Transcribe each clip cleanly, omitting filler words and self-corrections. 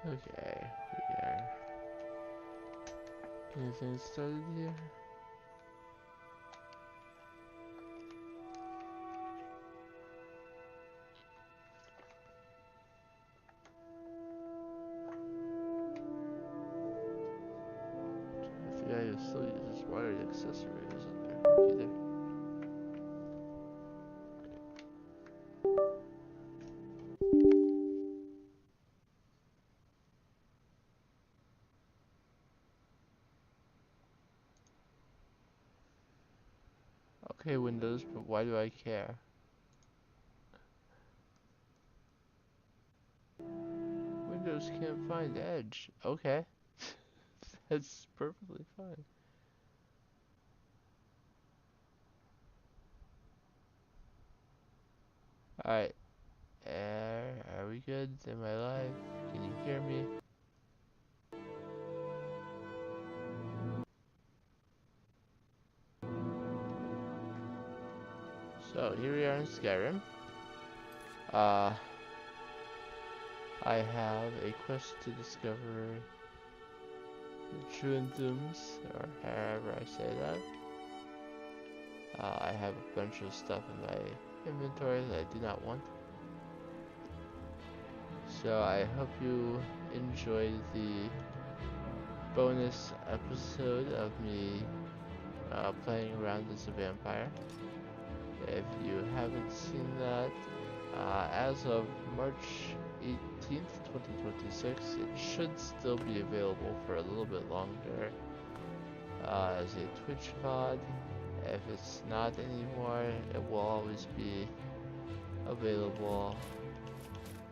Okay, we are getting started here. The guy who still uses wired accessories on their computer. Okay, Windows, but why do I care? Windows can't find Edge. Okay. That's perfectly fine. Alright. Are we good? Am I live? Can you hear me? So, here we are in Skyrim. I have a quest to discover the True Entombs, or however I say that. I have a bunch of stuff in my inventory that I do not want. So I hope you enjoyed the bonus episode of me playing around as a vampire. If you haven't seen that, as of March 18th, 2026, it should still be available for a little bit longer as a Twitch VOD. If it's not anymore, it will always be available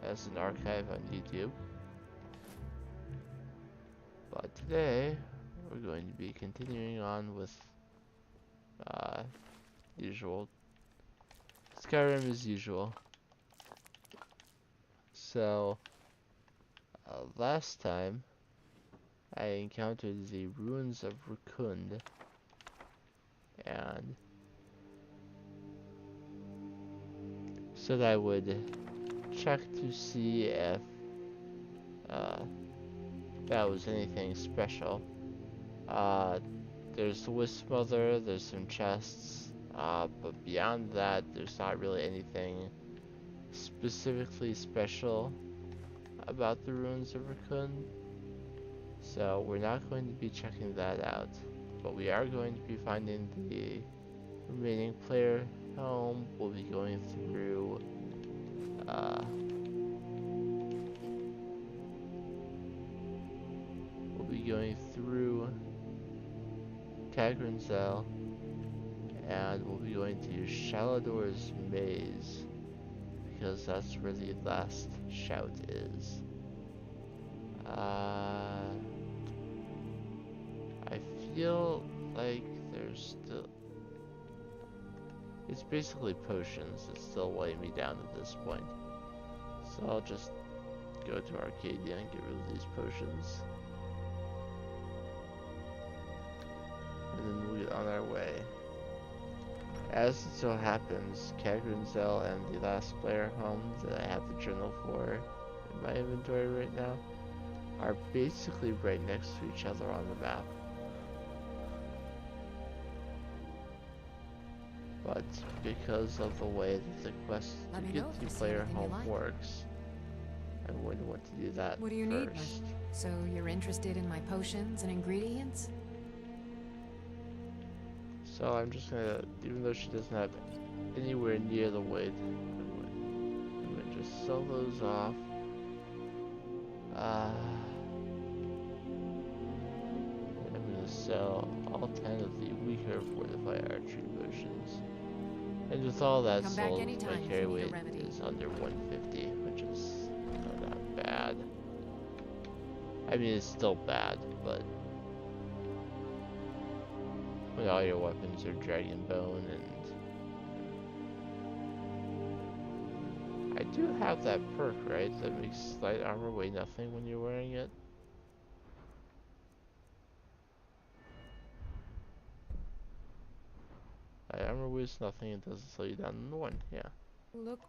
as an archive on YouTube. But today, we're going to be continuing on with usual Skyrim as usual. So, last time, I encountered the ruins of Rukund, and said I would check to see if that was anything special. There's the Wisp Mother, there's some chests, but beyond that, there's not really anything specifically special about the ruins of Rukund. So we're not going to be checking that out, but we are going to be finding the remaining player home. We'll be going through Cagranzel, and we'll be going to Shalador's Maze, because that's where the last shout is. I feel like there's still... It's basically potions that's still weighing me down at this point. So I'll just go to Arcadia and get rid of these potions. And then we'll get on our way. As it so happens, Cagranzel and the last player home that I have the journal for in my inventory right now are basically right next to each other on the map. But because of the way that the quest to get the player home works, I'm going to want to do that What do you first. need? So you're interested in my potions and ingredients? So I'm just gonna, even though she doesn't have anywhere near the weight, I'm gonna just sell those off. I'm gonna sell all 10 of the weaker fortify archery potions. And with all that sold, my carry weight is under 150, which is not bad. I mean, it's still bad, but when all your weapons are dragon bone, and I do have that perk, right? That makes light armor weigh nothing when you're wearing it. Light armor weighs nothing, it doesn't slow you down in one, yeah. Look.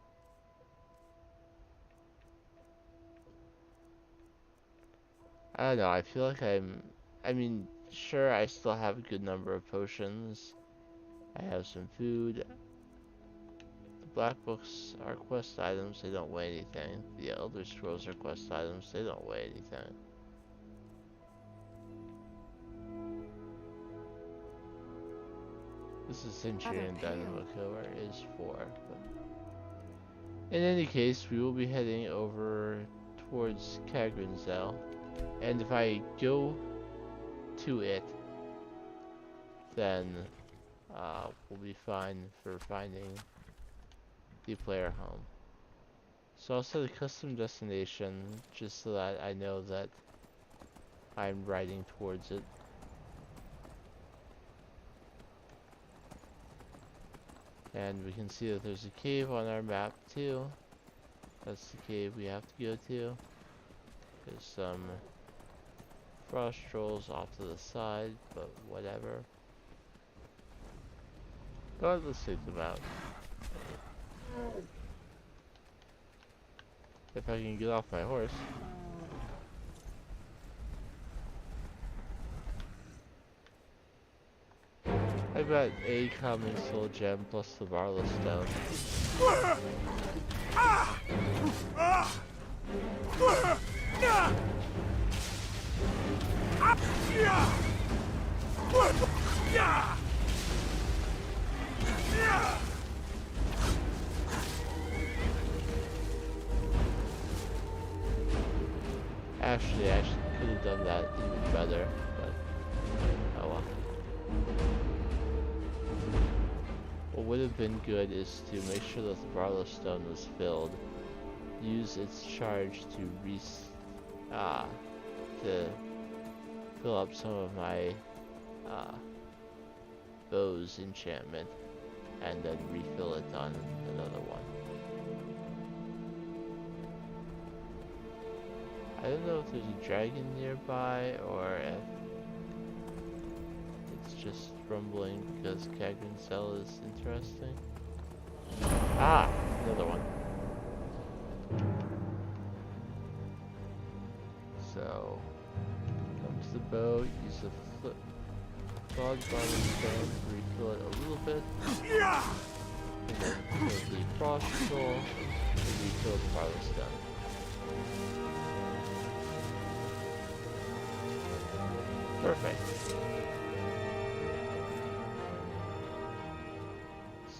I don't know, I feel like I mean, sure, I still have a good number of potions. I have some food. The black books are quest items, they don't weigh anything. The Elder Scrolls are quest items, they don't weigh anything. This is Centurion Dynamo Killer is 4. But in any case, we will be heading over towards Kagrinzel. And if I go to it, then we'll be fine for finding the player home. So I'll set a custom destination just so that I know that I'm riding towards it. And we can see that there's a cave on our map too. That's the cave we have to go to. There's some frost trolls off to the side, but whatever. Go ahead, let's take them out. If I can get off my horse. I got a common soul gem plus the Barless Stone. Actually, I could have done that even better, but oh well. What would have been good is to make sure that the Barlow Stone was filled. Use its charge to fill up some of my bow's enchantment, and then refill it on another one. I don't know if there's a dragon nearby or if it's just rumbling because Kagrinzel is interesting. Ah, another one. So, come to the bow, use the flawed Barley Stone to refill it a little bit. And then kill the frost troll and refill the Barley Stone. Perfect.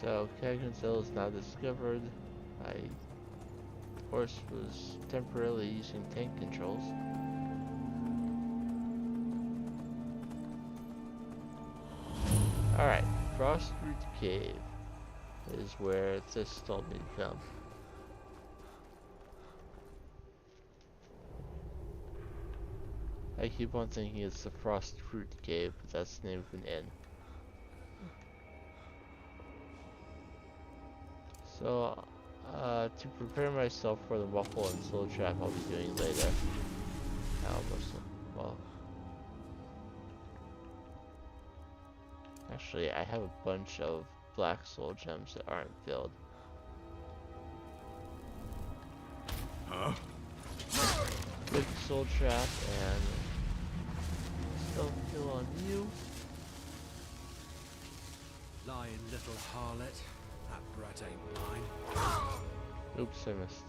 So, Kagrinzel is now discovered. My horse was temporarily using tank controls. Alright, Frostroot Cave is where this told me to come. I keep on thinking it's the Frostfruit Cave, but that's the name of an inn. So, to prepare myself for the Waffle and Soul Trap I'll be doing later. Well, actually, I have a bunch of black soul gems that aren't filled. Huh? Quick soul trap and stealth kill on you. Lying little harlot. That brat ain't mine. Oops, I missed.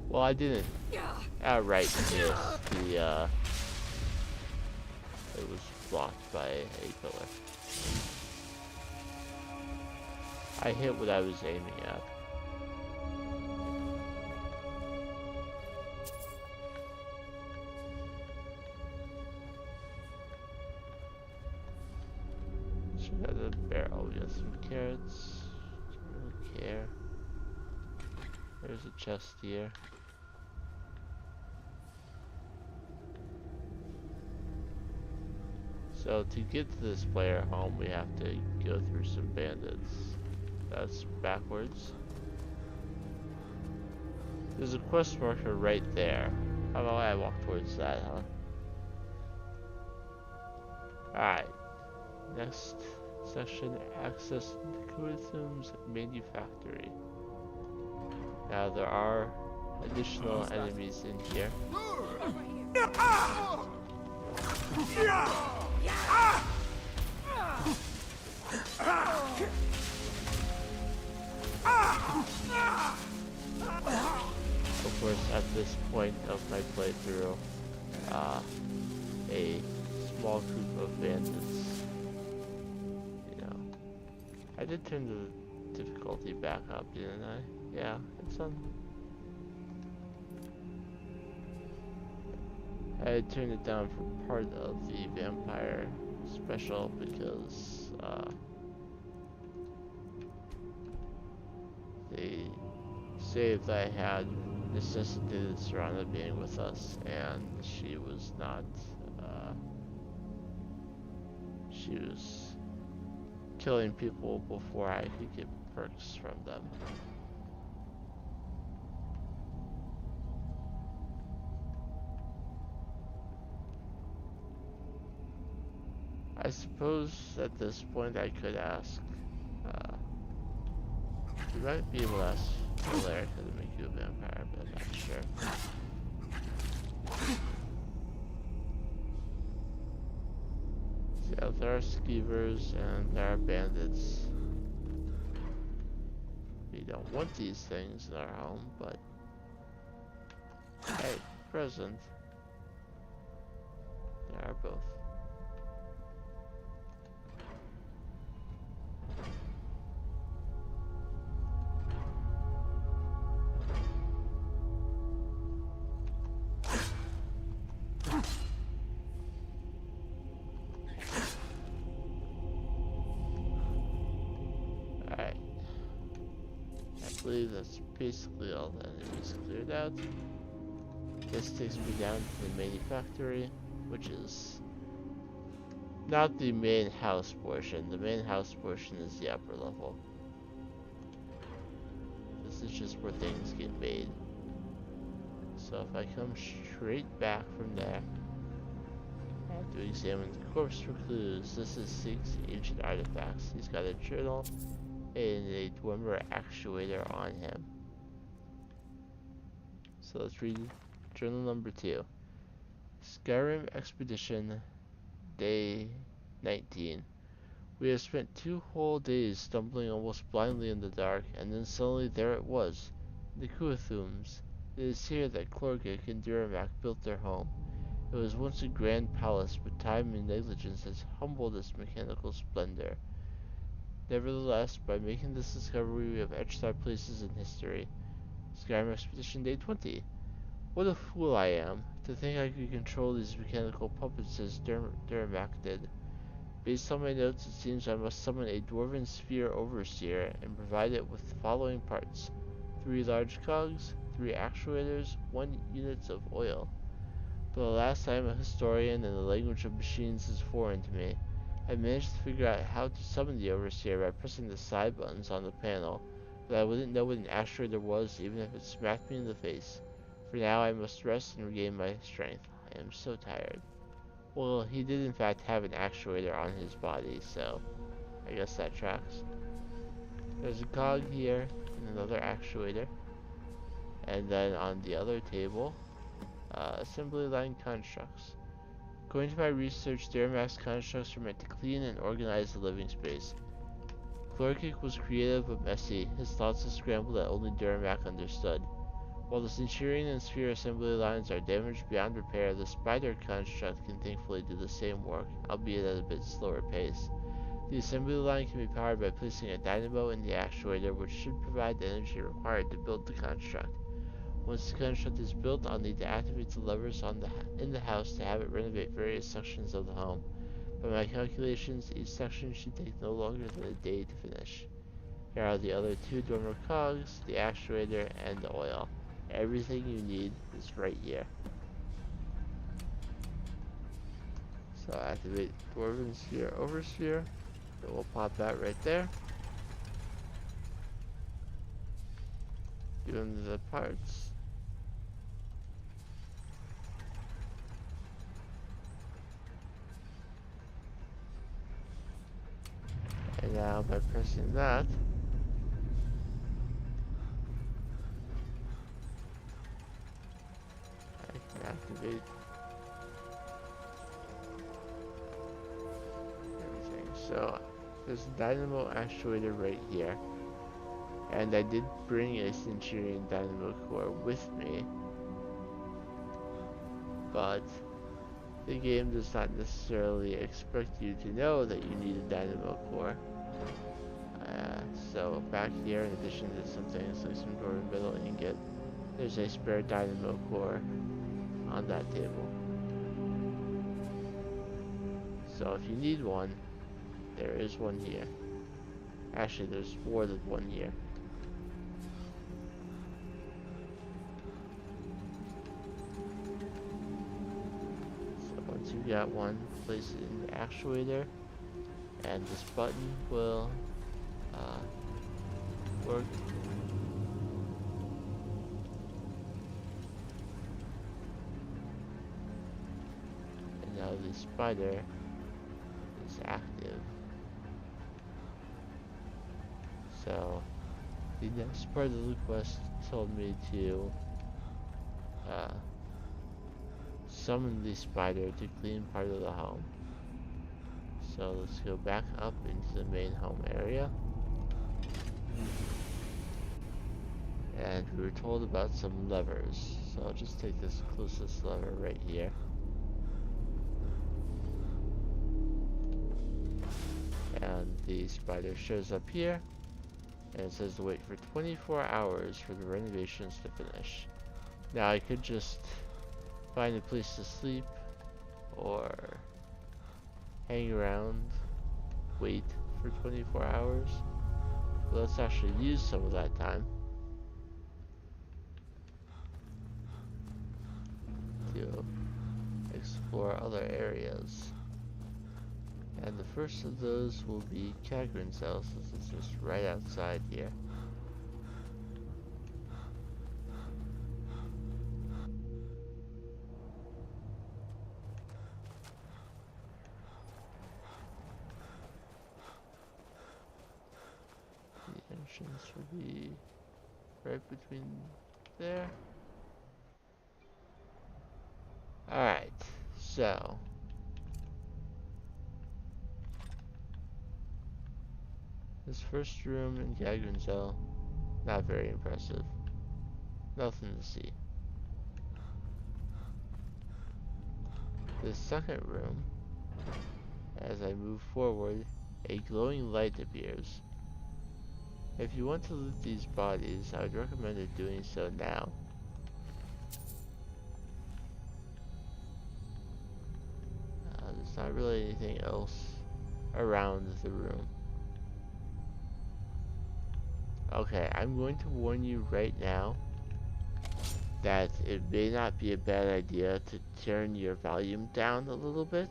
Well, I didn't outright miss the, it was blocked by a pillar. I hit what I was aiming at. So we got a barrel, we got some carrots. Don't really care. There's a chest here. So to get to this player home, we have to go through some bandits. That's backwards. There's a quest marker right there. How about I walk towards that, huh? Alright. Next section, access Kuruthum's manufactory. Now there are additional enemies in here. Of course, at this point of my playthrough, a small group of bandits, you know, I did turn the difficulty back up, didn't I? Yeah, it's on. I had turned it down for part of the vampire special because the save that I had necessitated Serana being with us, and she was not. She was killing people before I could get perks from them. I suppose at this point I could ask, you might be able to ask Valerica to make you a vampire, but I'm not sure. So yeah, there are skeevers and there are bandits. We don't want these things in our home, but hey, present. There are both. Alright. I believe that's basically all the enemies cleared out. This takes me down to the manufactory, which is not the main house portion. The main house portion is the upper level. This is just where things get made. So if I come straight back from there, I have to examine the corpse for clues. This is 6 ancient artifacts. He's got a journal and a Dwemer actuator on him. So let's read journal number 2. Skyrim Expedition, Day 19. We have spent 2 whole days stumbling almost blindly in the dark, and then suddenly there it was, the Kuathums. It is here that Clorgic and Duramak built their home. It was once a grand palace, but time and negligence has humbled its mechanical splendor. Nevertheless, by making this discovery, we have etched our places in history. Skyrim Expedition Day 20. What a fool I am, to think I could control these mechanical puppets as Duramak did. Based on my notes, it seems I must summon a Dwarven Sphere Overseer and provide it with the following parts. 3 large cogs, 3 actuators, 1 unit of oil. But alas, I am a historian and the language of machines is foreign to me. I managed to figure out how to summon the Overseer by pressing the side buttons on the panel, but I wouldn't know what an actuator was even if it smacked me in the face. For now, I must rest and regain my strength. I am so tired. Well, he did in fact have an actuator on his body, so I guess that tracks. There's a cog here and another actuator. And then on the other table, assembly line constructs. According to my research, Duramak's constructs were meant to clean and organize the living space. Clorgic was creative but messy, his thoughts a scramble that only Duramak understood. While the Centurion and Sphere assembly lines are damaged beyond repair, the Spider construct can thankfully do the same work, albeit at a bit slower pace. The assembly line can be powered by placing a dynamo in the actuator, which should provide the energy required to build the construct. Once the construct is built, I'll need to activate the levers in the house to have it renovate various sections of the home. By my calculations, each section should take no longer than a day to finish. Here are the other 2 dormer cogs, the actuator, and the oil. Everything you need is right here. So activate Dwarven Sphere Oversphere. It will pop out right there. Give them the parts. And now by pressing that, activate everything. So there's a dynamo actuator right here. And I did bring a Centurion dynamo core with me. But the game does not necessarily expect you to know that you need a dynamo core. So back here, in addition to some things like some dwarven metal ingot, there's a spare dynamo core on that table. So if you need one, there is one here. Actually, there's more than one here. So once you've got one, place it in the actuator, and this button will work. And now the spider is active. So the next part of the quest told me to summon the spider to clean part of the home. So let's go back up into the main home area. And we were told about some levers. So I'll just take this closest lever right here. And the spider shows up here. And it says to wait for 24 hours for the renovations to finish. Now I could just find a place to sleep or hang around, wait for 24 hours. But let's actually use some of that time to explore other areas. And the first of those will be Kagrin's house, since it's just right outside here. The entrance will be right between there. Alright, so this first room in Gagrin's cell, not very impressive. Nothing to see. The second room, as I move forward, a glowing light appears. If you want to loot these bodies, I would recommend it doing so now. There's not really anything else around the room. Okay, I'm going to warn you right now that it may not be a bad idea to turn your volume down a little bit,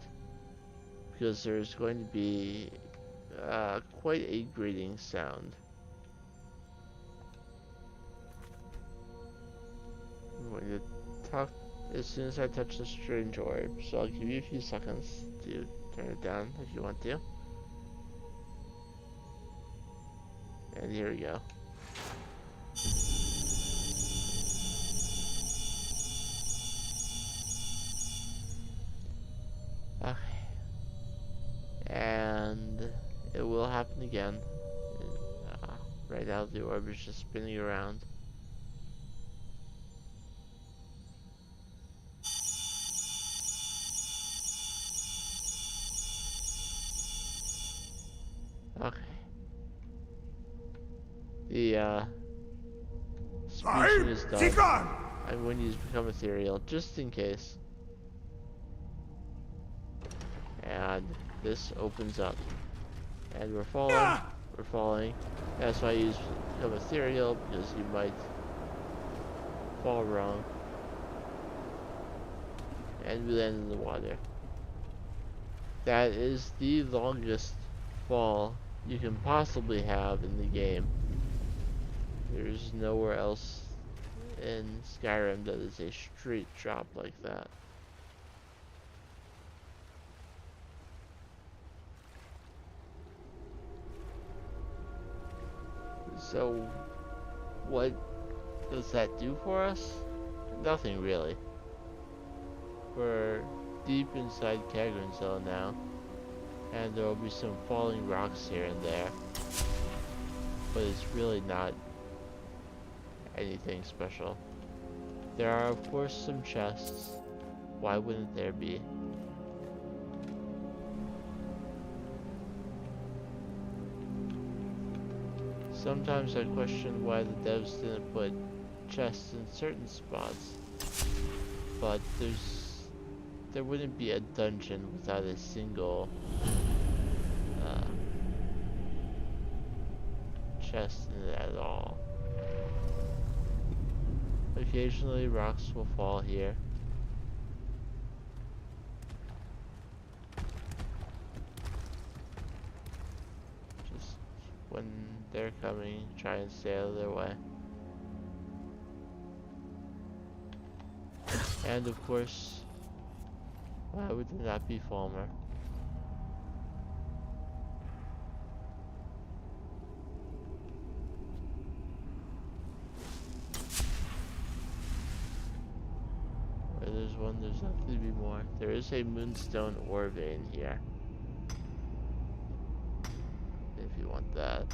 because there's going to be quite a grating sound. I'm going to talk as soon as I touch the strange orb, so I'll give you a few seconds to turn it down if you want to. And here we go. Okay. And it will happen again. Right now the orb is just spinning around. Okay. The speech is done. I'm going to use Become Ethereal just in case. And this opens up. And we're falling. We're falling. That's why I use Become Ethereal, because you might fall wrong. And we land in the water. That is the longest fall you can possibly have in the game. There's nowhere else in Skyrim that is a straight drop like that. So, what does that do for us? Nothing really. We're deep inside Kagranzel now, and there will be some falling rocks here and there, but it's really not anything special. There are of course some chests. Why wouldn't there be? Sometimes I question why the devs didn't put chests in certain spots, but there wouldn't be a dungeon without a single chest in it at all. Occasionally rocks will fall here. Just when they're coming, try and stay out of their way. And of course, why would there not be Falmer? Where there's one, there's likely to be more. There is a moonstone ore vein here, if you want that.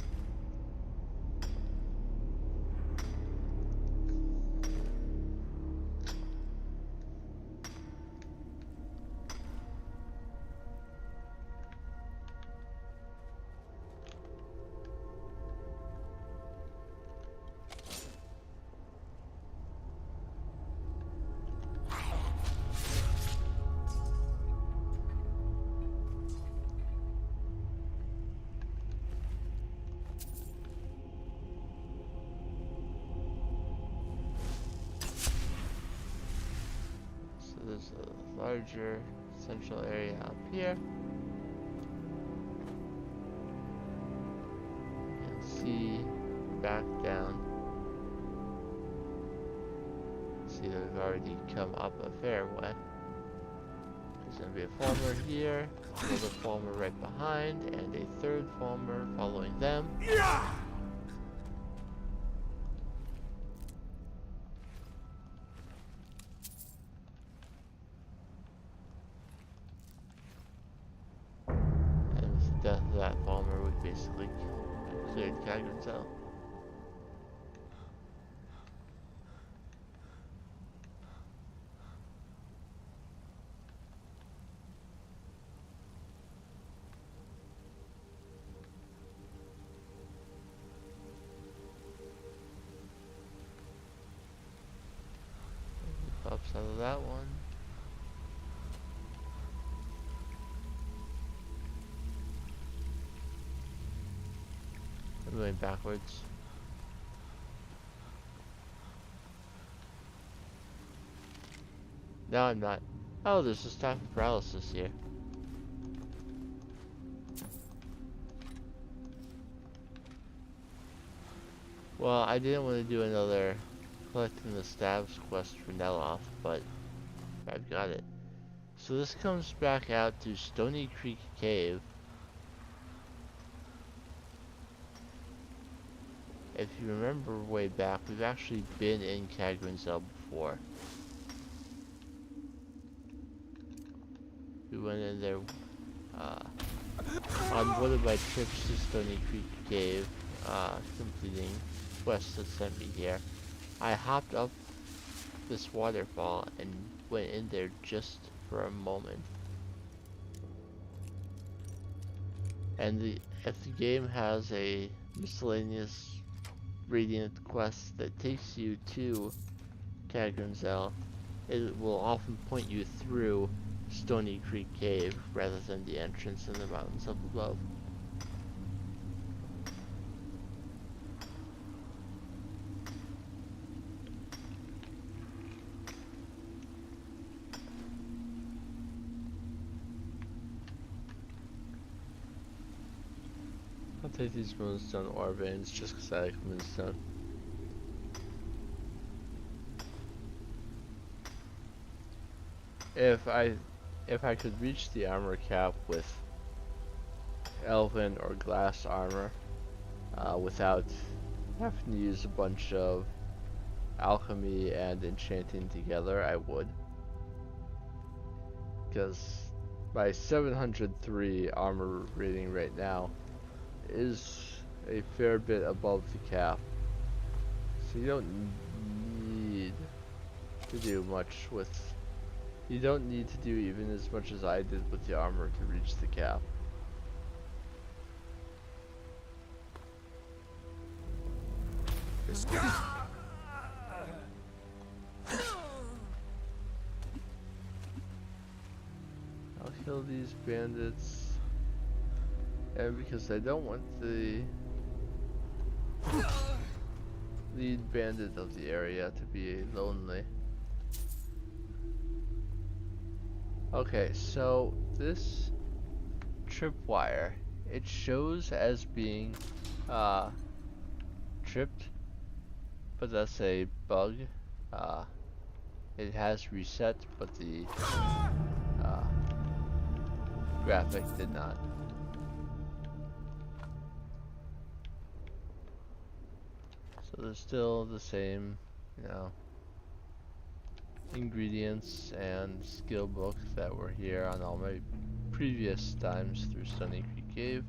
There's a larger central area up here. And see back down. See that we've already come up a fair way. There's gonna be a Falmer here, another Falmer right behind, and a third Falmer following them. Death of that Falmer would basically clear Kagranzel. Pops out of that one. I'm going backwards. No, I'm not. Oh, there's a staff of paralysis here. Well, I didn't want to do another collecting the staves quest for Neloth, but I've got it. So this comes back out to Stony Creek Cave. If you remember way back, we've actually been in Kagranzel before. We went in there on one of my trips to Stony Creek Cave, completing quests that sent me here. I hopped up this waterfall and went in there just for a moment. And if the game has a miscellaneous Radiant quest that takes you to Kagranzel, it will often point you through Stony Creek Cave rather than the entrance in the mountains up above. I'll take these moonstone ore veins just because I like moonstone. If I could reach the armor cap with elven or glass armor, without having to use a bunch of alchemy and enchanting together, I would. because my 703 armor rating right now is a fair bit above the cap. So you don't need to do much with... You don't need to do even as much as I did with the armor to reach the cap. I'll kill these bandits, and because I don't want the lead bandit of the area to be lonely. Okay, so this tripwire, it shows as being tripped, but that's a bug. It has reset, but the graphic did not. So there's still the same, you know, ingredients and skill book that were here on all my previous times through Stony Creek Cave.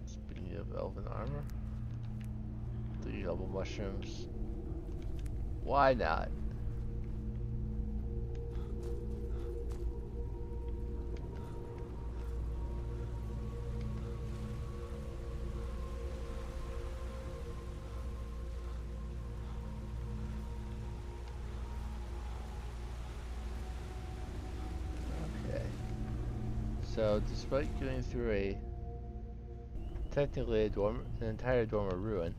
Speaking of elven armor, 3 double mushrooms. Why not? So, despite going through technically an entire dormer ruin,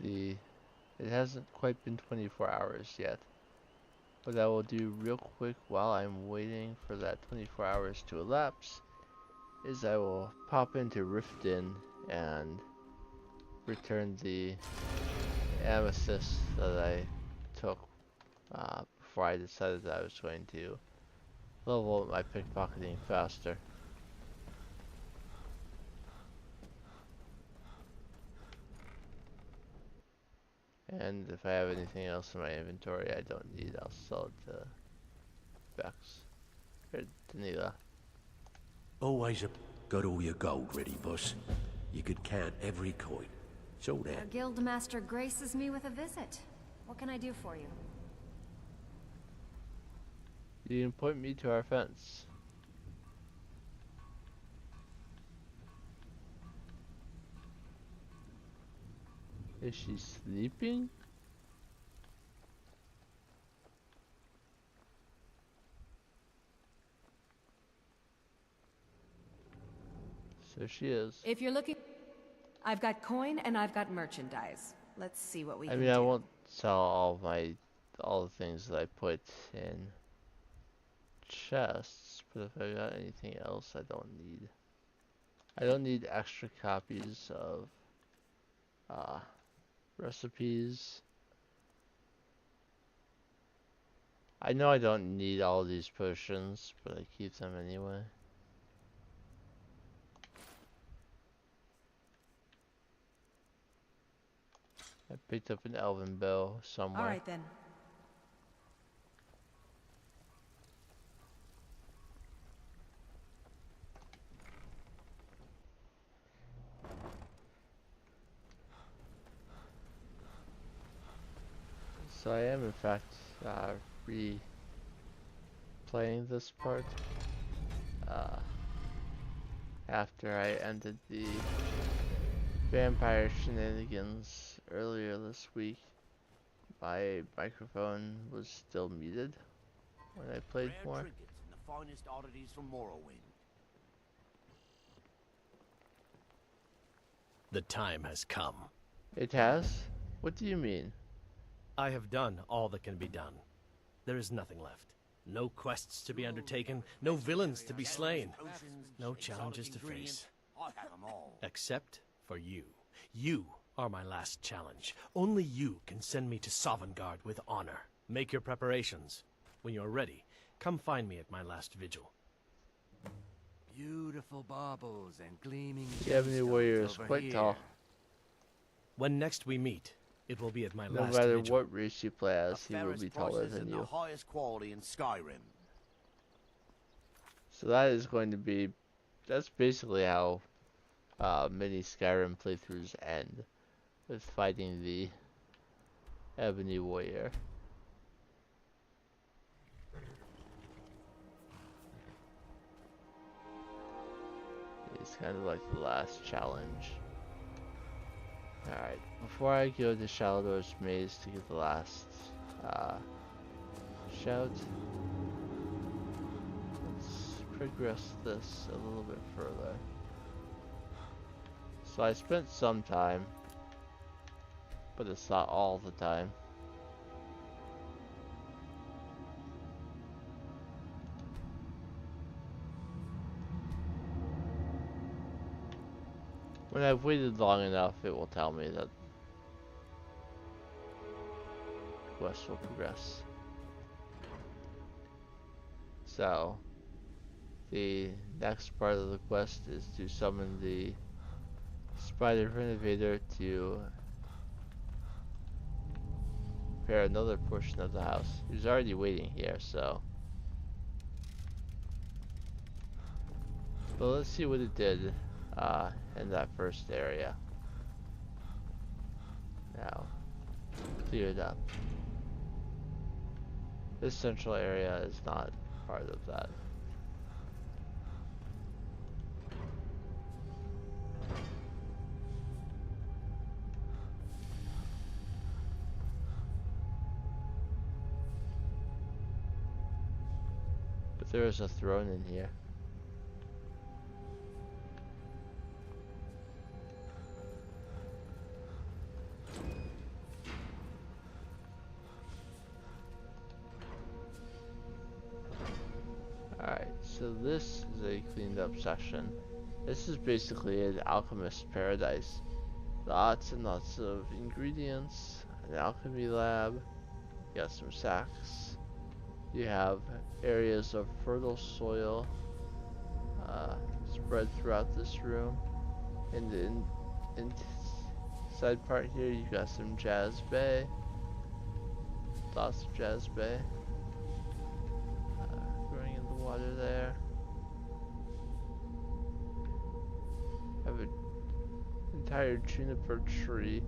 it hasn't quite been 24 hours yet. What I will do real quick while I'm waiting for that 24 hours to elapse is I will pop into Riften and return the amethyst that I took before I decided that I was going to level up my pickpocketing faster. And if I have anything else in my inventory I don't need, I'll sell it to Bex. Or Danila. Always got all your gold ready, boss. You could count every coin. So then. Our guild master graces me with a visit. What can I do for you? You can point me to our fence. Is she sleeping? So she is. If you're looking, I've got coin and I've got merchandise. Let's see what we can I mean, do. I won't sell all the things that I put in chests, but if I got anything else I don't need. I don't need extra copies of recipes. I know I don't need all these potions, but I keep them anyway. I picked up an elven bow somewhere. All right then. So I am in fact replaying this part after I ended the vampire shenanigans earlier this week. My microphone was still muted when I played more. Trinkets and the finest oddities from Morrowind. The time has come. It has? What do you mean? I have done all that can be done. There is nothing left. No quests to be undertaken, no villains to be slain, no challenges to face. I have them all. Except for you. You are my last challenge. Only you can send me to Sovngarde with honor. Make your preparations. When you're ready, come find me at my last vigil. Beautiful baubles and gleaming The Ebony gemstones Warrior is over quite here. tall. When next we meet, It will be at my No last matter vigil. what race you play The as, he will fairest be taller prices than and the you. highest quality in Skyrim. So that is going to be, that's basically how many Skyrim playthroughs end, with fighting the Ebony Warrior. It's kind of like the last challenge. Alright, before I go to Shalador's Maze to get the last shout, let's progress this a little bit further. So I spent some time, but it's not all the time. When I've waited long enough, it will tell me that the quest will progress. So, the next part of the quest is to summon the Spider Renovator to repair another portion of the house. He's already waiting here, so. But let's see what it did in that first area. Now, clear it up. This central area is not part of that. But there is a throne in here. Alright, so this is a cleaned up section. This is basically an alchemist's paradise. Lots and lots of ingredients, an alchemy lab, you got some sacks, you have areas of fertile soil spread throughout this room. In the inside part here, you got some Jazz Bay, lots of Jazz Bay. Growing in the water there. Have an entire juniper tree.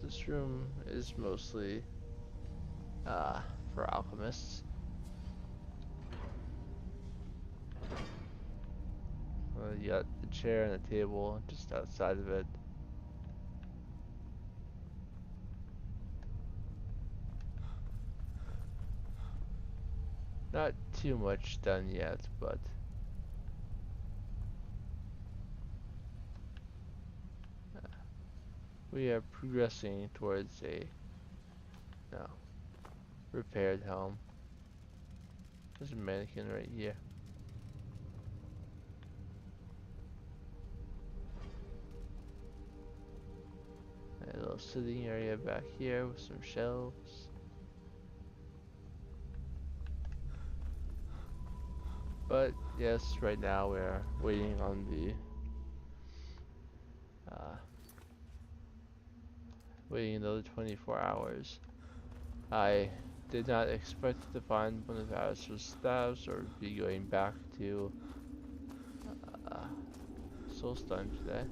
This room is mostly for alchemists. You got the chair and the table just outside of it. Not too much done yet, but we are progressing towards a repaired home. There's a mannequin right here. A little sitting area back here with some shelves. But yes, right now we're waiting on the waiting another 24 hours. I did not expect to find one of Alice's staves or be going back to Soulstone today,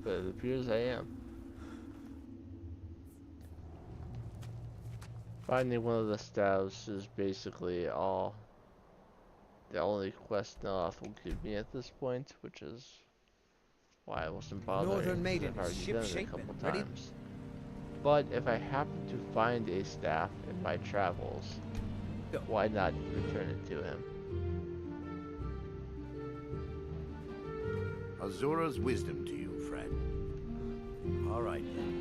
but it appears I am. Finding one of the staves is basically the only quest Neloth will give me at this point, which is why I wasn't bothering. Northern Maiden I've already is done it a ship-shape couple and ready. times. But if I happen to find a staff in my travels, why not return it to him? Azura's wisdom to you, friend. All right, then.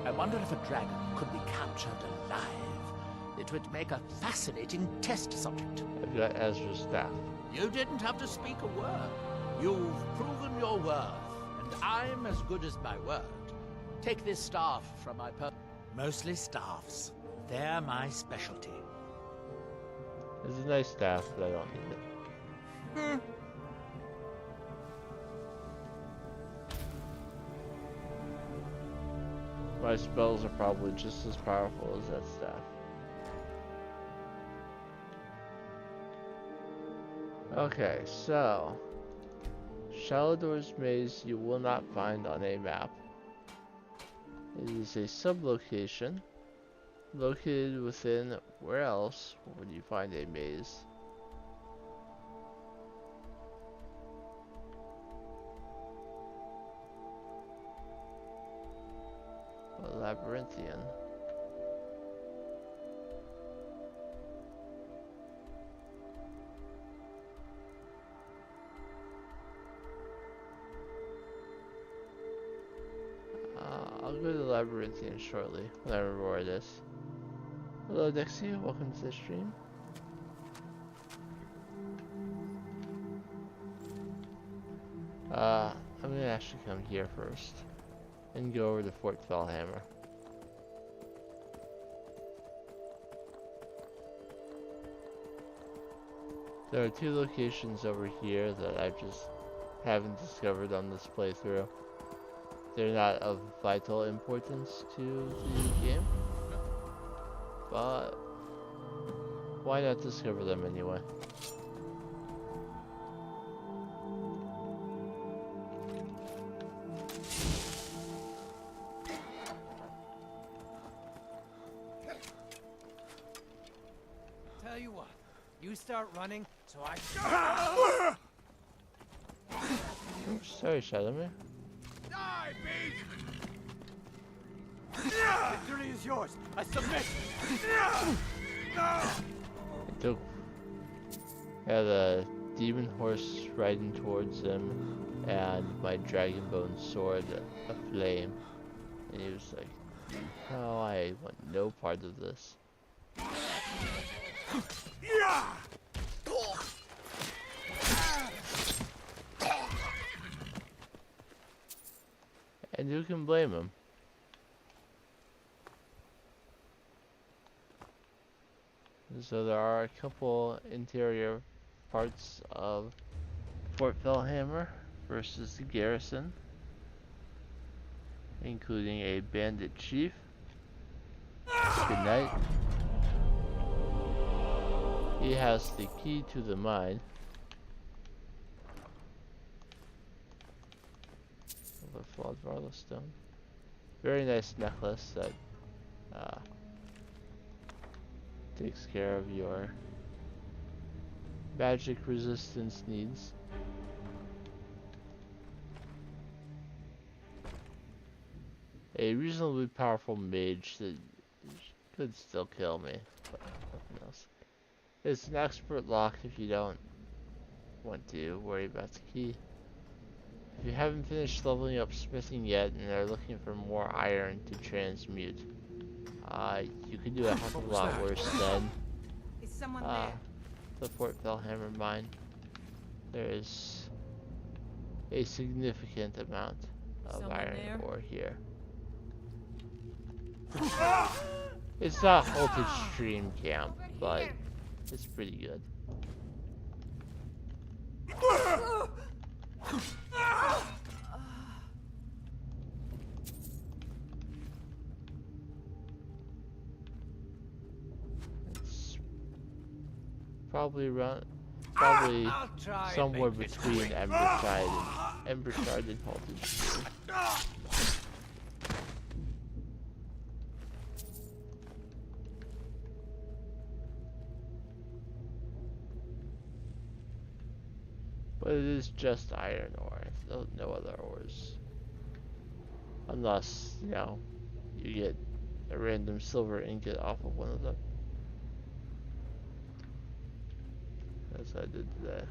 I wonder if a dragon could be captured alive It would make a fascinating test subject. I've got Ezra's staff. You didn't have to speak a word. You've proven your worth, and I'm as good as my word. Take this staff from my Mostly staffs. They're my specialty. It's a nice staff, but I don't need it. My spells are probably just as powerful as that staff. Okay, so Shalador's Maze you will not find on a map. It is a sublocation located within where else would you find a maze? A labyrinthian. I'll go to the labyrinthian shortly when I remember where it is. Hello Dixie, welcome to the stream. I'm gonna actually come here first and go over to Fort Fellhammer. There are two locations over here that I just haven't discovered on this playthrough. They're not of vital importance to the game, but why not discover them anyway? Tell you what, you start running, so I. Sorry, Shadowman. Die, beast! Victory is yours. I submit. I had a demon horse riding towards him, and my dragonbone sword aflame, and he was like, "Oh, I want no part of this." And who can blame him? So there are a couple interior parts of Fort Fellhammer versus the garrison, including a bandit chief. Good night. He has the key to the mine. Of a flawed Varla stone. Very nice necklace that takes care of your magic resistance needs. A reasonably powerful mage that could still kill me, but nothing else. It's an expert lock if you don't want to worry about the key. If you haven't finished leveling up smithing yet and are looking for more iron to transmute, you could do a heck of a lot worse than Is someone there? the Fort Fellhammer mine. There is a significant amount of Someone iron there? ore here. It's not Voltage Stream Camp, but it's pretty good. It's probably somewhere between Embershard and Voltage Stream. But it is just iron ore, no other ores. Unless, you know, you get a random silver ingot off of one of them. As I did today.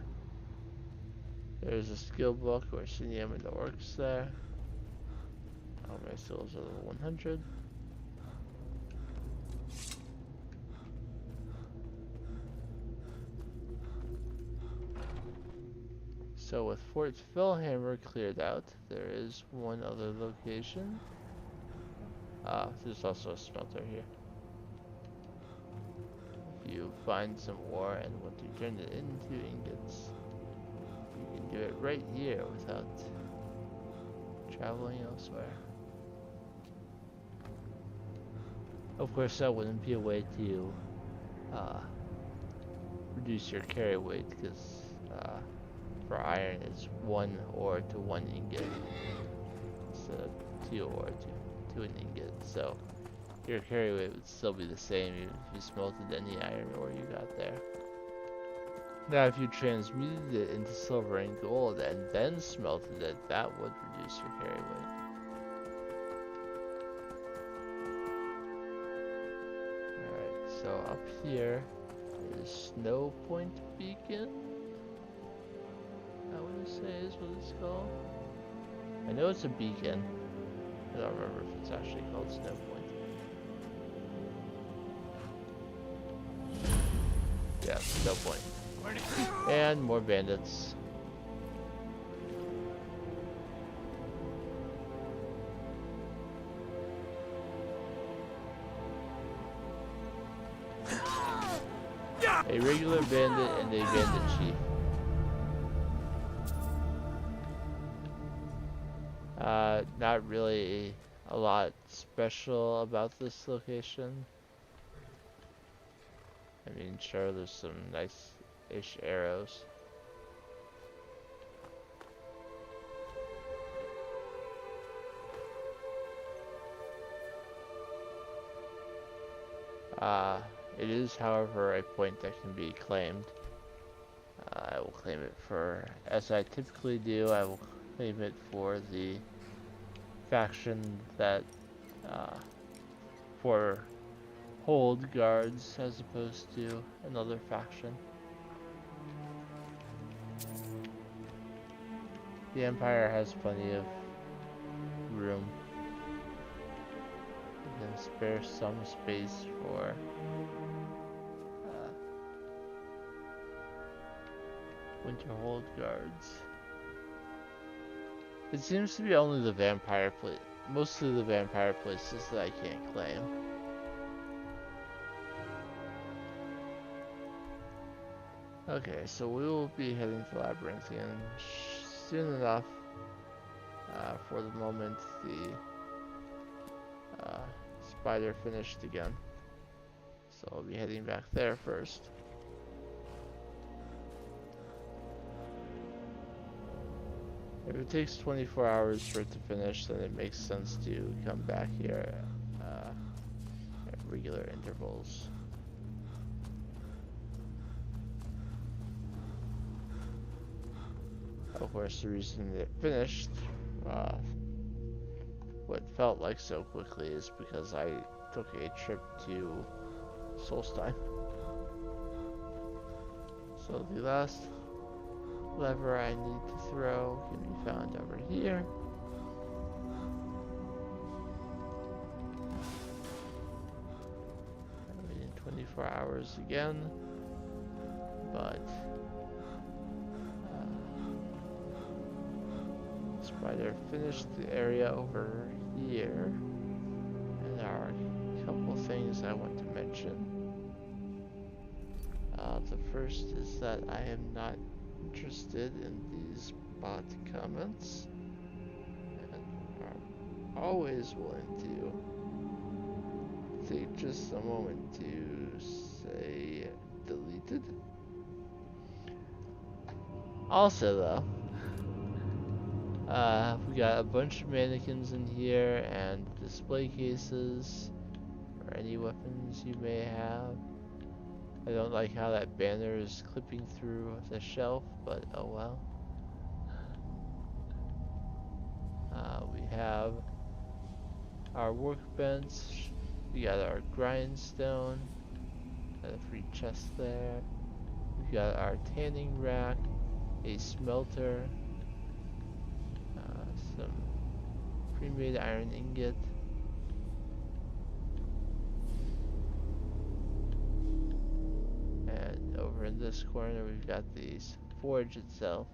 There's a skill book where Sineam and the orcs there. All my skills are level 100. So with Fort Fellhammer cleared out, there is one other location. There's also a smelter here. If you find some ore and want to turn it into ingots, you can do it right here without traveling elsewhere. Of course, that wouldn't be a way to reduce your carry weight, because for iron it's 1 ore to 1 ingot instead of 2 ore to an ingot. So your carry weight would still be the same even if you smelted any iron ore you got there. Now if you transmuted it into silver and gold and then smelted it, that would reduce your carry weight. Alright, so up here is Snow Point Beacon, I want to say is what it's called. I know it's a beacon. I don't remember if it's actually called Snow Point. Yeah, Snow Point. And more bandits. A regular bandit and a bandit chief. Not really a lot special about this location. I mean, sure, there's some nice-ish arrows. It is, however, a point that can be claimed. I will claim it for, as I typically do, I will claim it for the faction that, for hold guards as opposed to another faction. The Empire has plenty of room. You can spare some space for winter hold guards. It seems to be only the vampire mostly the vampire places that I can't claim. Okay, so we will be heading to Labyrinthian soon enough. For the moment, the spider finished again, so I'll be heading back there first. If it takes 24 hours for it to finish, then it makes sense to come back here at regular intervals. Of course, the reason it finished what felt like so quickly is because I took a trip to Solstein. So the last lever I need to throw can be found over here. I'm waiting 24 hours again, but spider finished the area over here, and there are a couple things I want to mention. The first is that I am not interested in these bot comments, and I'm always willing to take just a moment to say deleted. Also though, we got a bunch of mannequins in here and display cases for any weapons you may have. I don't like how that banner is clipping through the shelf, but oh well. We have our workbench, we got our grindstone, got a free chest there. We got our tanning rack, a smelter, some pre-made iron ingot, and over in this corner we've got the forge itself.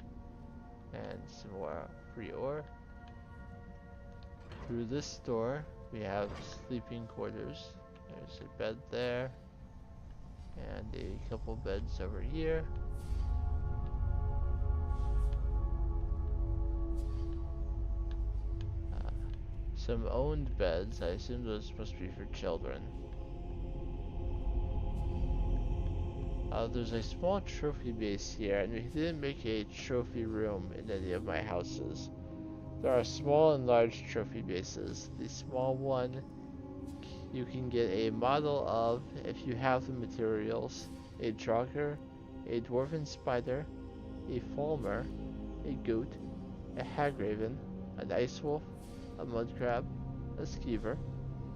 and some more free ore. Through this door, we have sleeping quarters. There's a bed there, and a couple beds over here. Some owned beds. I assume those must be for children. There's a small trophy base here, and we didn't make a trophy room in any of my houses. There are small and large trophy bases. The small one you can get a model of if you have the materials: a draugr, a dwarven spider, a falmer, a goat, a hagraven, an ice wolf, a mud crab, a skeever,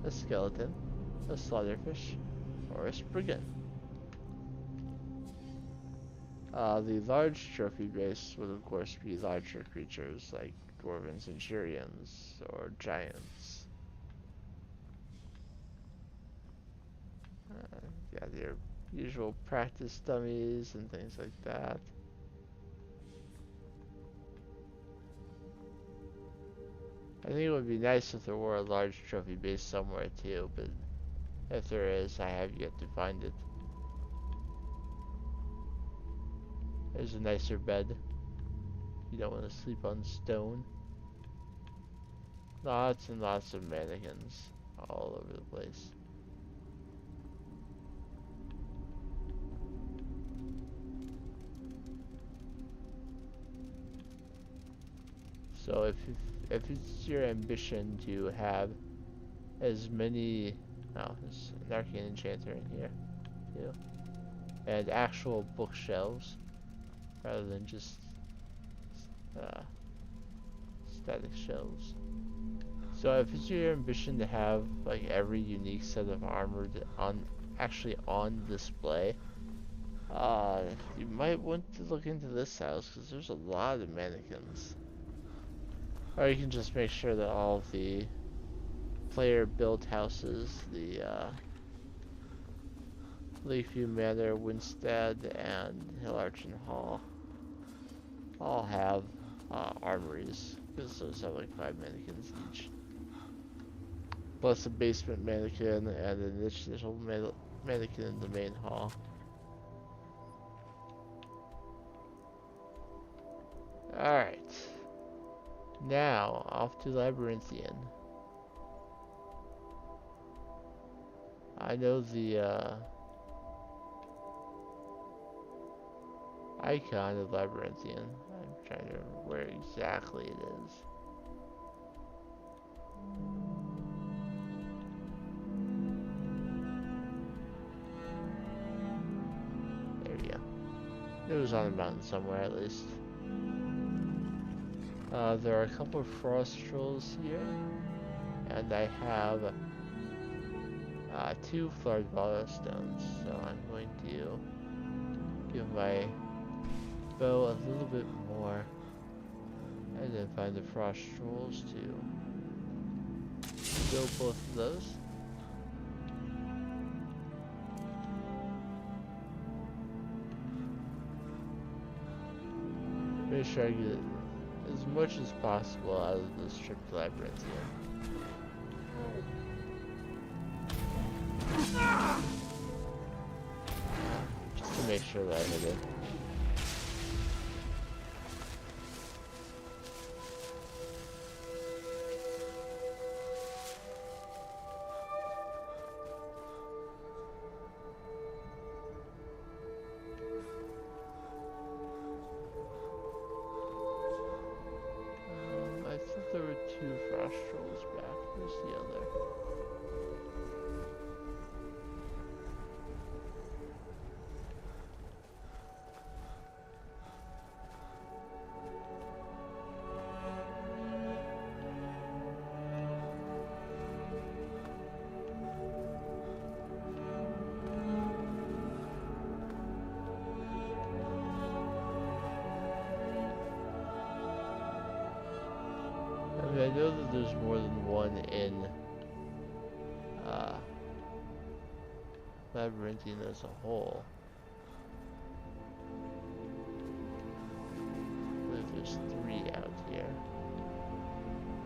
a skeleton, a slaughterfish, or a spriggan. The large trophy base would of course be larger creatures like dwarven centurions or giants. Yeah, their usual practice dummies and things like that. I think it would be nice if there were a large trophy base somewhere too, but if there is, I have yet to find it. There's a nicer bed. You don't want to sleep on stone. Lots and lots of mannequins all over the place. So if it's your ambition to have as many, oh, there's an arcane enchanter in here too, and actual bookshelves rather than just static shelves. So if it's your ambition to have like every unique set of armor actually on display, you might want to look into this house because there's a lot of mannequins. Or you can just make sure that all of the player built houses, the Lakeview Manor, Winstead, and Hillarton Hall, all have armories, because those have like 5 mannequins each. Plus a basement mannequin and an additional mannequin in the main hall. Alright. Now, off to Labyrinthian. I know the icon of Labyrinthian. I'm trying to remember where exactly it is. There we go. It was on the mountain somewhere at least. There are a couple of frost trolls here, and I have 2 Flardvala stones, so I'm going to give my bow a little bit more, and then find the frost trolls to build both of those. Make sure I get as much as possible out of this trip to Labyrinthian. Just to make sure that I hit it. I thought there were 2 frost trolls back. Where's the other? I know that there's more than one in Labyrinthian as a whole. I believe there's 3 out here.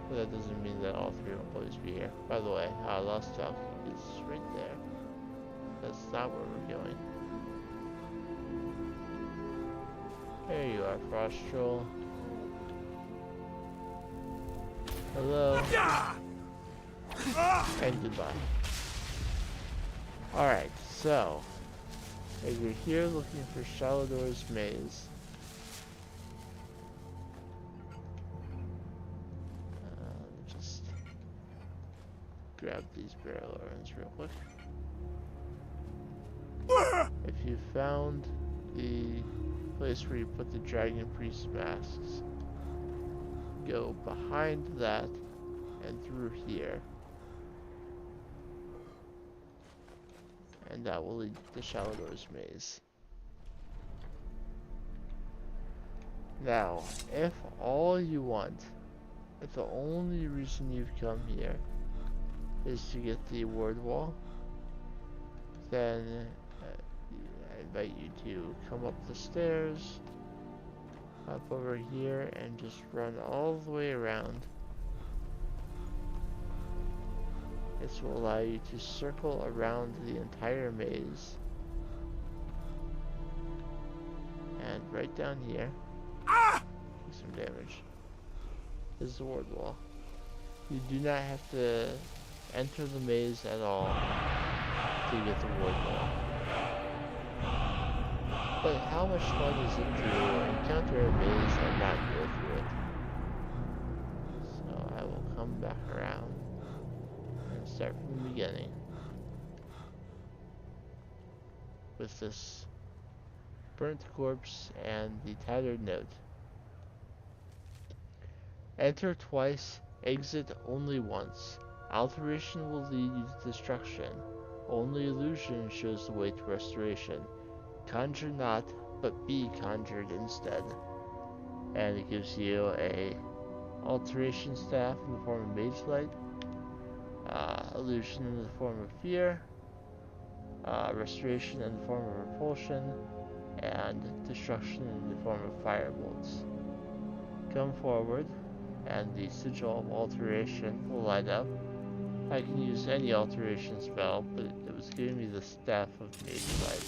But that doesn't mean that all 3 will always be here. By the way, Lost Talk is right there. That's not where we're going. There you are, Frost Troll. Hello. And goodbye. Alright, so if you're here looking for Shalador's Maze, let me just grab these barrel organs real quick. If you found the place where you put the Dragon Priest masks, go behind that and through here. And that will lead to Shalador's Maze. Now, if all you want, if the only reason you've come here is to get the award wall, then I invite you to come up the stairs, up over here, and just run all the way around. This will allow you to circle around the entire maze. And right down here, take some damage, is the ward wall. You do not have to enter the maze at all to get the ward wall. But how much fun is it to encounter a maze and not go through it? So I will come back around and start from the beginning with this burnt corpse and the tattered note. Enter twice, exit only once. Alteration will lead you to destruction. Only illusion shows the way to restoration. Conjure not, but be conjured instead. And it gives you a alteration staff in the form of mage light, illusion in the form of fear, restoration in the form of repulsion, and destruction in the form of fire bolts. Come forward, and the sigil of alteration will light up. I can use any alteration spell, but it was giving me the staff of mage light.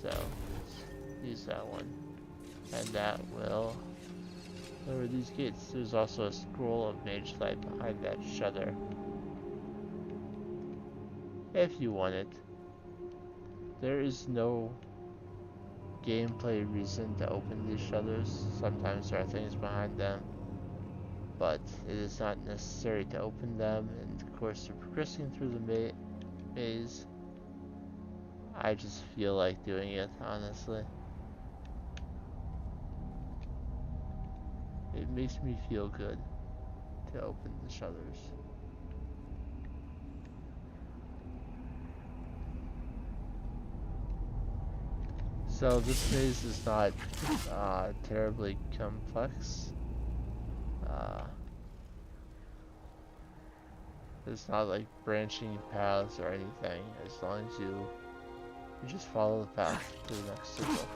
So, let's use that one. And that will lower these gates. There's also a scroll of mage light behind that shutter, if you want it. There is no gameplay reason to open these shutters. Sometimes there are things behind them, but it is not necessary to open them. And of course, you're progressing through the maze. I just feel like doing it, honestly. It makes me feel good to open the shutters. So this maze is not terribly complex. It's not like branching paths or anything, as long as you just follow the path to the next circle.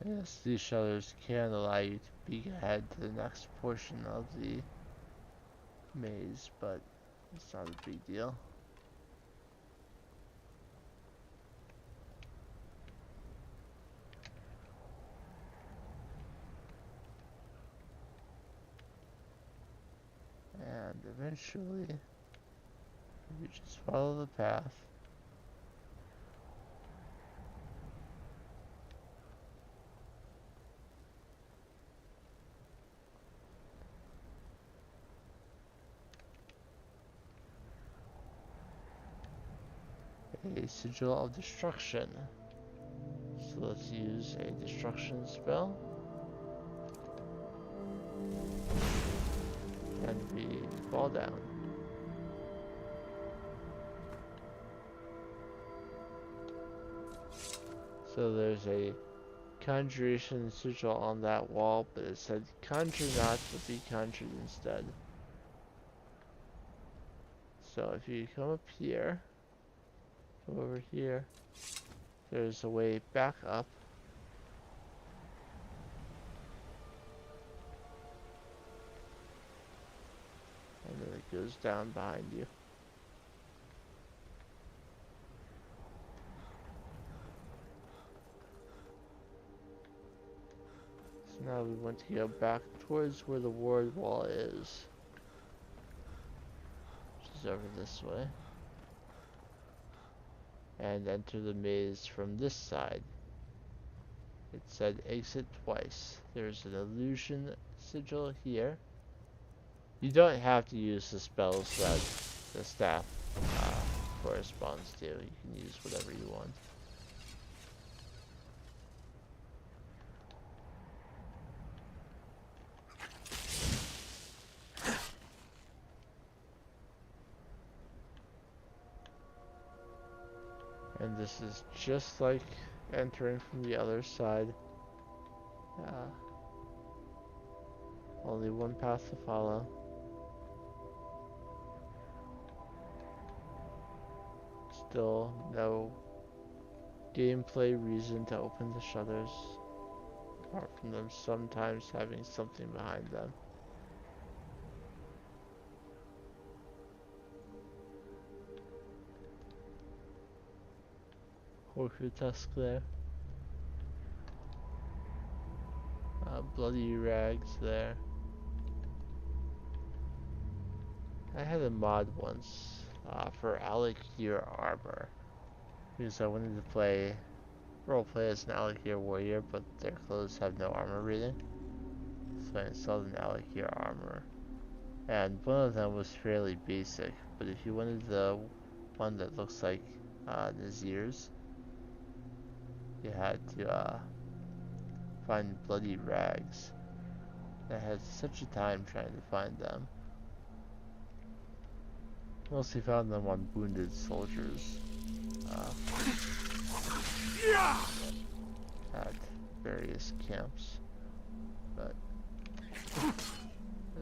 Yes, these shutters can allow you to peek ahead to the next portion of the maze, but it's not a big deal. And eventually, you just follow the path. A sigil of destruction. So let's use a destruction spell. And we fall down. So there's a conjuration sigil on that wall, but it said conjure not, but be conjured instead. So if you come up here, come over here, there's a way back up. And then it goes down behind you. So now we want to go back towards where the ward wall is. Which is over this way. And enter the maze from this side. It said exit twice. There's an illusion sigil here. You don't have to use the spells that the staff corresponds to. You can use whatever you want. And this is just like entering from the other side. Only one path to follow. Still no gameplay reason to open the shutters, apart from them sometimes having something behind them. Horcrux tusk there. Bloody rags there. I had a mod once for Alakir armor because I wanted to roleplay as an Alakir warrior, but their clothes have no armor rating. So I installed an Alakir armor, and one of them was fairly basic. But if you wanted the one that looks like Nazir's, you had to find bloody rags. I had such a time trying to find them. Mostly found them on wounded soldiers at various camps, but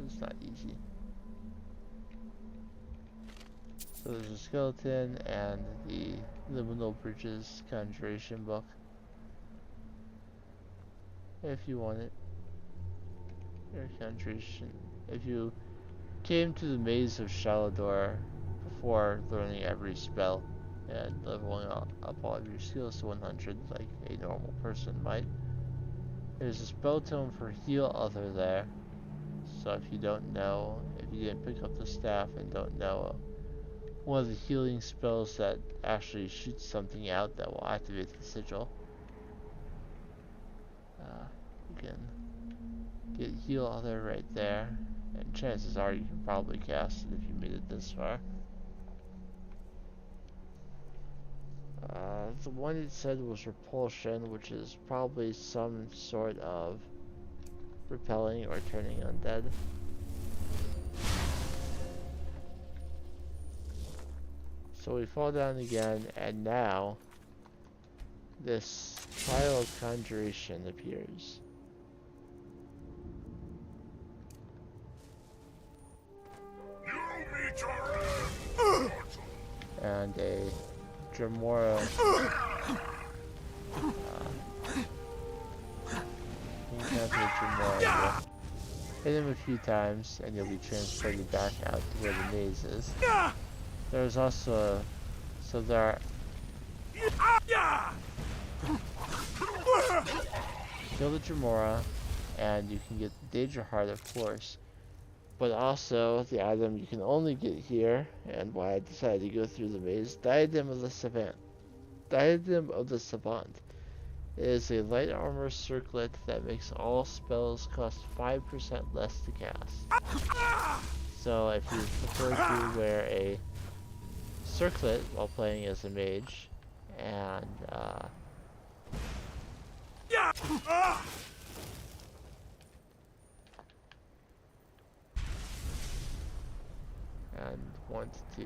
it's not easy. So there's a skeleton and the Liminal Bridges Conjuration book, if you want it. Your conjuration. If you came to the maze of Shalador before learning every spell and leveling up all of your skills to 100 like a normal person might, there's a spell tome for Heal Other there. So if you don't know, if you didn't pick up the staff and don't know one of the healing spells that actually shoots something out that will activate the sigil, you can get Heal Other right there, and chances are you can probably cast it if you made it this far. The one it said was Repulsion, which is probably some sort of repelling or turning undead. So we fall down again, and now this Trial of Conjuration appears. And a Dremora. You can have a Dremora. Hit him a few times, and you'll be transported back out to where the maze is. There's also so there are. Kill the Dremora, and you can get the Danger Heart, of course. But also, the item you can only get here, and why I decided to go through the maze, Diadem of the Savant. Diadem of the Savant is a light armor circlet that makes all spells cost 5% less to cast. So if you prefer to wear a circlet while playing as a mage, and want to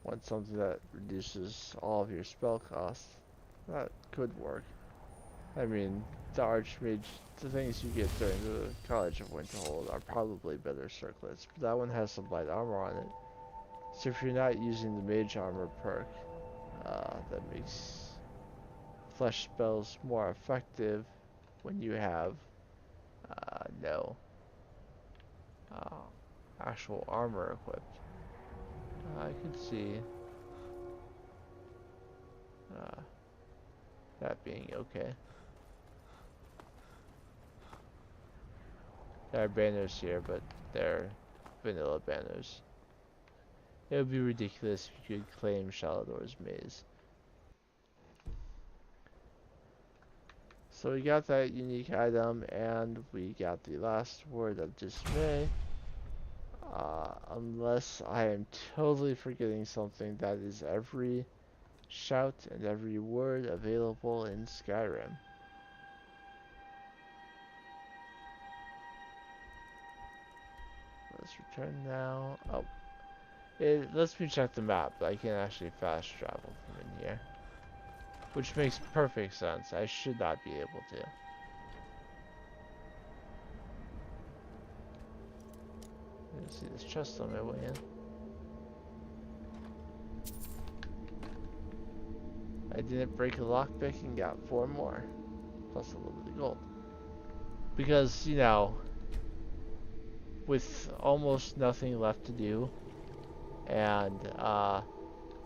want something that reduces all of your spell costs, that could work. I mean, the Archmage, the things you get during the College of Winterhold are probably better circlets, but that one has some light armor on it. So if you're not using the Mage Armor perk, that makes flesh spells more effective when you have no actual armor equipped. I could see that being okay. There are banners here, but they're vanilla banners. It would be ridiculous if you could claim Shalador's Maze. So we got that unique item, and we got the last word of dismay. Unless I am totally forgetting something, that is every shout and every word available in Skyrim. Let's return now. Oh, it lets me check the map, but I can actually fast travel from in here. Which makes perfect sense. I should not be able to. Let's see this chest on my way in. I didn't break a lockpick and got 4 more. Plus a little bit of gold. Because, you know, with almost nothing left to do, and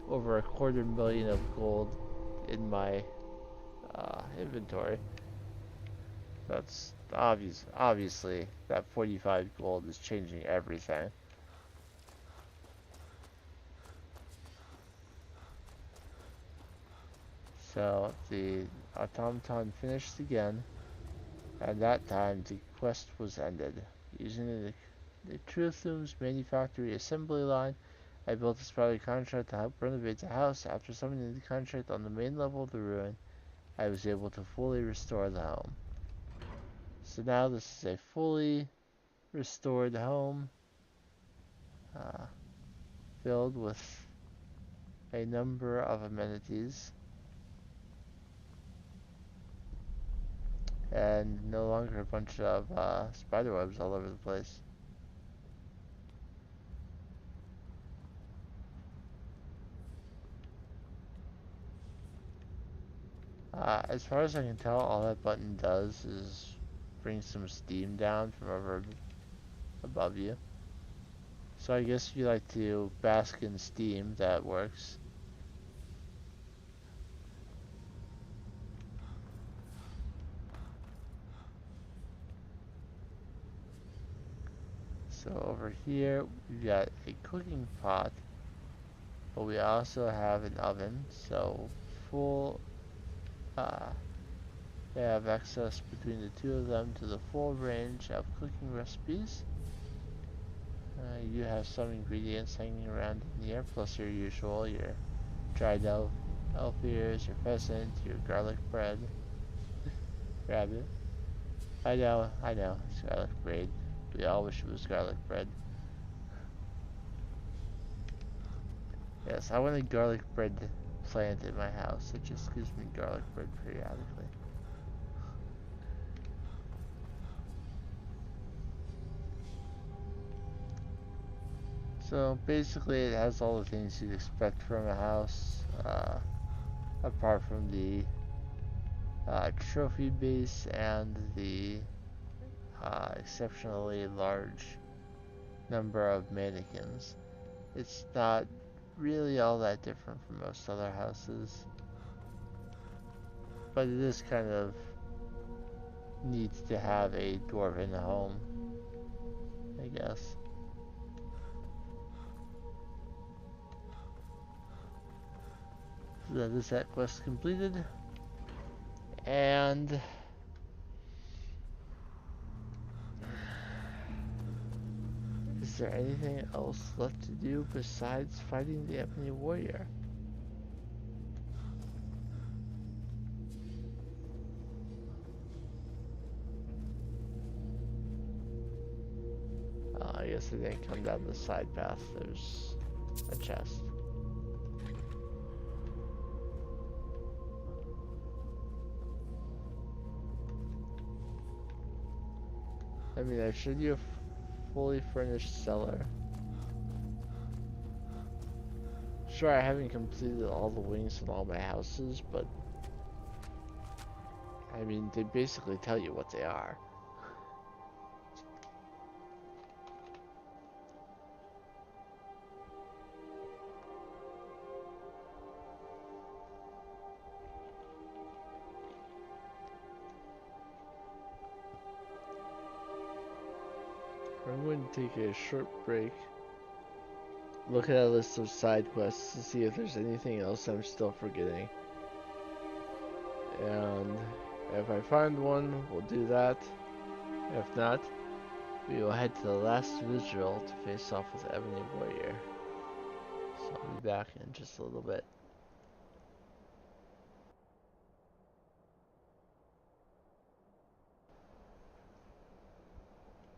over 250,000 of gold in my inventory, that's obviously that 45 gold is changing everything. So the automaton finished again, and that time the quest was ended. Using the Truthum's manufactory assembly line, I built a spider contract to help renovate the house. After summoning the contract on the main level of the ruin, I was able to fully restore the home. So now this is a fully restored home, filled with a number of amenities, and no longer a bunch of spiderwebs all over the place. As far as I can tell, all that button does is bring some steam down from over above you. So I guess if you like to bask in steam, that works. So over here, we've got a cooking pot, but we also have an oven, so full, they have access between the two of them to the full range of cooking recipes. You have some ingredients hanging around in here, plus your usual, your dried elf ears, your pheasant, your garlic bread. Rabbit. I know, it's garlic bread. We all wish it was garlic bread. Yes, I want a garlic bread plant in my house. It just gives me garlic bread periodically. So basically it has all the things you'd expect from a house, apart from the trophy base and the exceptionally large number of mannequins. It's not really all that different from most other houses, but it is kind of neat to have a dwarven home, I guess. So that is that quest completed, and is there anything else left to do besides fighting the Ebony Warrior? I guess I didn't come down the side path. There's a chest. I mean, I showed you a fully furnished cellar. Sure, I haven't completed all the wings in all my houses, but I mean, they basically tell you what they are. I'm going to take a short break, look at a list of side quests to see if there's anything else I'm still forgetting. And if I find one, we'll do that. If not, we will head to the last vigil to face off with Ebony Warrior. So I'll be back in just a little bit.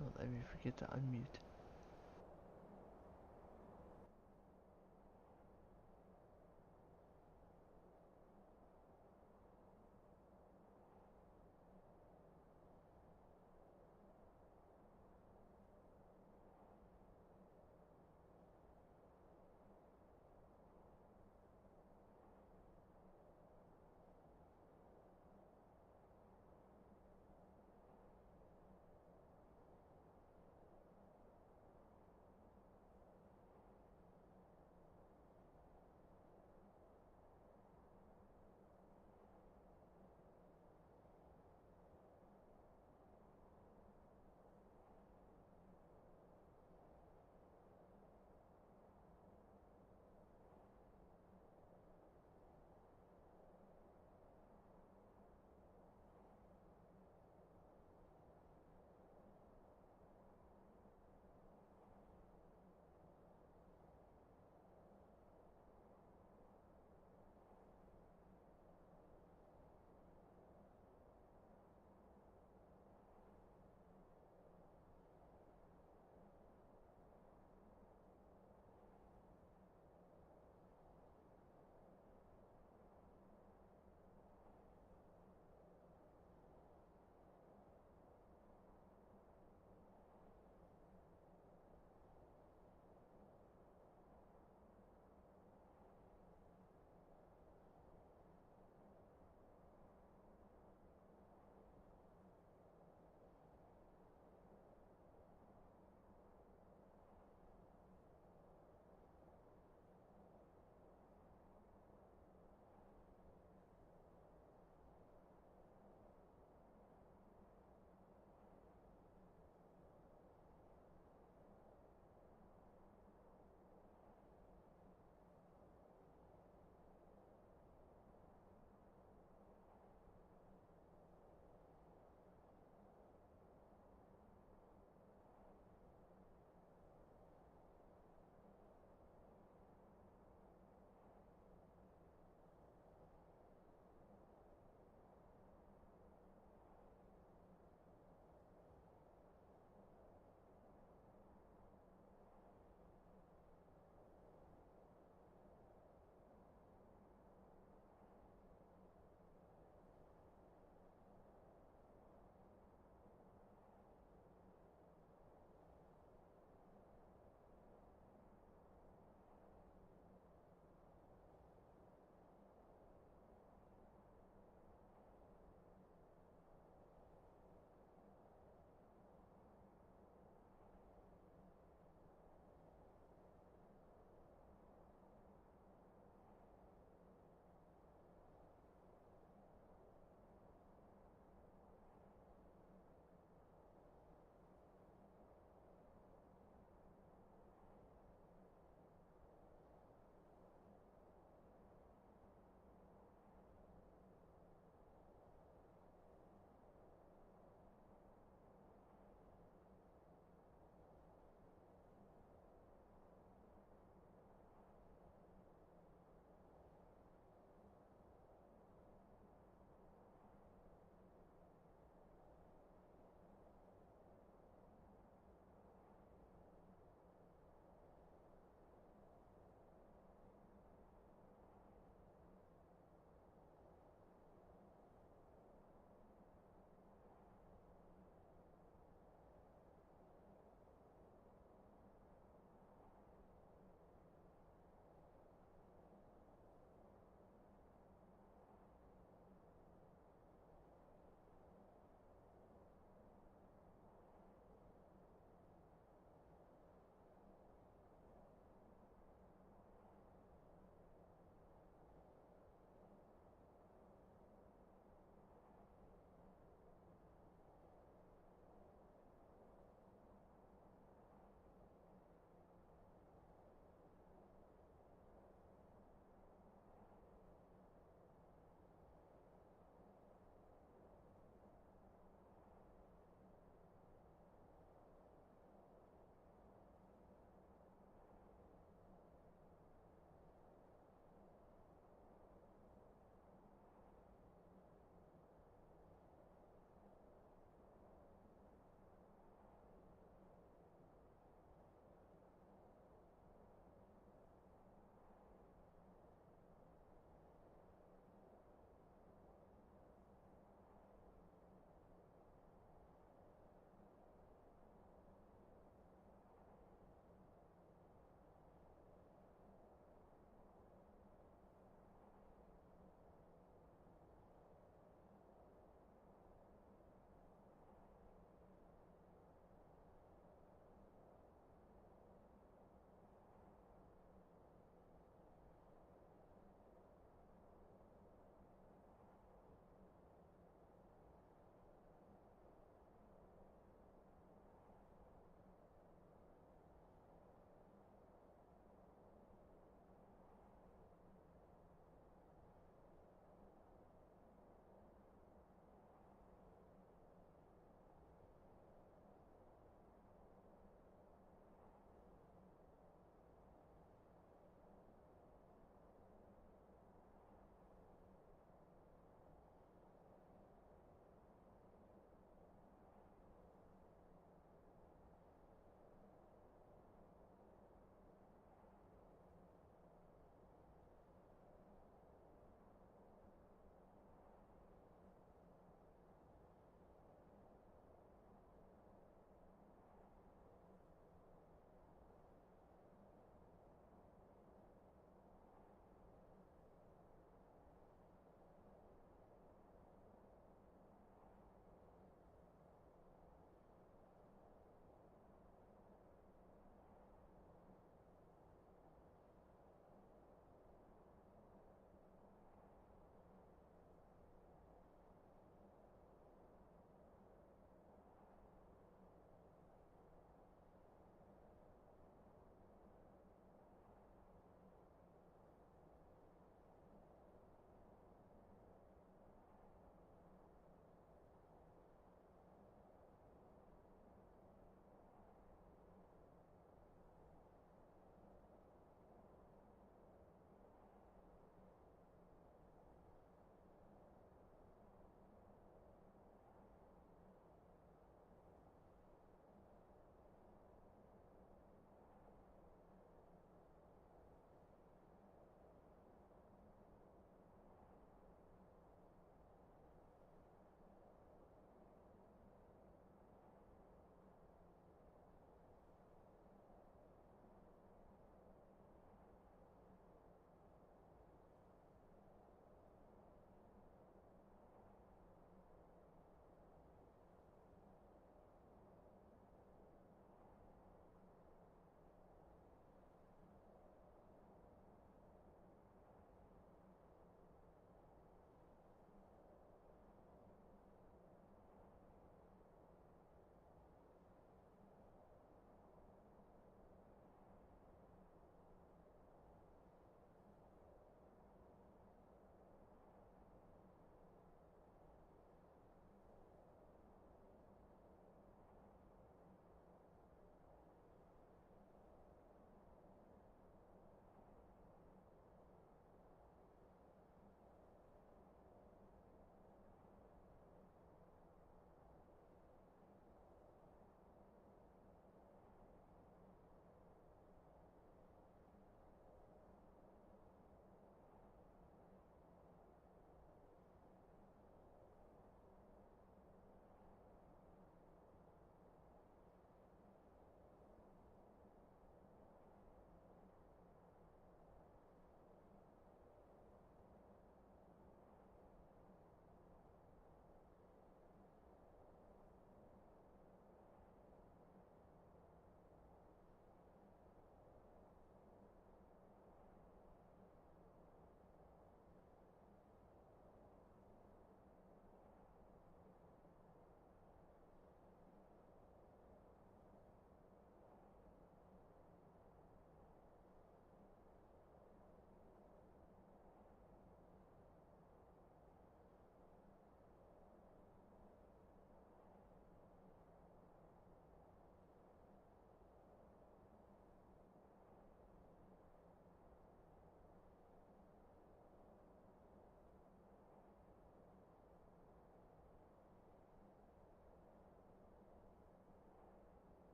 Don't let me forget to unmute.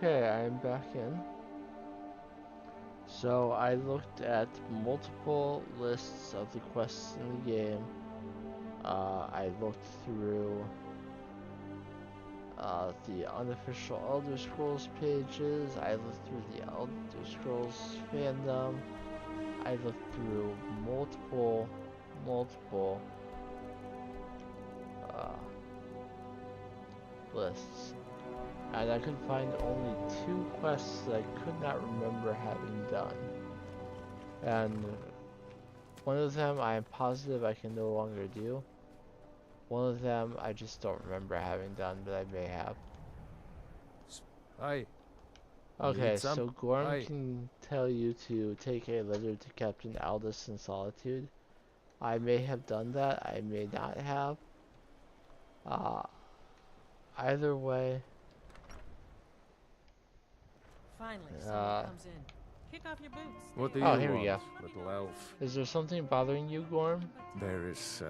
Okay, I'm back in. So I looked at multiple lists of the quests in the game. I looked through the unofficial Elder Scrolls pages. I looked through the Elder Scrolls fandom. I looked through multiple lists. And I could find only 2 quests that I could not remember having done. And one of them I am positive I can no longer do. One of them I just don't remember having done, but I may have. Hi. Okay, Need some? so Gorm Hi. can tell you to take a letter to Captain Aldous in Solitude. I may have done that, I may not have. Either way, Finally, someone comes in. Kick off your boots. What do Oh, you here we want, go. little elf? is there something bothering you, Gorm? There is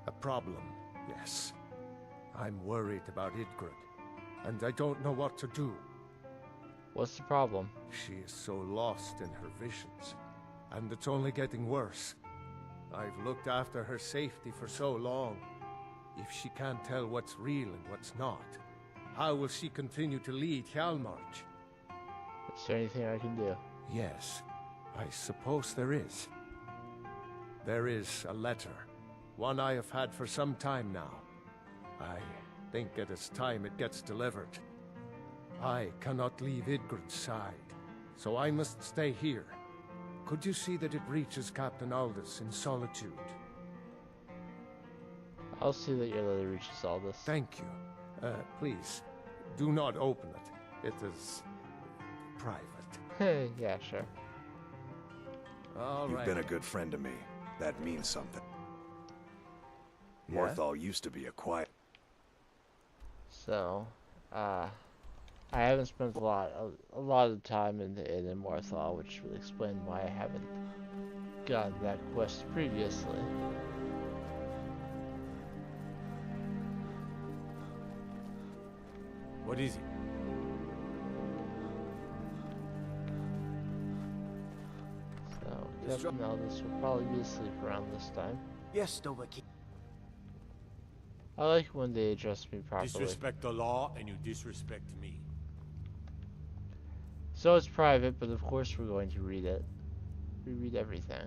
a problem, yes. I'm worried about Idgrid, and I don't know what to do. What's the problem? She is so lost in her visions, and it's only getting worse. I've looked after her safety for so long. If she can't tell what's real and what's not, how will she continue to lead Hjalmarch? Is there anything I can do? Yes, I suppose there is. There is a letter, one I have had for some time now. I think it is time it gets delivered. I cannot leave Idgrid's side, so I must stay here. Could you see that it reaches Captain Aldous in Solitude? I'll see that your letter reaches Aldous. Thank you. Please, do not open it. It is private. Yeah, sure. All You've right. been a good friend to me. That means something. Yeah? Morthal used to be a quiet... So, I haven't spent a lot of time in Morthal, which would explain why I haven't gotten that quest previously. What is it? So, Captain Aldous will probably be asleep around this time. Yes, Dovaki. I like when they address me properly. Disrespect the law and you disrespect me. So it's private, but of course we're going to read it. We read everything.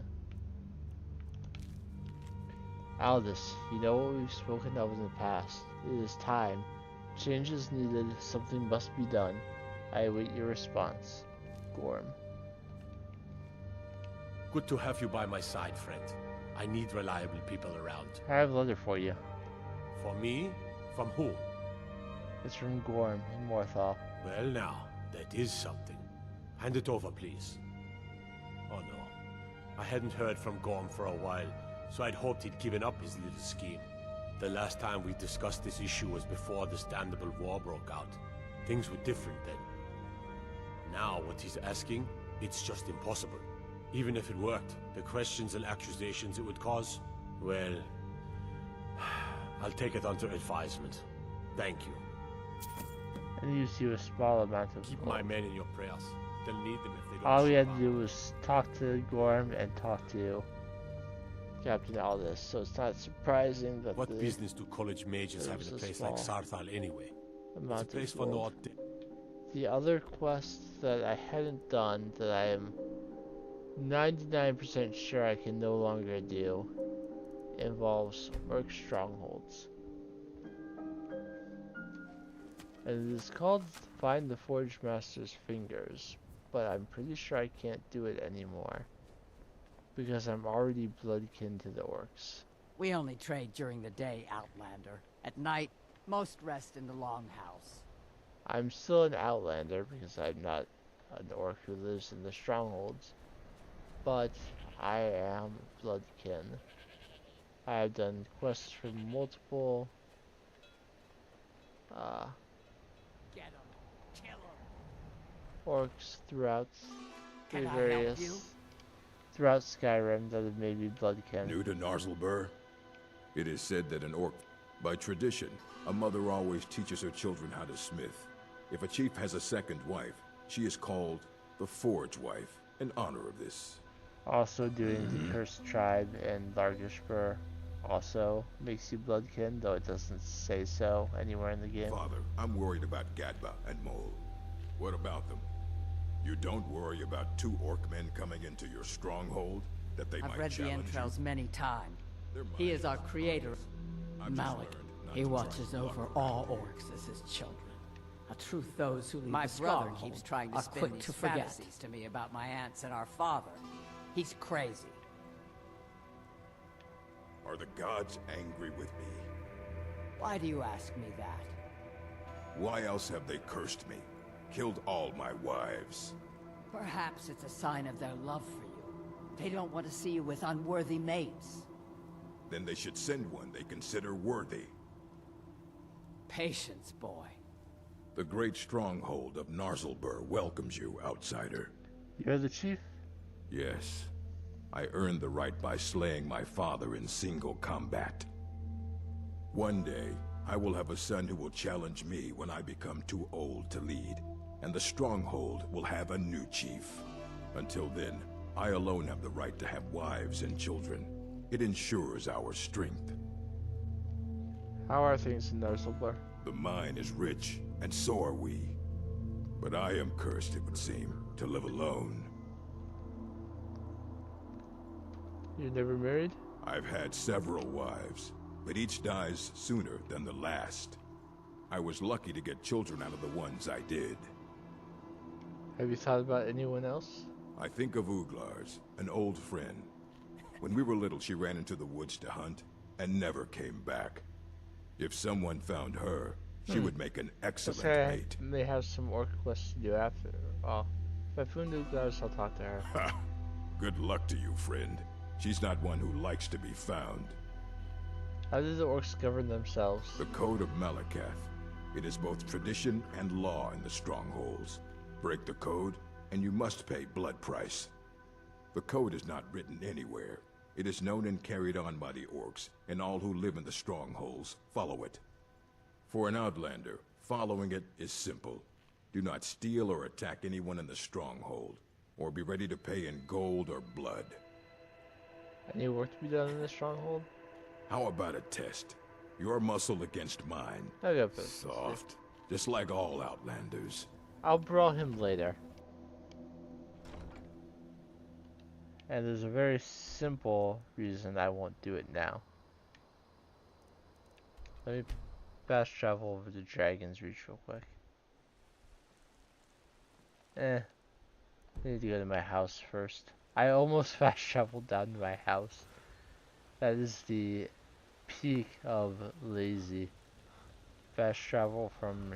Aldous, you know what we've spoken of in the past. It is time. Change is needed. Something must be done. I await your response. Gorm. Good to have you by my side, friend. I need reliable people around. I have a letter for you. For me? From who? It's from Gorm in Morthal. Well now, that is something. Hand it over, please. Oh no. I hadn't heard from Gorm for a while, so I'd hoped he'd given up his little scheme. The last time we discussed this issue was before the Standable War broke out. Things were different then. Now what he's asking, it's just impossible. Even if it worked, the questions and accusations it would cause, well, I'll take it under advisement. Thank you. And use you a small amount of Keep gold. my men in your prayers. They'll need them if they don't. All we show had up. to do was talk to Gorm and talk to Captain Aldous, so it's not surprising that What the business do college mages have in a there's a place like small Sarthal anyway? It's a amount place of for gold. naught. The other quest that I hadn't done that I am 99% sure I can no longer do involves Orc strongholds. And it is called Find the Forge Master's Fingers, but I'm pretty sure I can't do it anymore because I'm already bloodkin to the orcs. We only trade during the day, Outlander. At night, most rest in the Longhouse. I'm still an outlander because I'm not an orc who lives in the strongholds, but I am bloodkin. I have done quests for multiple Get 'em. Kill 'em. orcs throughout the Can I help various you? throughout Skyrim that have made me bloodkin. New to Narzelbur? It is said that an orc, by tradition, a mother always teaches her children how to smith. If a chief has a second wife, she is called the Forge Wife, in honor of this. Also doing the Cursed Tribe and Largishbur also makes you bloodkin, though it doesn't say so anywhere in the game. Father, I'm worried about Gadba and Mole. What about them? You don't worry about 2 orc men coming into your stronghold? That they I've might read the challenge entrails you? many times. He is our creator. Malik. He watches over all orcs as his children. A truth those who leave My the brother stronghold keeps trying to are spin quick these to forget. fantasies to me about my aunts and our father. He's crazy. Are the gods angry with me? Why do you ask me that? Why else have they cursed me? Killed all my wives? Perhaps it's a sign of their love for you. They don't want to see you with unworthy mates. Then they should send one they consider worthy. Patience, boy. The great stronghold of Narzlbur welcomes you, outsider. You're the chief? Yes. I earned the right by slaying my father in single combat. One day, I will have a son who will challenge me when I become too old to lead, and the stronghold will have a new chief. Until then, I alone have the right to have wives and children. It ensures our strength. How are things in Narzlbur? The mine is rich, and so are we. But I am cursed, it would seem, to live alone. You're never married? I've had several wives, but each dies sooner than the last. I was lucky to get children out of the ones I did. Have you thought about anyone else? I think of Uglars, an old friend. When we were little, she ran into the woods to hunt, and never came back. If someone found her, she would make an excellent mate. I may have some orc quests to do after. Oh, if I found Uglars, I'll talk to her. Ha! Good luck to you, friend. She's not one who likes to be found. How do the orcs govern themselves? The Code of Malakath. It is both tradition and law in the strongholds. Break the code, and you must pay blood price. The code is not written anywhere. It is known and carried on by the orcs, and all who live in the strongholds follow it. For an outlander, following it is simple. Do not steal or attack anyone in the stronghold, or be ready to pay in gold or blood. Any work to be done in the stronghold? How about a test? Your muscle against mine. Okay, but soft. Just like all outlanders. I'll brawl him later. And there's a very simple reason I won't do it now. Let me fast travel over to Dragon's Reach real quick. I need to go to my house first. I almost fast traveled down to my house. That is the peak of lazy. Fast travel from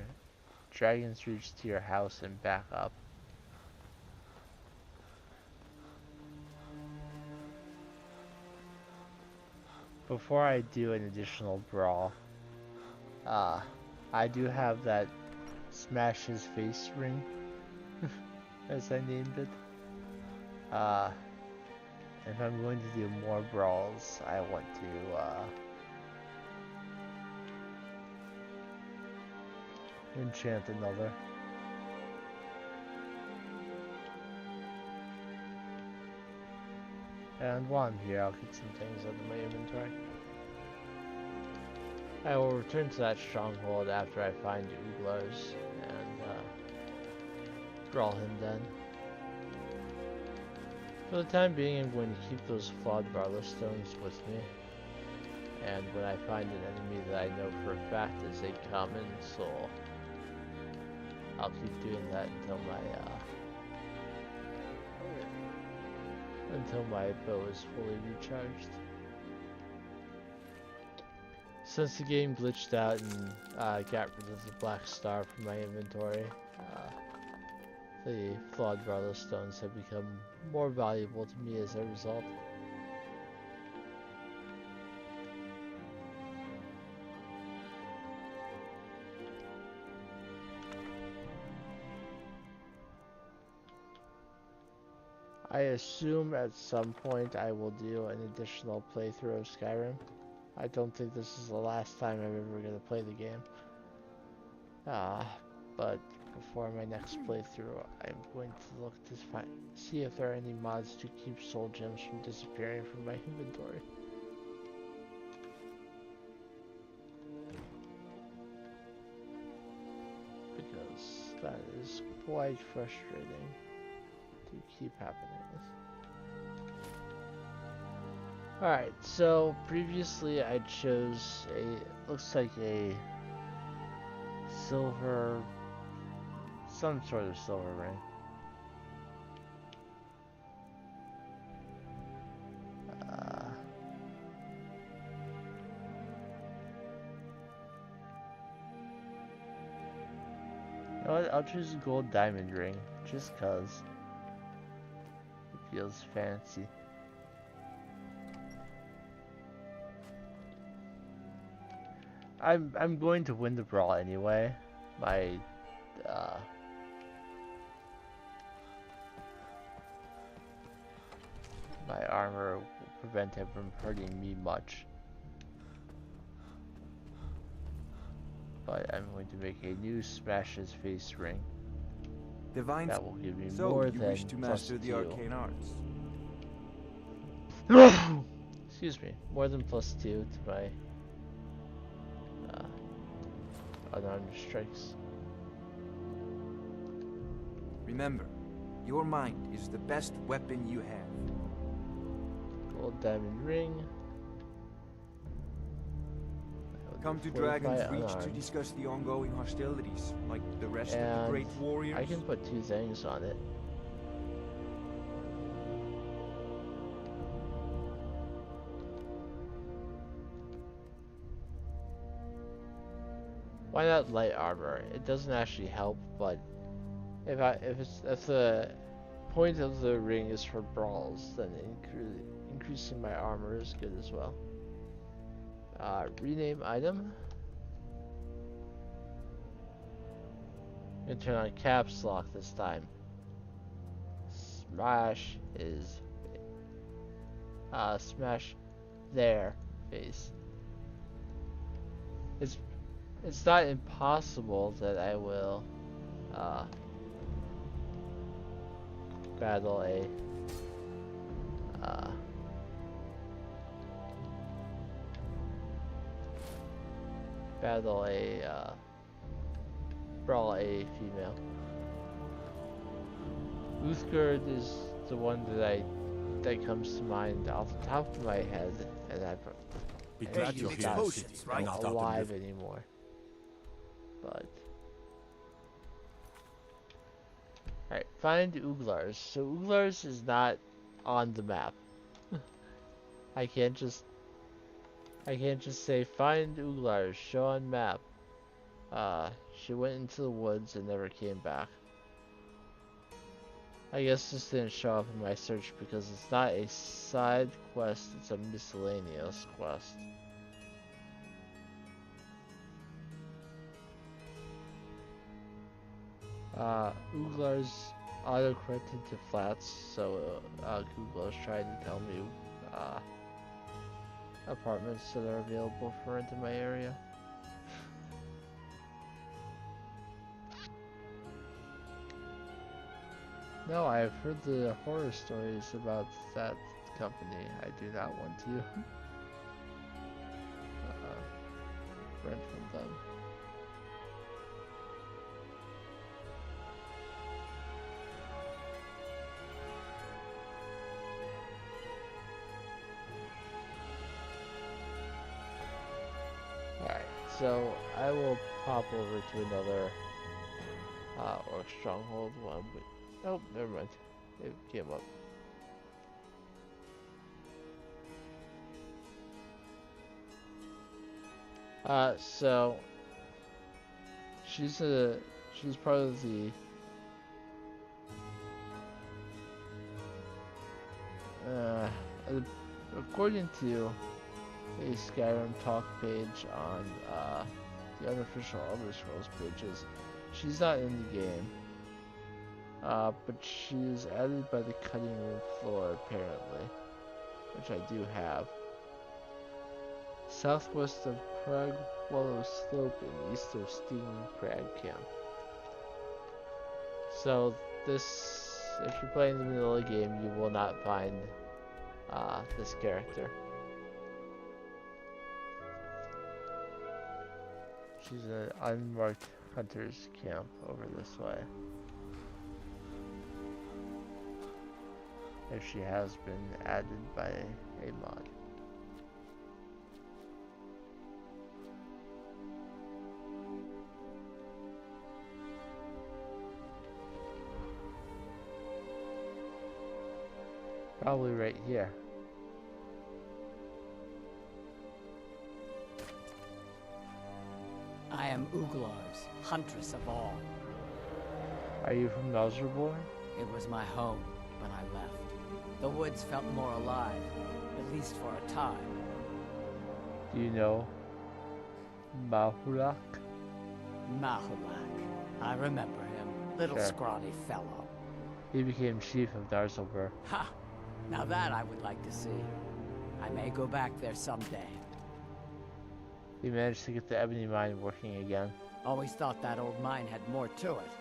Dragon's Reach to your house and back up. Before I do an additional brawl, I do have that Smash His Face ring, as I named it. If I'm going to do more brawls, I want to enchant another. And while I'm here, I'll get some things out of my inventory. I will return to that stronghold after I find Uglars and brawl him then. For the time being, I'm going to keep those flawed Varla stones with me. And when I find an enemy that I know for a fact is a common soul, I'll keep doing that until my bow is fully recharged. Since the game glitched out and got rid of the black star from my inventory, the flawed Varla stones have become more valuable to me as a result. I assume at some point I will do an additional playthrough of Skyrim. I don't think this is the last time I'm ever going to play the game. But before my next playthrough, I'm going to look to see if there are any mods to keep soul gems from disappearing from my inventory. Because that is quite frustrating to keep happening. Alright, so previously I chose looks like a silver, some sort of silver ring. You know what, I'll choose a gold diamond ring, just cause it feels fancy. I'm going to win the brawl anyway. My my armor will prevent him from hurting me much. But I'm going to make a new Smash His Face ring. Divine. That will give me so more you than wish to master the +2. arcane arts. Excuse me, more than +2 to my unarmed strikes. Remember, your mind is the best weapon you have. Gold diamond ring. Come to With Dragon's my Reach to unarmed. discuss the ongoing hostilities, like the rest of the And great warriors. I can put 2 things on it. Why not light armor? It doesn't actually help, but if the point of the ring is for brawls, then increasing my armor is good as well. Rename item. I'm gonna turn on caps lock this time. Smash his smash their face. It's not impossible that I will battle a brawl a female. Uthgerd is the one that comes to mind off the top of my head, and Be glad she's you're here, not potions, right? Not out of alive live. anymore. But alright, find Uglars. So Uglars is not on the map. I can't just say find Uglars, show on map. She went into the woods and never came back. I guess this didn't show up in my search because it's not a side quest, it's a miscellaneous quest. Uglars auto-corrected to flats, so Google is trying to tell me apartments that are available for rent in my area. No, I've heard the horror stories about that company. I do not want to rent from them. Alright, so I will pop over to another orc stronghold one, but oh, never mind. It came up. So she's part of the according to a Skyrim talk page on the unofficial Elder Scrolls pages, she's not in the game. But she is added by the cutting room floor apparently, which I do have. Southwest of Prague Wallow Slope and east of Steaming Crag Camp. So this, if you're playing the vanilla game, you will not find this character. She's an unmarked hunter's camp over this way. If she has been added by a mod. Probably right here. I am Uglars, huntress of all. Are you from Nazarborn? It was my home, but I left. The woods felt more alive, at least for a time. Do you know Mahulak? Mahulak. I remember him. Little Sure. scrawny fellow. He became chief of Darzobur. Ha! Now that I would like to see. I may go back there someday. He managed to get the ebony mine working again. Always thought that old mine had more to it.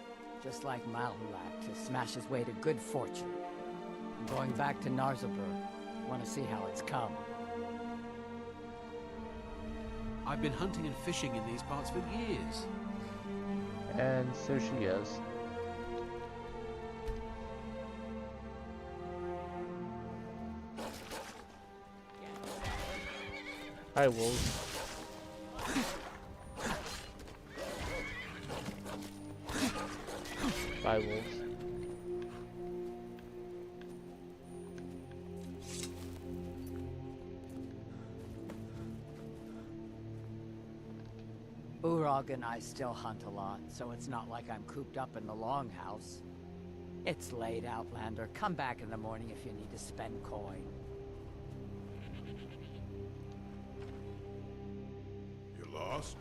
Just like Mahulak to smash his way to good fortune. I'm going back to Narzabur. Want to see how it's come. I've been hunting and fishing in these parts for years. And so she goes. Hi, wolves. Bye, wolves. Urog and I still hunt a lot, so it's not like I'm cooped up in the longhouse. It's late, Outlander. Come back in the morning if you need to spend coin. You lost?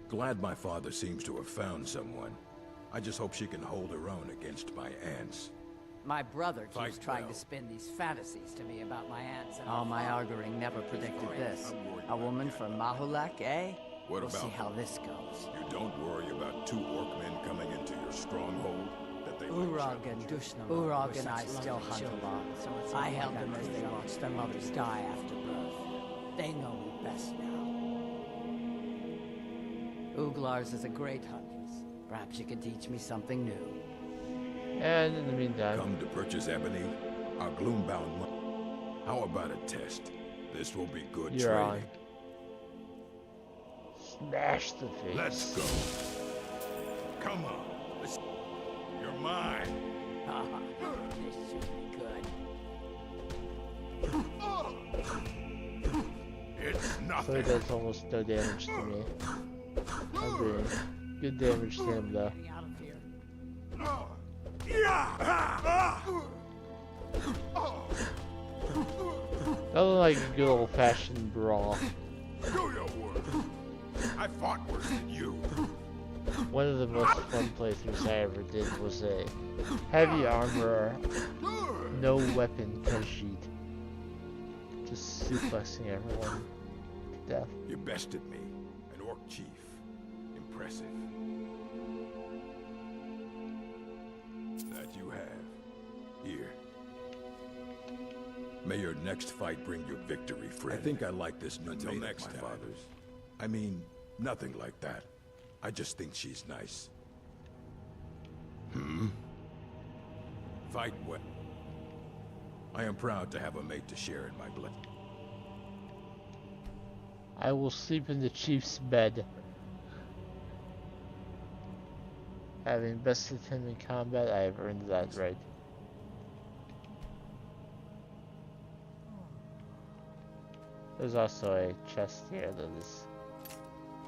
Glad my father seems to have found someone. I just hope she can hold her own against my aunts. My brother keeps Fight trying well. to spin these fantasies to me about my aunts and all my arguing never predicted this. A woman from Mahulak, eh? What We'll about see how this goes. You don't worry about two orc men coming into your stronghold? That they Urog and Dushna. Urog and I still hunt a lot, so it's I held them as they watched their mothers die after birth. They know me best now. Uglars is a great huntress. Perhaps you can teach me something new. And in the meantime... Come to purchase ebony? Our gloombound money. How about a test? This will be good You're trading. on. Smash the face. Let's go. Come on. You're mine. This should be good. It's So nothing. it does almost no damage to me. I'm doing good damage to him though. Getting out of here. Nothing like a good old fashioned brawl. Do your work. I fought worse than you. One of the most fun playthroughs I ever did was a heavy armor, no weapon Khajiit. Just suplexing everyone to death. You bested me. An orc chief. Impressive. That you have. Here. May your next fight bring you victory, friend. I think I like this new Until next time. Father's. I mean, nothing like that. I just think she's nice. Fight well. I am proud to have a mate to share in my blood. I will sleep in the chief's bed. Having bested him in combat, I have earned that right. There's also a chest here that is...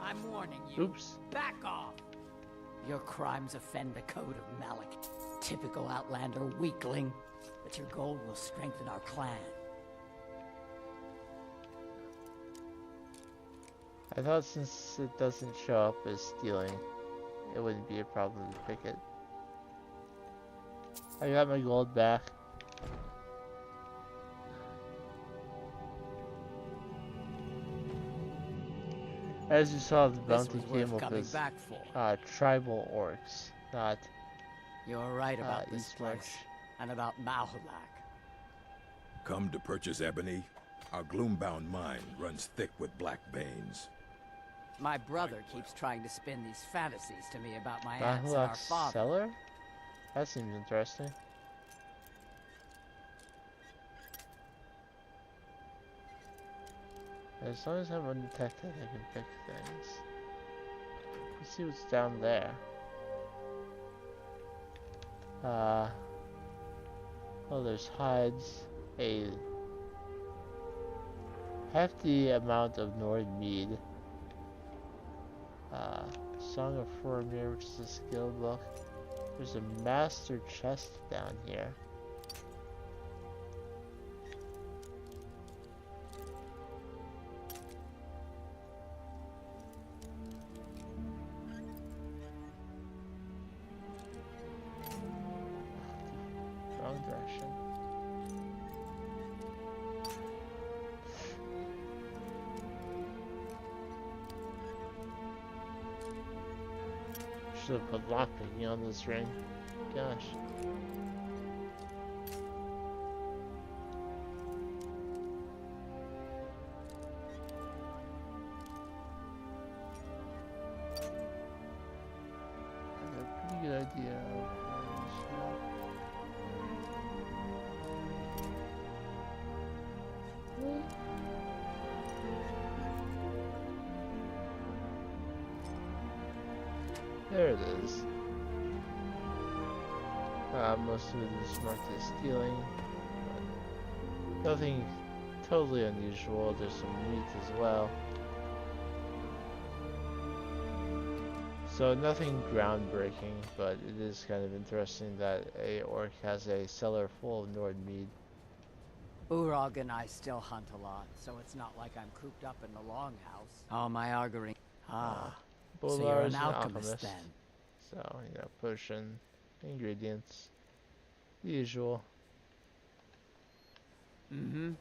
I'm warning you. Oops. Back off! Your crimes offend the code of Malik. Typical Outlander weakling. But your gold will strengthen our clan. I thought since it doesn't show up as stealing, it wouldn't be a problem to pick it. I got my gold back. As you saw, the This bounty was worth came up coming as back for. tribal orcs, not You're right about this East place. March. And about Mahulak. Come to purchase ebony? Our gloombound mine runs thick with black veins. My brother keeps trying to spin these fantasies to me about my aunts and our Mahulak's father. cellar? That seems interesting. As long as I'm undetected, I can pick things. Let's see what's down there. Oh, there's hides. A hefty amount of Nord mead. Song of Faramir, which is a skill book. There's a master chest down here. Wrong direction. Should have put lockpicking on this ring. Gosh. I have a pretty good idea of where this There it is. Most of it is marked as stealing, but nothing totally unusual. There's some meat as well. So nothing groundbreaking, but it is kind of interesting that a orc has a cellar full of Nord mead. Urog and I still hunt a lot, so it's not like I'm cooped up in the longhouse. All my arguing. So you're Bolar's an alchemist then. So, you know, potion, ingredients, the usual. Mm-hmm.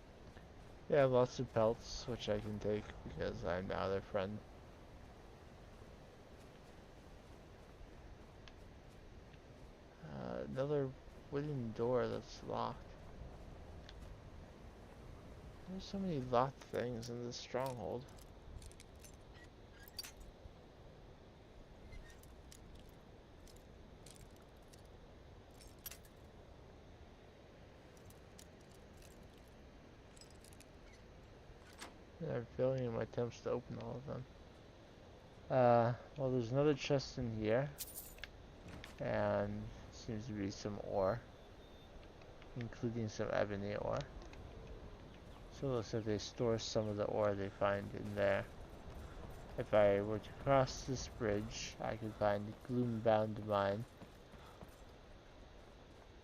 They have lots of pelts, which I can take because I'm now their friend. Another wooden door that's locked. There's so many locked things in this stronghold. And I'm failing in my attempts to open all of them. Well, there's another chest in here. And seems to be some ore. Including some ebony ore. So it looks like they store some of the ore they find in there. If I were to cross this bridge, I could find Gloombound Mine.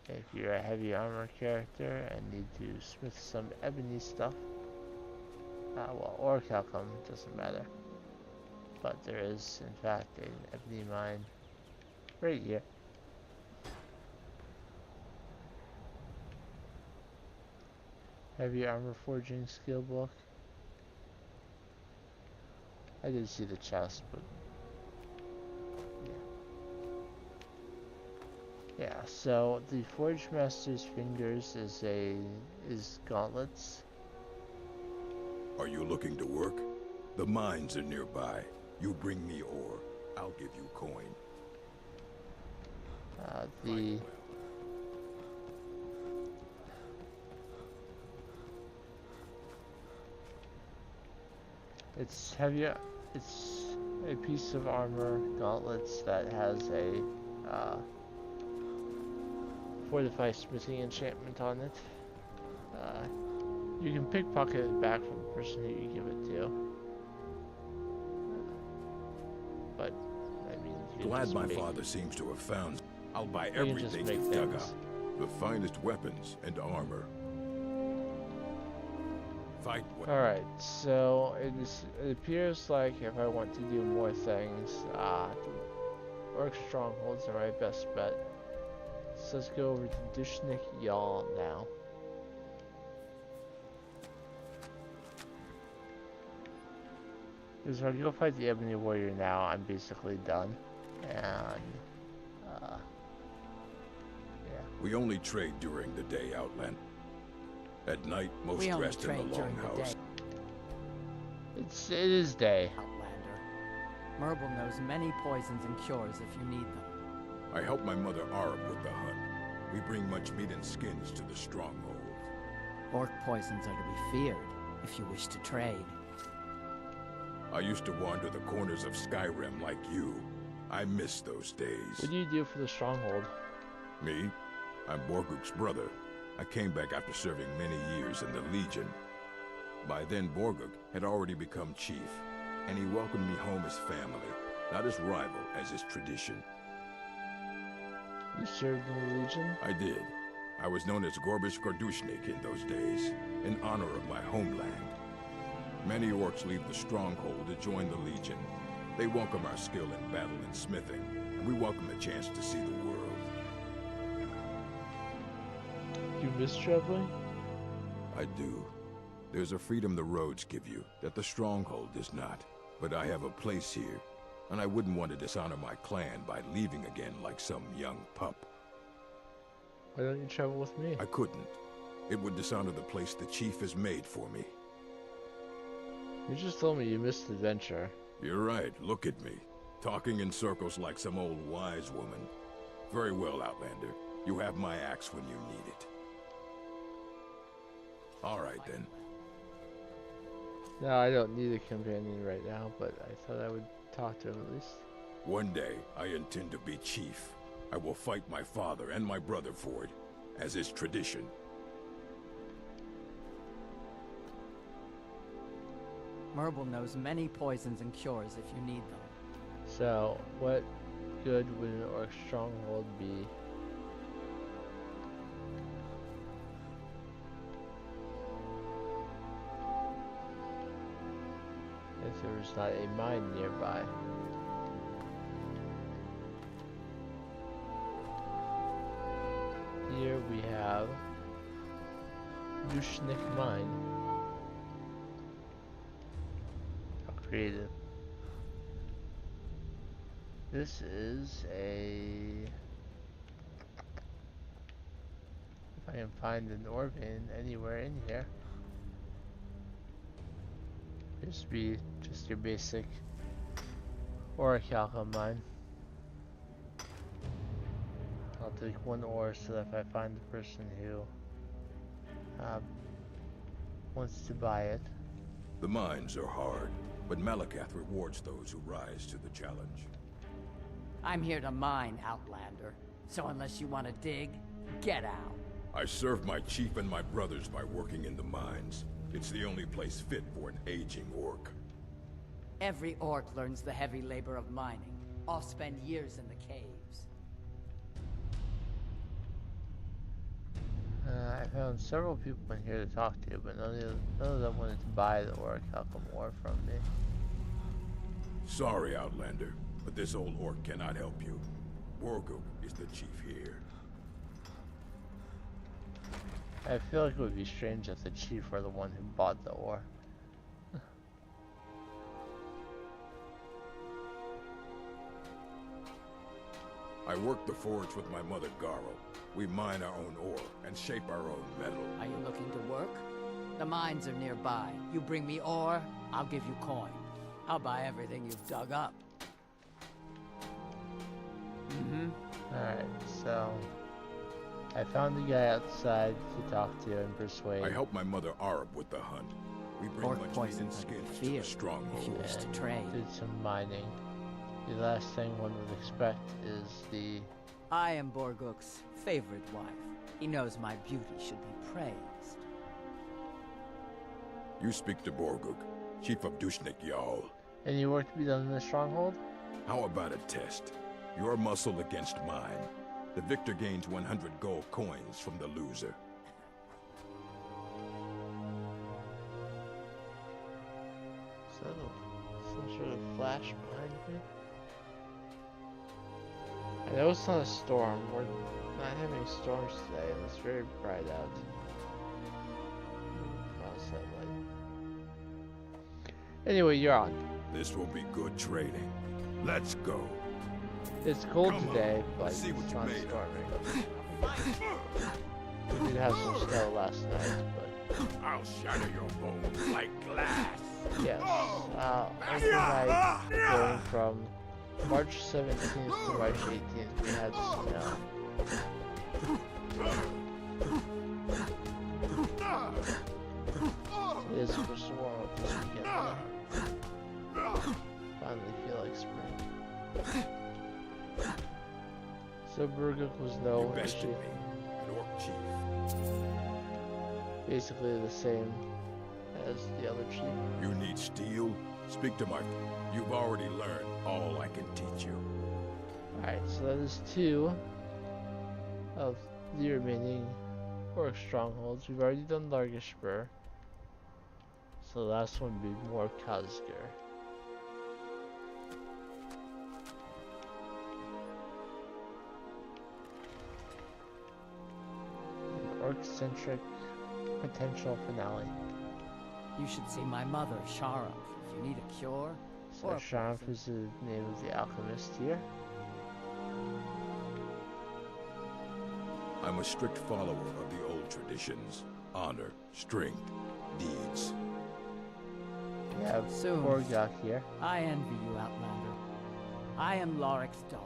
If you're a heavy armor character and need to smith some ebony stuff, well, or calcum, doesn't matter. But there is, in fact, an ebony mine right here. Heavy armor forging skill book. I did see the chest, but yeah. So the Forge Master's fingers is gauntlets. Are you looking to work? The mines are nearby. You bring me ore, I'll give you coin. It's heavy. It's a piece of armor, gauntlets that has a fortified smithing enchantment on it. You can pickpocket it back from the person who you give it to. But I mean, you Glad just my make, father seems to have found. I'll buy you can just everything make you've dug things. up. The finest weapons and armor. Fight well. Alright, so it appears like if I want to do more things, Orc Strongholds are my best bet. So let's go over to Dushnik Yal now. Because when I go fight the Ebony Warrior now, I'm basically done. And, yeah. We only trade during the day, Outland. At night, most We only rest in the trade during the longhouse. It is day. Outlander. Merble knows many poisons and cures if you need them. I help my mother Arab with the hunt. We bring much meat and skins to the stronghold. Orc poisons are to be feared if you wish to trade. I used to wander the corners of Skyrim like you. I miss those days. What do you do for the stronghold? Me? I'm Borguk's brother. I came back after serving many years in the Legion. By then, Borguk had already become chief, and he welcomed me home as family, not as rival as is tradition. You served in the Legion? I did. I was known as Gorbish Gordushnik in those days, in honor of my homeland. Many orcs leave the stronghold to join the Legion. They welcome our skill in battle and smithing, and we welcome the chance to see the world. You miss traveling? I do. There's a freedom the roads give you that the stronghold does not. But I have a place here, and I wouldn't want to dishonor my clan by leaving again like some young pup. Why don't you travel with me? I couldn't. It would dishonor the place the chief has made for me. You just told me you missed the adventure. You're right, look at me. Talking in circles like some old wise woman. Very well, Outlander. You have my axe when you need it. All right, then. No, I don't need a companion right now, but I thought I would talk to him at least. One day, I intend to be chief. I will fight my father and my brother for it, as is tradition. Merble knows many poisons and cures if you need them. So, what good would an orc stronghold be? If there was not a mine nearby. Here we have Dushnik Mine. How creative. This is a... If I can find an ore vein anywhere in here. This would be just your basic orichalcum mine. I'll take one ore so that if I find the person who wants to buy it. The mines are hard, but Malakath rewards those who rise to the challenge. I'm here to mine, Outlander. So unless you want to dig, get out. I served my chief and my brothers by working in the mines. It's the only place fit for an aging orc. Every orc learns the heavy labor of mining. I'll spend years in the caves. I found several people in here to talk to, but none of them wanted to buy the orichalcum ore from me. Sorry, Outlander, but this old orc cannot help you. Borguk is the chief here. I feel like it would be strange if the chief were the one who bought the ore. I work the forge with my mother Garl. We mine our own ore and shape our own metal. Are you looking to work? The mines are nearby. You bring me ore, I'll give you coin. I'll buy everything you've dug up. Alright, so... I found the guy outside to talk to and persuade. I help my mother Arab with the hunt. We bring Orc much meat poison and skins to the stronghold. if you wish to trade. Did some mining. The last thing one would expect is the... I am Borguk's favorite wife. He knows my beauty should be praised. You speak to Borguk, chief of Dushnik Jarl. Any work to be done in the stronghold? How about a test? Your muscle against mine. The victor gains 100 gold coins from the loser. So, some sort of flash behind me? I know it's not a storm. We're not having storms today, and it's very bright out. How's that light? Anyway, you're on. This will be good training. Let's go. It's cold Come on, today, but let's see what it's you not made storming. We did have some snow last night, but I'll shatter your bones like glass. yes. Overnight, going from March 17th to March 18th, we had snow. It is supposed to warm up this weekend, though. Finally feel like spring. So Burguk was no issue. An orc chief. Basically the same as the other chief. You need steel? Speak to my... You've already learned all I can teach you. Alright, so that is 2 of the remaining orc strongholds. We've already done Largashbur. So the last one would be more Khazgar. An orc-centric potential finale. You should see my mother, Sharam, if you need a cure. So Sharam is the name of the alchemist here. I'm a strict follower of the old traditions. Honor, strength, deeds. We have Soon. Borgak here. I envy you, Outlander. I am Lorik's daughter.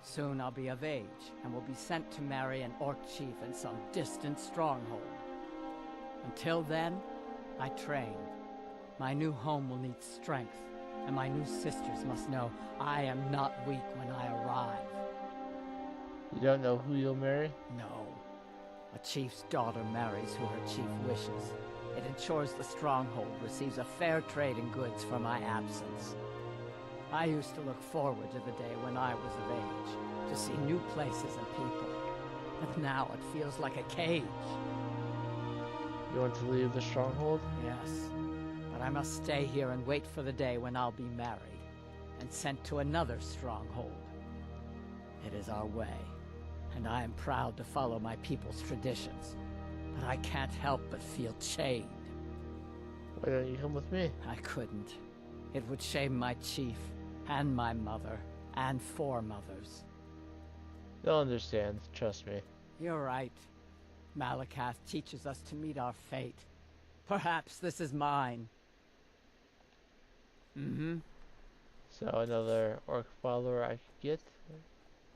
Soon I'll be of age, and will be sent to marry an orc chief in some distant stronghold. Until then, I train. My new home will need strength, and my new sisters must know I am not weak when I arrive. You don't know who you'll marry? No. A chief's daughter marries who her chief wishes. It ensures the stronghold receives a fair trade in goods for my absence. I used to look forward to the day when I was of age, to see new places and people. But now it feels like a cage. You want to leave the stronghold? Yes, but I must stay here and wait for the day when I'll be married, and sent to another stronghold. It is our way, and I am proud to follow my people's traditions. But I can't help but feel chained. Why don't you come with me? I couldn't. It would shame my chief, and my mother, and 4 mothers. They'll understand, trust me. You're right. Malakath teaches us to meet our fate. Perhaps this is mine. Mm-hmm. So another orc follower I could get?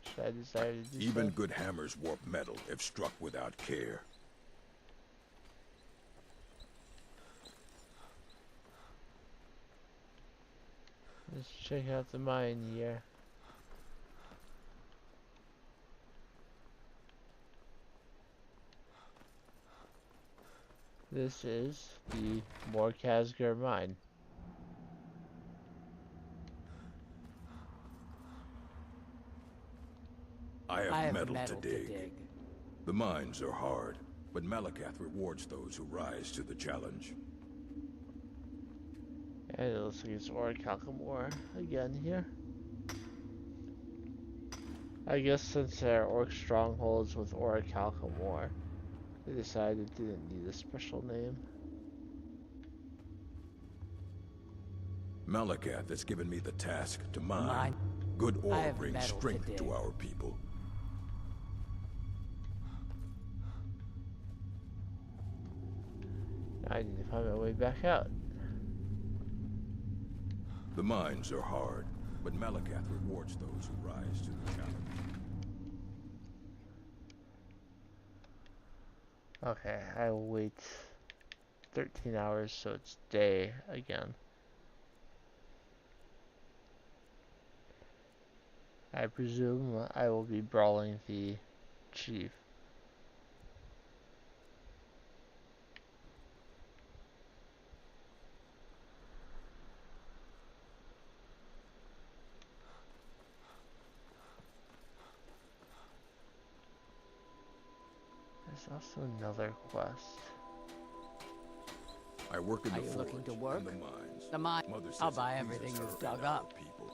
Should I desire to do Even so? good hammers warp metal if struck without care. Let's check out the mine here. This is the Morkazgar mine. I have metal to dig. The mines are hard, but Malakath rewards those who rise to the challenge. And it looks like it's Orichalcomore again here. I guess since there are orc strongholds with Orichalcomore, they decided it didn't need a special name. Malakath has given me the task to mine. Mine. Good I ore have brings metal to strength dig. to our people. I need to find my way back out. The mines are hard, but Malakath rewards those who rise to the challenge. Okay, I will wait 13 hours so it's day again. I presume I will be brawling the chief. There's also another quest. I work in Are the you forge looking to work? and the mines. The mine. Mother says I'll buy it pleases everything her you've dug and our up. people.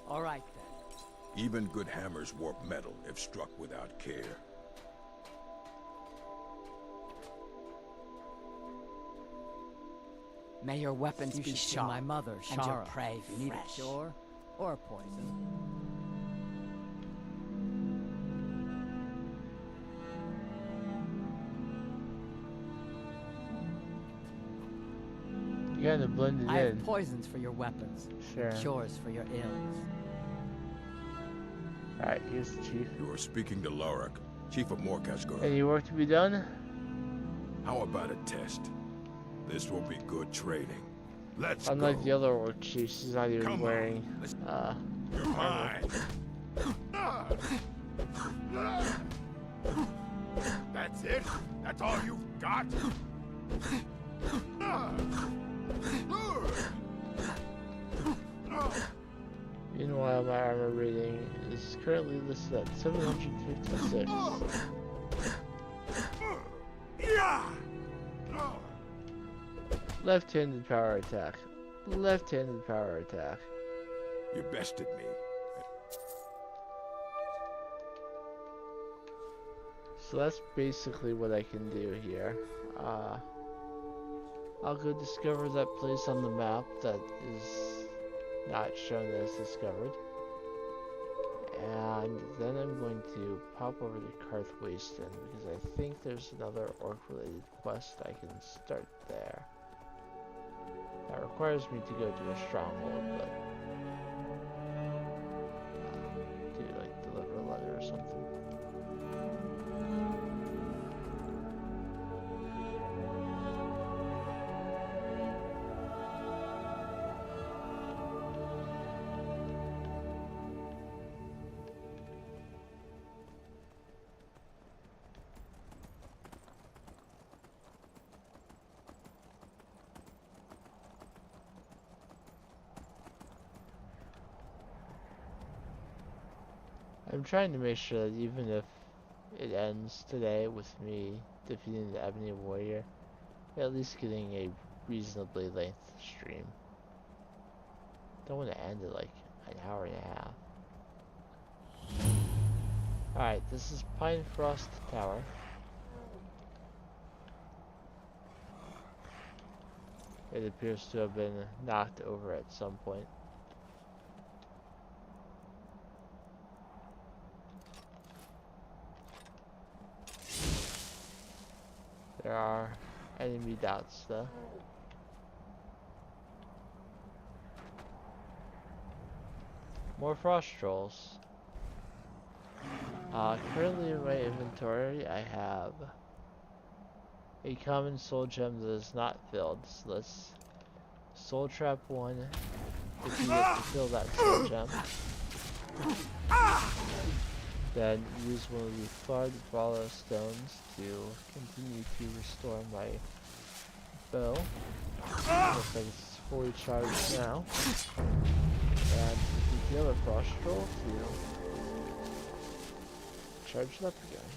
All right then. Even good hammers warp metal if struck without care. May your weapons You be should see sharp, my mother, and your Shara. prey You need a fresh. cure or a poison. You gotta blend it I in. have poisons for your weapons, Sure. cures for your ills. Alright, here's the chief. You are speaking to Lorik, Chief of Morkasgard. Any work to be done? How about a test? This will be good training. Let's Unlike go. the other orc chiefs, he's not even Come on, wearing You're mine. That's it? That's all you've got? Meanwhile, my armor rating is currently listed at 756. Left-handed power attack. Left-handed power attack. You bested me. So that's basically what I can do here. I'll go discover that place on the map that is not shown as discovered. And then I'm going to pop over to Karth Wasteland because I think there's another orc-related quest I can start there. That requires me to go to a stronghold, but to like deliver a letter or something. I'm trying to make sure that even if it ends today with me defeating the Ebony Warrior, at least getting a reasonably length stream. Don't want to end it like an hour and a half. Alright, this is Pine Frost Tower. It appears to have been knocked over at some point. There are enemy doubts though. More frost trolls. Currently in my inventory I have a common soul gem that is not filled. So let's soul trap one if you get to fill that soul gem. Then use one of the Thard Vala stones to continue to restore my bow. Looks like it's fully charged now. And defeat the other frost troll to charge it up again.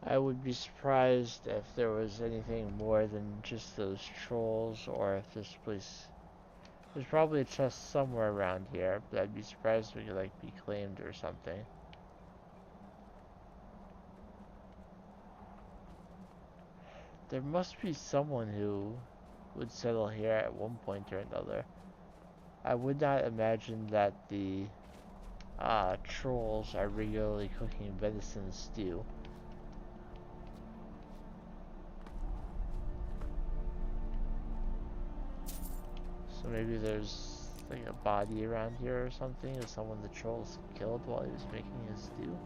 I would be surprised if there was anything more than just those trolls, or if this place... There's probably a chest somewhere around here, but I'd be surprised if it could, like, be claimed or something. There must be someone who would settle here at one point or another. I would not imagine that the trolls are regularly cooking venison stew. So maybe there's like a body around here or something of someone the trolls killed while he was making his stew.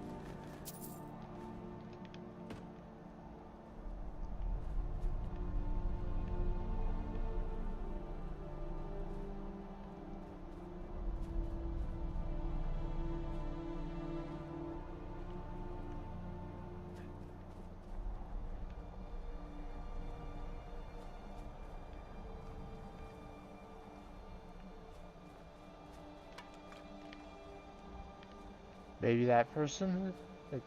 Maybe that person that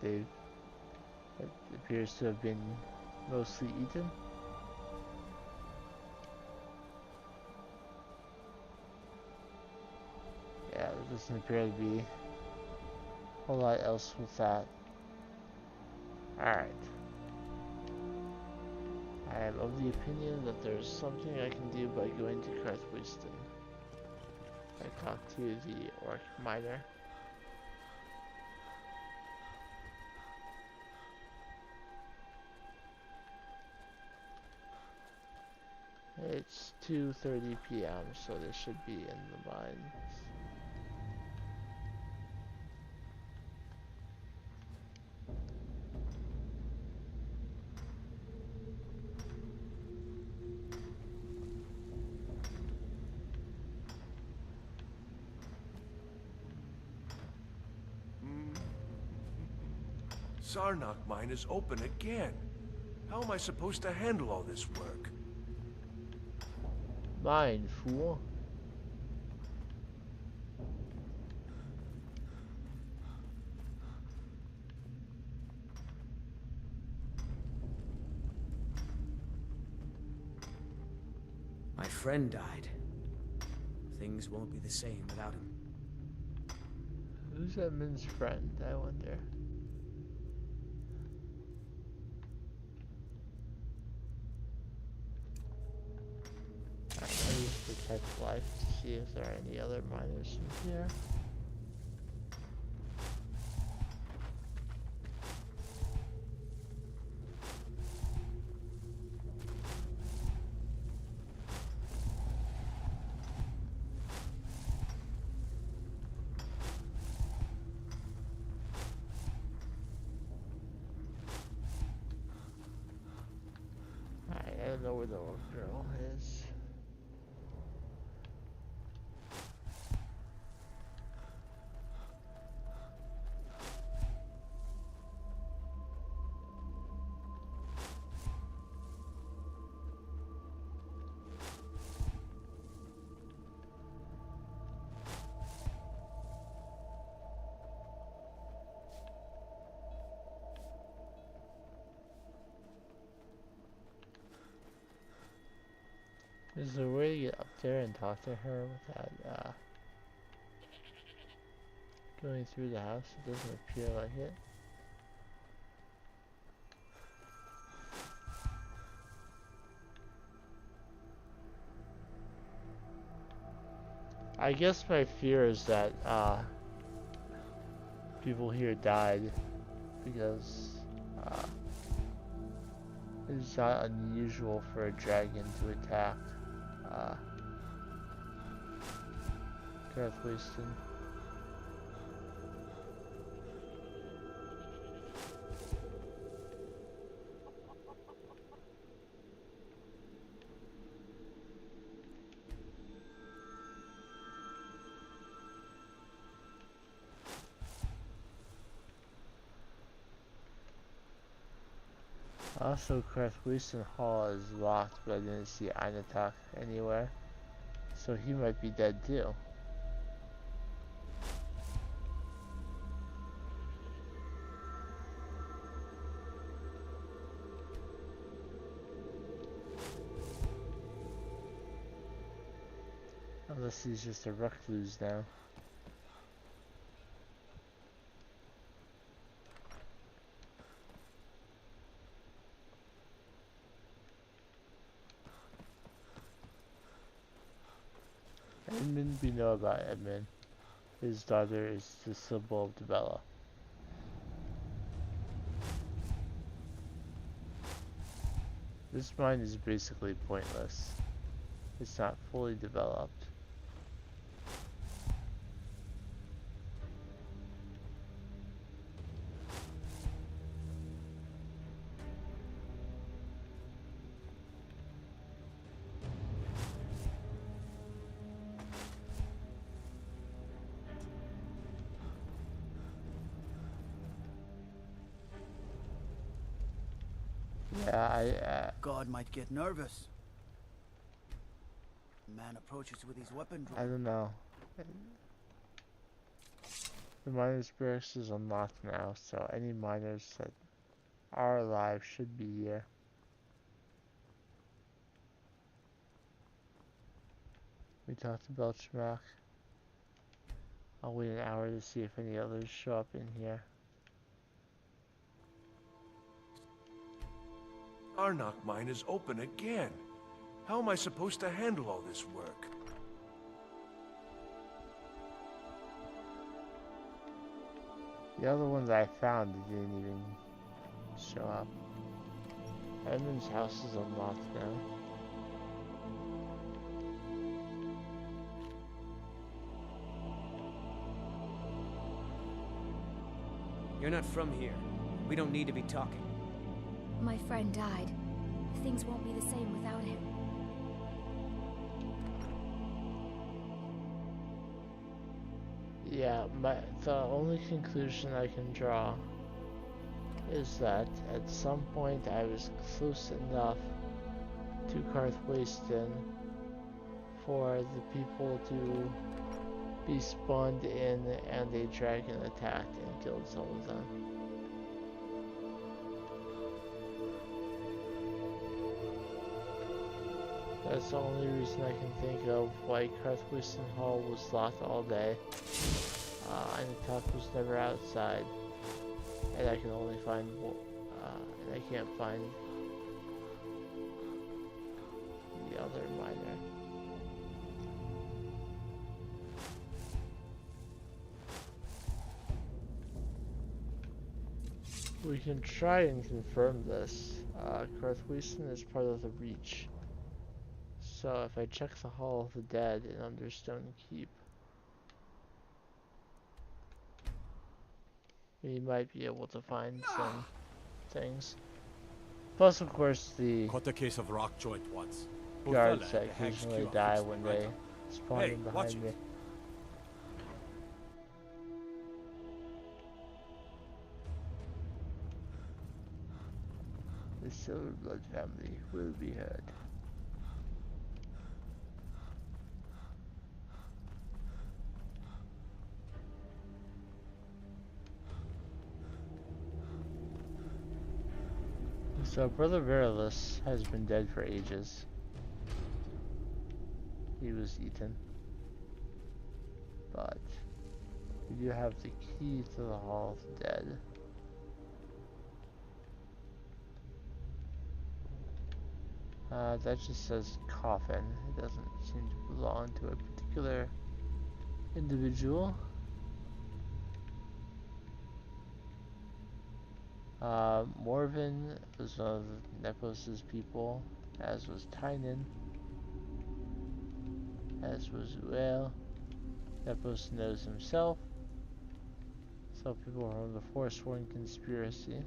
appears to have been mostly eaten. Yeah, there doesn't appear to be whole lot else with that. Alright. I am of the opinion that there's something I can do by going to Crethwiston. I talked to the orc miner. It's 2:30 p.m., so they should be in the mines. Sarnak mine is open again. How am I supposed to handle all this work? Mine, fool. My friend died. Things won't be the same without him. Who's Edmund's friend, I wonder? I use Protect Life to see if there are any other miners in here. I don't know where the old girl is. Is there a way to get up there and talk to her without going through the house? It doesn't appear like it. I guess my fear is that people here died because it's not unusual for a dragon to attack Crethwiston. Also, Crethwiston Hall is locked, but I didn't see Einatok anywhere. So he might be dead too. Unless he's just a recluse now. Edmund, we know about Edmund. His daughter is the symbol of Debella. This mine is basically pointless. It's not fully developed. Yeah, God might get nervous. Man approaches with his weapon drawn. I don't know. The miners' barracks is unlocked now, so any miners that are alive should be here. We talked to Belchmack. I'll wait an hour to see if any others show up in here. Arnok mine is open again. How am I supposed to handle all this work? The other ones I found didn't even show up. Edmund's house is unlocked now. You're not from here. We don't need to be talking. My friend died. Things won't be the same without him. Yeah, the only conclusion I can draw is that at some point I was close enough to Karthwasten for the people to be spawned in and a dragon attacked and killed some of them. That's the only reason I can think of why Karthwasten Hall was locked all day. And the top was never outside. And I can only find and I can't find the other miner. We can try and confirm this. Karthwasten is part of the Reach. So if I check the Hall of the Dead in Understone Keep, we might be able to find some things. Plus, of course, the Caught a case of rock joint once. guards that occasionally die when they spawn in behind me. The Silverblood family will be heard. So Brother Verilus has been dead for ages. He was eaten. But we do have the key to the Hall of the Dead. That just says coffin. It doesn't seem to belong to a particular individual. Morven was one of Nepos' people, as was Tynan, as was Uel. Nepos knows himself. Some people from the Forsworn conspiracy.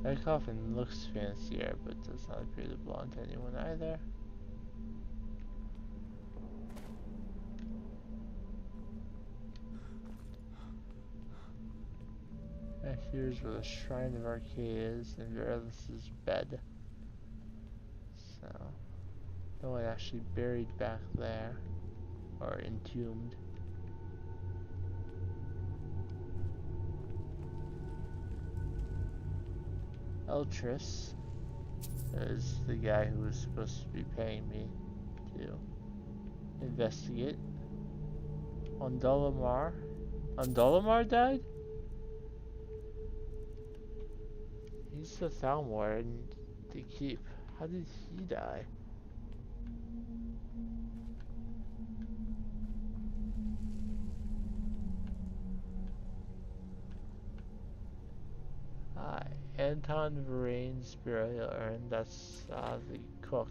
That coffin looks fancier, but does not appear to belong to anyone either. And here's where the Shrine of Arcadia is, and Verilus' bed. So, no one actually buried back there, or entombed. Eltris is the guy who was supposed to be paying me to investigate. Ondolamar? Ondolamar died? He's the Thalmor in the keep. How did he die? Anton Varane's burial urn, that's the cook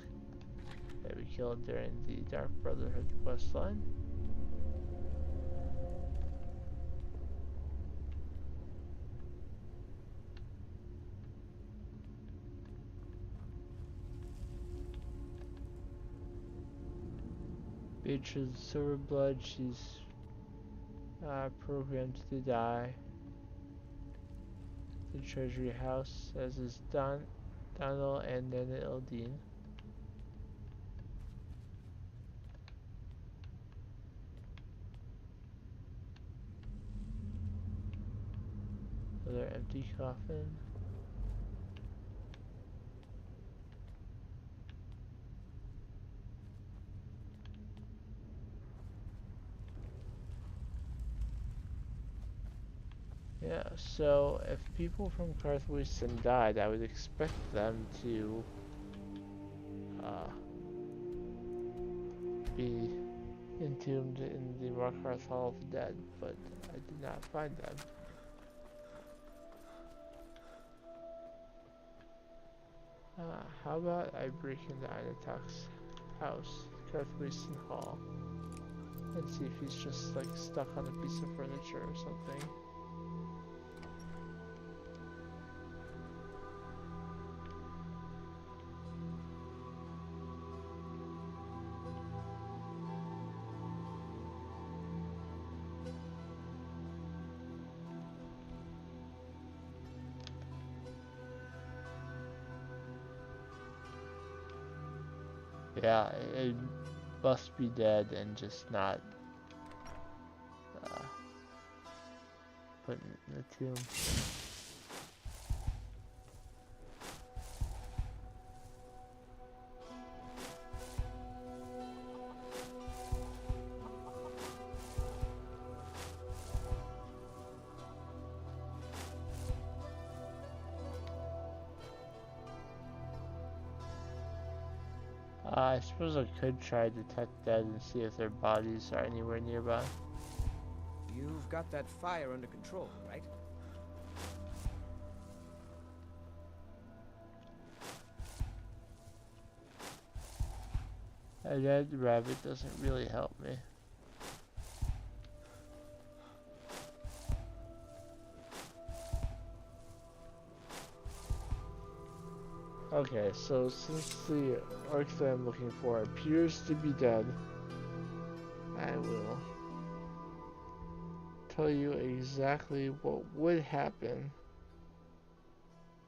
that we killed during the Dark Brotherhood questline. Beatrice Silverblood, she's programmed to die. The Treasury House, as is Donald and Nana Eldine. Another empty coffin. Yeah, so if people from Karthwasten died, I would expect them to be entombed in the Markarth Hall of the Dead, but I did not find them. How about I break into Einatok's house, Karthwasten Hall, and see if he's just like stuck on a piece of furniture or something. Yeah, it must be dead and just not put in the tomb. I suppose I could try detect dead and see if their bodies are anywhere nearby. You've got that fire under control, right? A dead rabbit doesn't really help me. Okay, so since the orc that I'm looking for appears to be dead, I will tell you exactly what would happen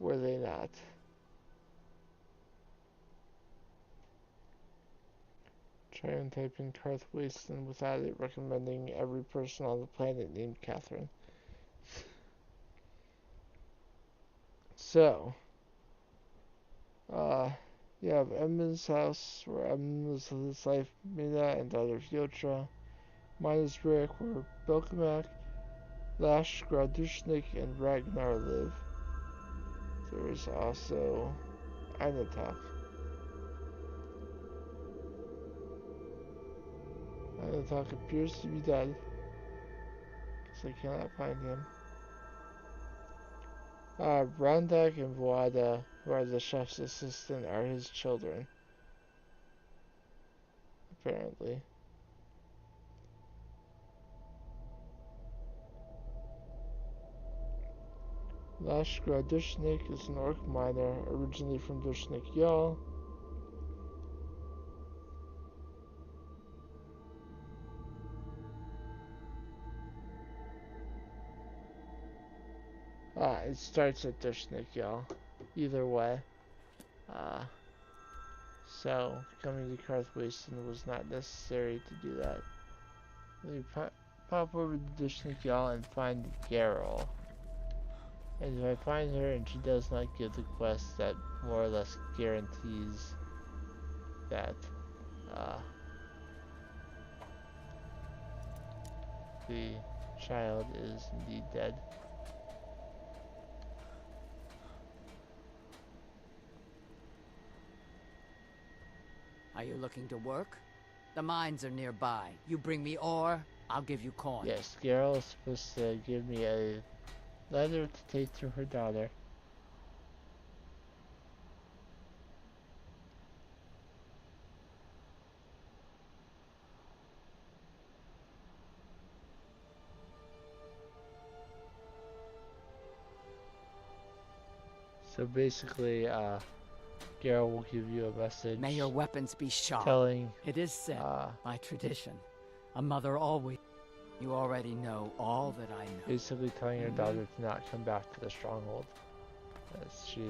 were they not. Try and type in Karthwasten without it recommending every person on the planet named Catherine. So, you have Emma's house, where Emma lives with his wife Mina and daughter Fyotra. Mina's Rick, where Belkamak, Lash, Gradushnik, and Ragnar live. There is also Einatok. Einatok appears to be dead, because I cannot find him. Brandak and Voada, who are the chef's assistant, are his children. Apparently. Lashkra Dushnik is an orc miner, originally from Dushnik Yal. It starts at Dushnik Yal. Either way. So, coming to Karthwasten was not necessary to do that. Let me pop over to Dushnik Yal and find Garrel. And if I find her and she does not give the quest, that more or less guarantees that the child is indeed dead. Are you looking to work? The mines are nearby. You bring me ore, I'll give you coin. Yes, Garrel is supposed to give me a letter to take to her daughter. So basically, Garrel will give you a message. May your weapons be sharp. Telling, it is said by tradition, a mother always. You already know all that I know. Basically telling her daughter to not come back to the stronghold, as she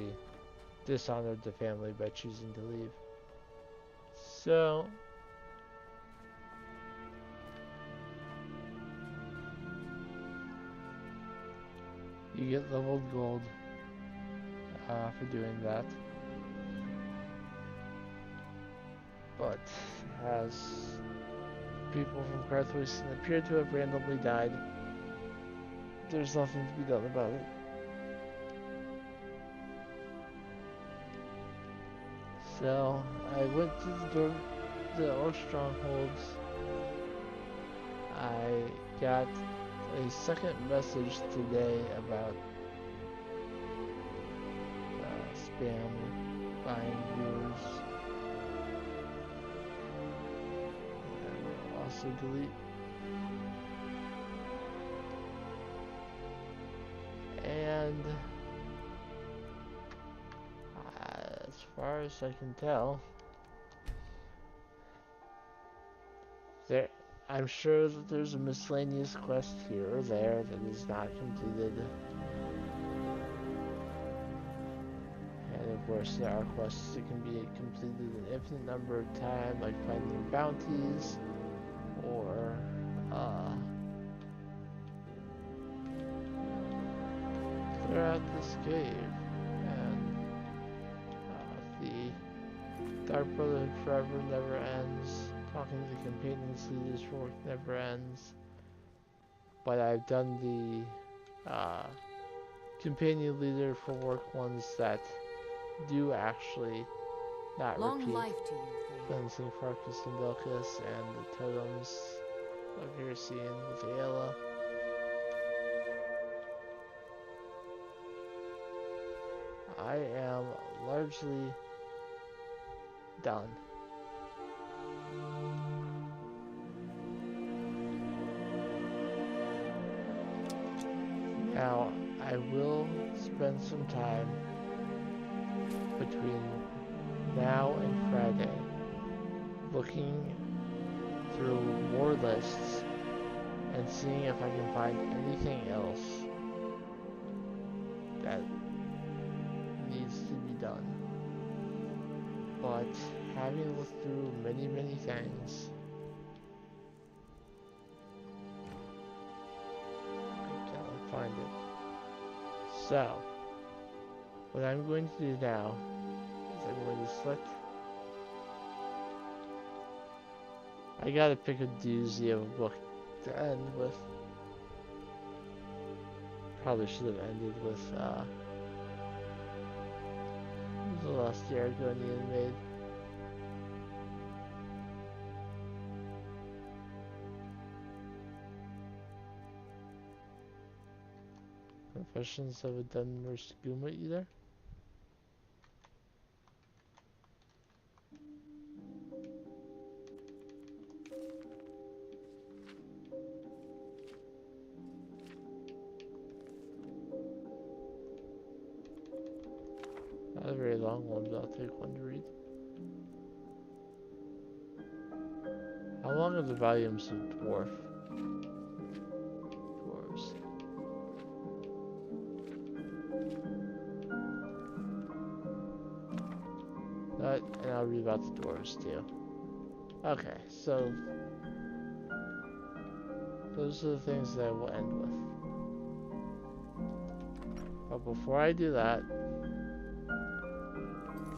dishonored the family by choosing to leave. So, You get leveled gold for doing that. But as people from Karthwasten appear to have randomly died, there's nothing to be done about it. So I went to the Orc strongholds. I got a second message today about spam buying viewers. And I'll also delete. And as far as I can tell, I'm sure that there's a miscellaneous quest here or there that is not completed. And of course there are quests that can be completed an infinite number of times, like finding bounties, or clear out this cave. And the Dark Brotherhood forever never ends. Talking to the companions leaders for work never ends. But I've done the companion leader for work ones that do actually not Long repeat. life to you, Thane. Cleansing Farkas and Vilkas and the totems of Heresy with Ayla. I am largely done. Now, I will spend some time between now and Friday looking through more lists and seeing if I can find anything else that needs to be done. But having looked through many things, find it. So, what I'm going to do now is I'm going to select. I gotta pick a doozy of a book to end with. Probably should have ended with the last Aragonian made. Confessions of a Dunmer Skooma either. Not a very long one, but I'll take one to read. How long are the volumes of Dwarves? And I'll read about the dwarves too. Okay, so those are the things that I will end with. But before I do that,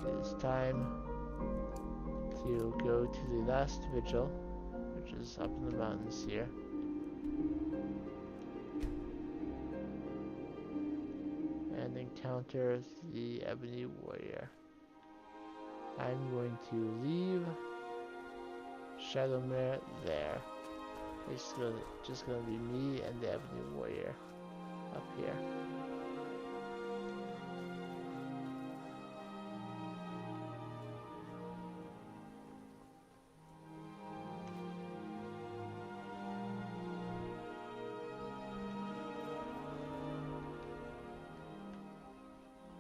it is time to go to the last vigil, which is up in the mountains here. And encounter the Ebony Warrior. I'm going to leave Shadowmere there. It's just gonna be me and the Ebony Warrior up here.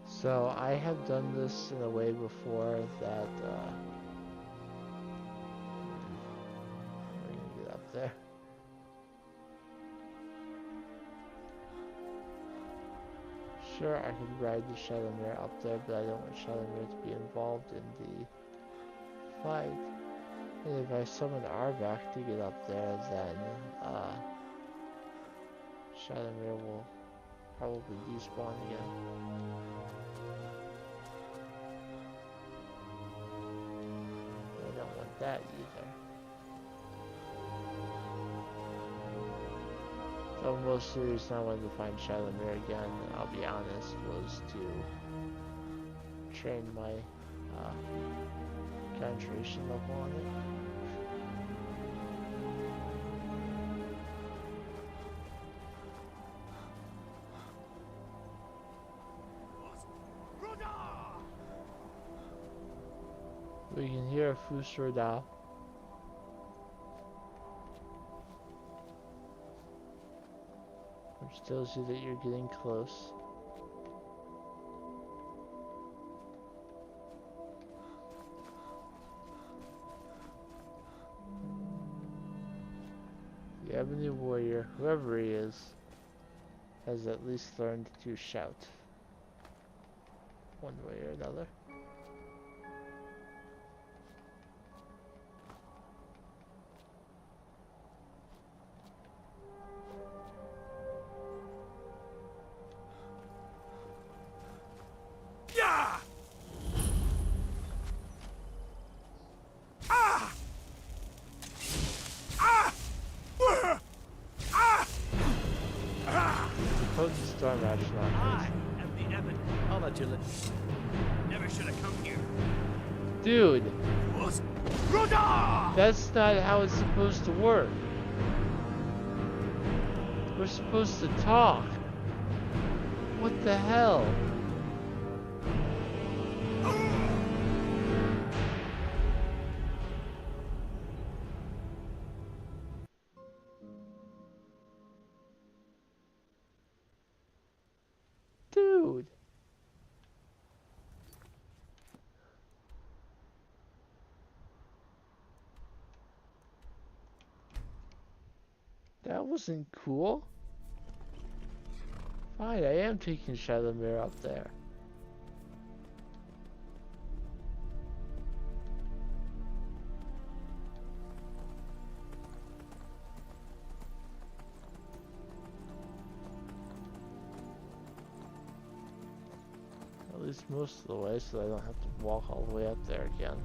So I have done this in a way before that we can get up there. Sure, I could ride the Shadowmere up there, but I don't want Shadowmere to be involved in the fight. And if I summon Arvak to get up there, then Shadowmere will probably despawn again. I don't want that either. So most the reason I wanted to find Shadowmere again, I'll be honest, was to train my concentration level on it. We can hear a Fusroda. Which tells you that you're getting close. The Ebony Warrior, whoever he is, has at least learned to shout. One way or another. I am the Ebony. I'll let you live. Never should have come here. Dude! That's not how it's supposed to work. We're supposed to talk. What the hell? Dude. That wasn't cool. Fine, I am taking Shadowmere up there. At least most of the way, so I don't have to walk all the way up there again.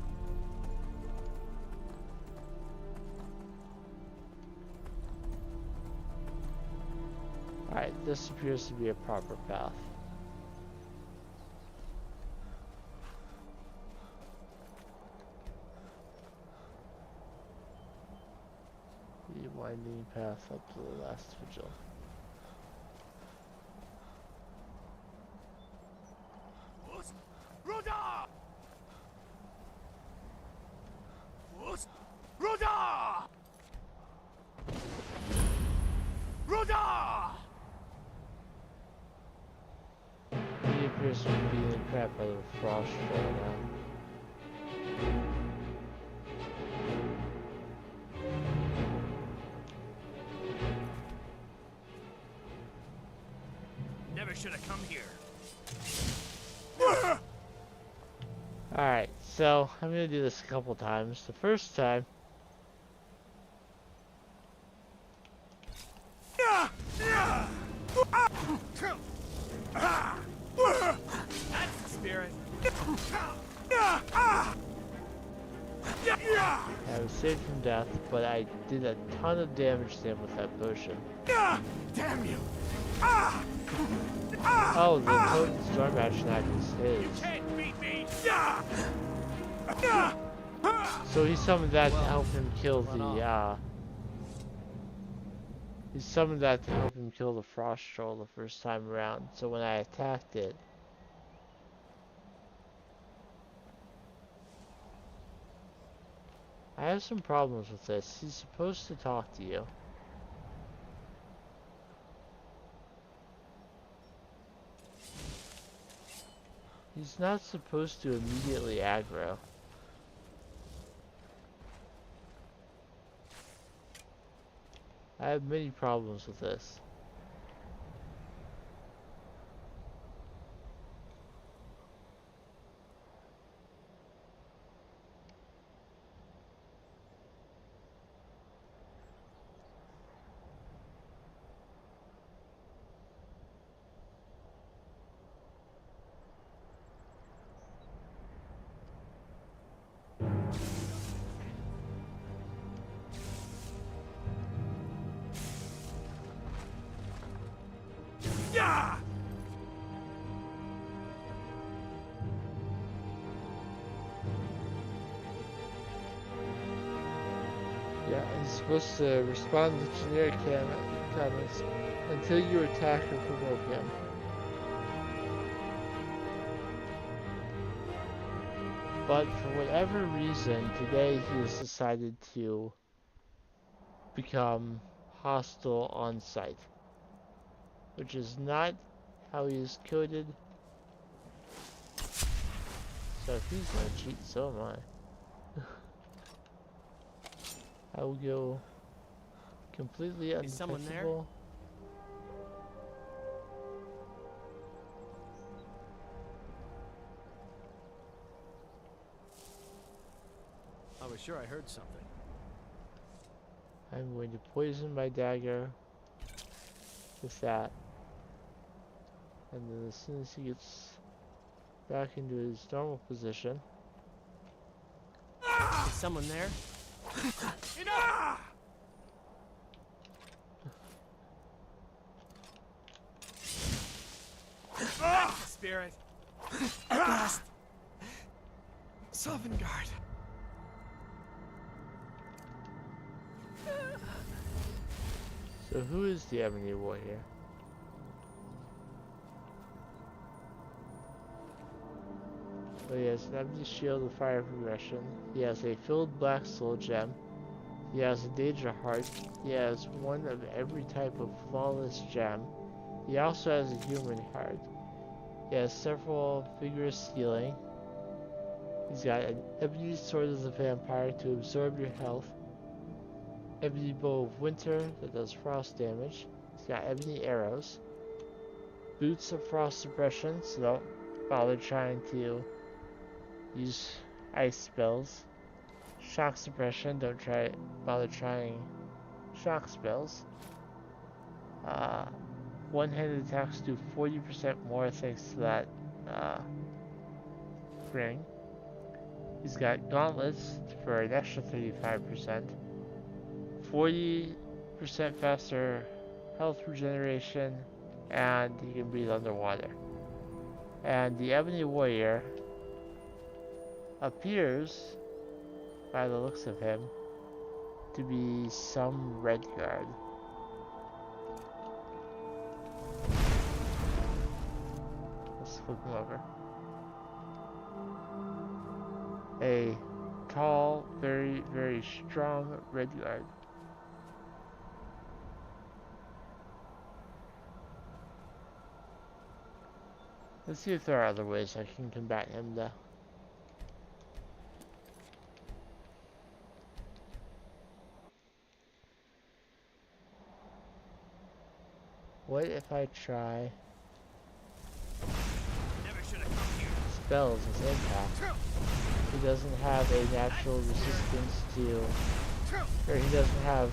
Alright, this appears to be a proper path. The winding path up to the last vigil. He appears to be beating the crap out of a frost troll now. Never should have come here. Alright, so I'm gonna do this a couple times. The first time, That's the spirit. I was saved from death, but I did a ton of damage to him with that potion. Damn you! Oh, the potent storm action act is his. You can't beat me! So he summoned that to help him kill the, he summoned that to help him kill the frost troll the first time around. So when I attacked it, I have some problems with this. He's supposed to talk to you. He's not supposed to immediately aggro. I have many problems with this. Yeah, he's supposed to respond to generic comments until you attack or provoke him. But for whatever reason, today he has decided to become hostile on sight, which is not how he is coded. So if he's gonna cheat, so am I. I will go completely undetectable. Is someone there? I was sure I heard something. I'm going to poison my dagger with that. And then as soon as he gets back into his normal position. Is someone there? Spirit. At last. Sovngarde. So who is the Ebony Warrior? Well, he has an empty shield of fire progression. He has a filled black soul gem. He has a danger heart. He has one of every type of flawless gem. He also has a human heart. He has several vigorous healing. He's got an ebony sword as a vampire to absorb your health. Ebony bow of winter that does frost damage. He's got ebony arrows. Boots of frost suppression, so don't bother trying to use ice spells. Shock suppression, don't bother trying shock spells. One-handed attacks do 40% more thanks to that ring. He's got gauntlets for an extra 35%. 40% faster health regeneration, and he can breathe underwater. And the Ebony Warrior appears, by the looks of him, to be some Redguard. Let's flip him over. A tall, very, very strong Redguard. Let's see if there are other ways I can combat him though. What if I try spells as impact? He doesn't have a natural resistance to, or he doesn't have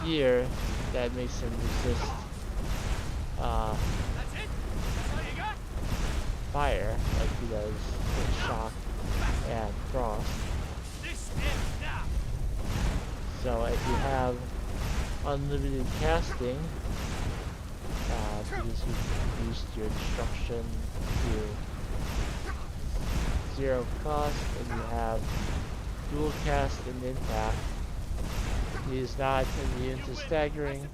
gear that makes him resist fire like he does with shock and frost. So if you have unlimited casting, because you've used your destruction to 0 cost, and you have dual cast and impact, he is not immune to staggering,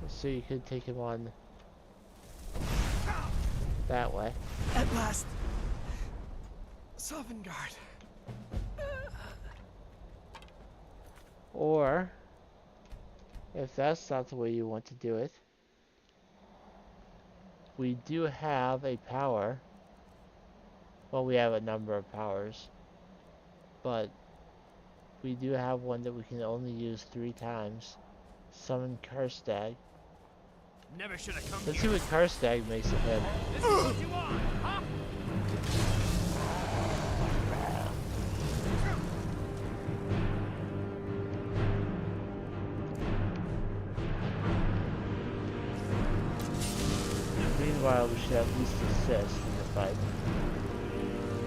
so you could take him on that way. At last. Sovngarde. Or, if that's not the way you want to do it, we do have a power. Well, we have a number of powers, but we do have one that we can only use 3 times. Summon Karstag. Never should have come. Let's see what Karstag makes of him. This is what you want, huh? Meanwhile, we should at least assist in the fight.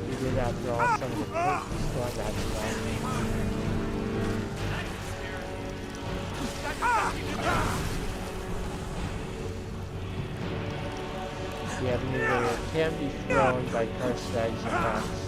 We did, after all, some of the points going back to that. the enemy layer can be thrown by Karstag's attacks.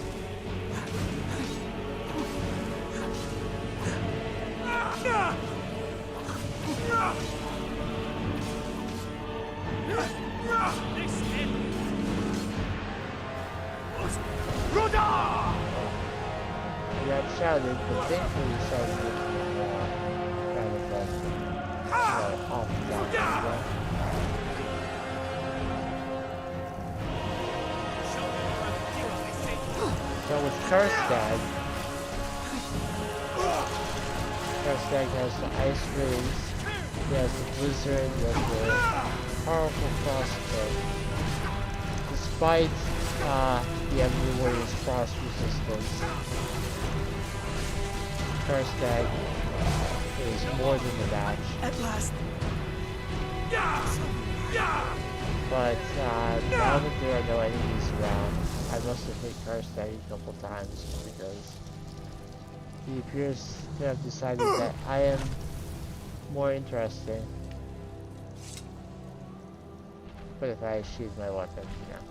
I got shouted, but thankfully decided to kind of off the top. So with Karstag has the Ice Rays, he has the Blizzard, he has the powerful Frostbite. Despite the enemy warrior's frost resistance, Karstag is more than a match. At last. But now that there are no enemies around, I must have hit Karstag a couple times because he appears to have decided that I am more interesting. But if I sheathe my weapon, you know.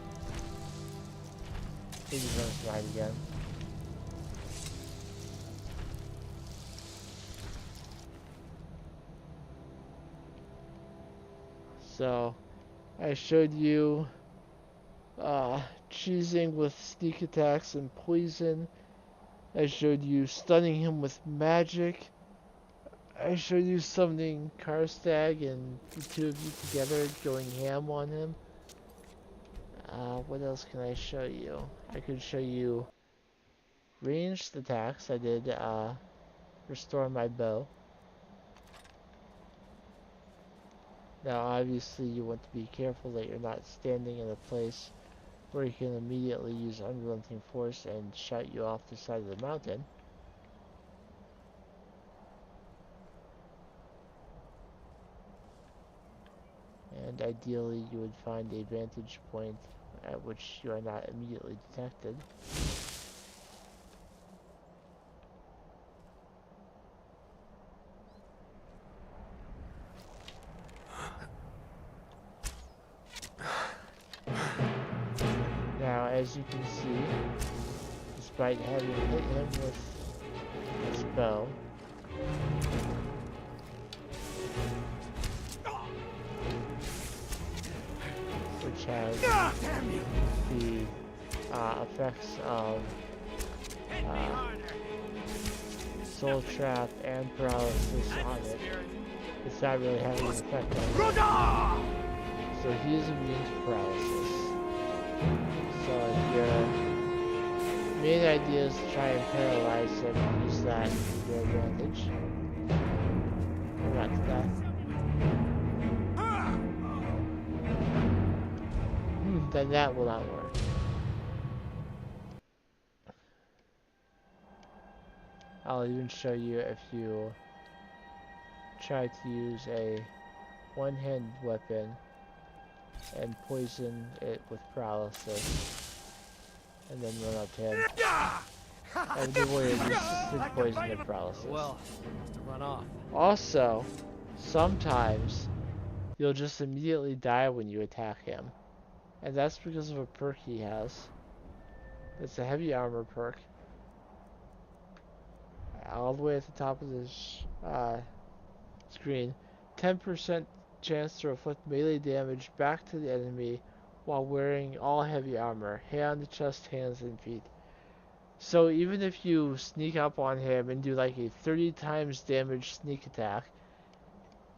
He becomes mine again. So, I showed you cheesing with sneak attacks and poison. I showed you stunning him with magic. I showed you summoning Karstag and the two of you together going ham on him. What else can I show you? I could show you ranged attacks. I did restore my bow. Now obviously you want to be careful that you're not standing in a place where he can immediately use unrelenting force and shout you off the side of the mountain. And ideally you would find a vantage point at which you are not immediately detected. Now, as you can see, despite having hit him with his bow, which has the effects of Soul Trap and Paralysis on it, it's not really having an effect on him. So he is immune to paralysis. So if your main idea is to try and paralyze him and use that to your advantage, or not to that, then that will not work. I'll even show you if you try to use a one-handed weapon and poison it with paralysis, and then run up to him. And the warrior resisted poison and paralysis. Well, to run off. Also, sometimes you'll just immediately die when you attack him, and that's because of a perk he has. It's a heavy armor perk. All the way at the top of this screen, 10% chance to inflict melee damage back to the enemy while wearing all heavy armor, hair on the chest, hands, and feet. So even if you sneak up on him and do like a 30 times damage sneak attack,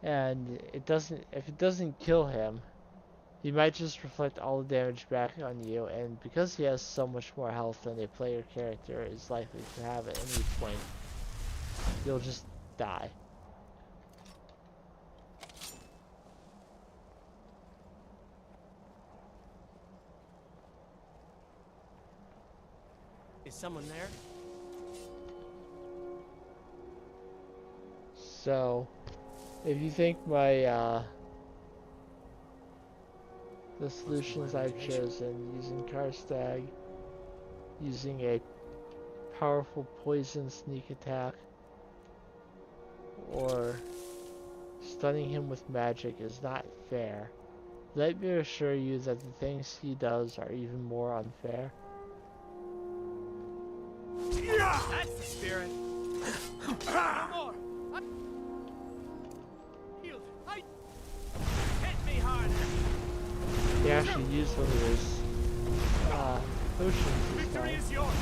and if it doesn't kill him, he might just reflect all the damage back on you, and because he has so much more health than a player character is likely to have at any point, you'll just die. Is someone there? So, if you think my the solutions I've chosen, using Karstag, using a powerful poison sneak attack, or stunning him with magic is not fair, Let me assure you that the things he does are even more unfair. That's the spirit. No more. Yield. Hit me harder. He actually used one of his potions this Victory time. is yours.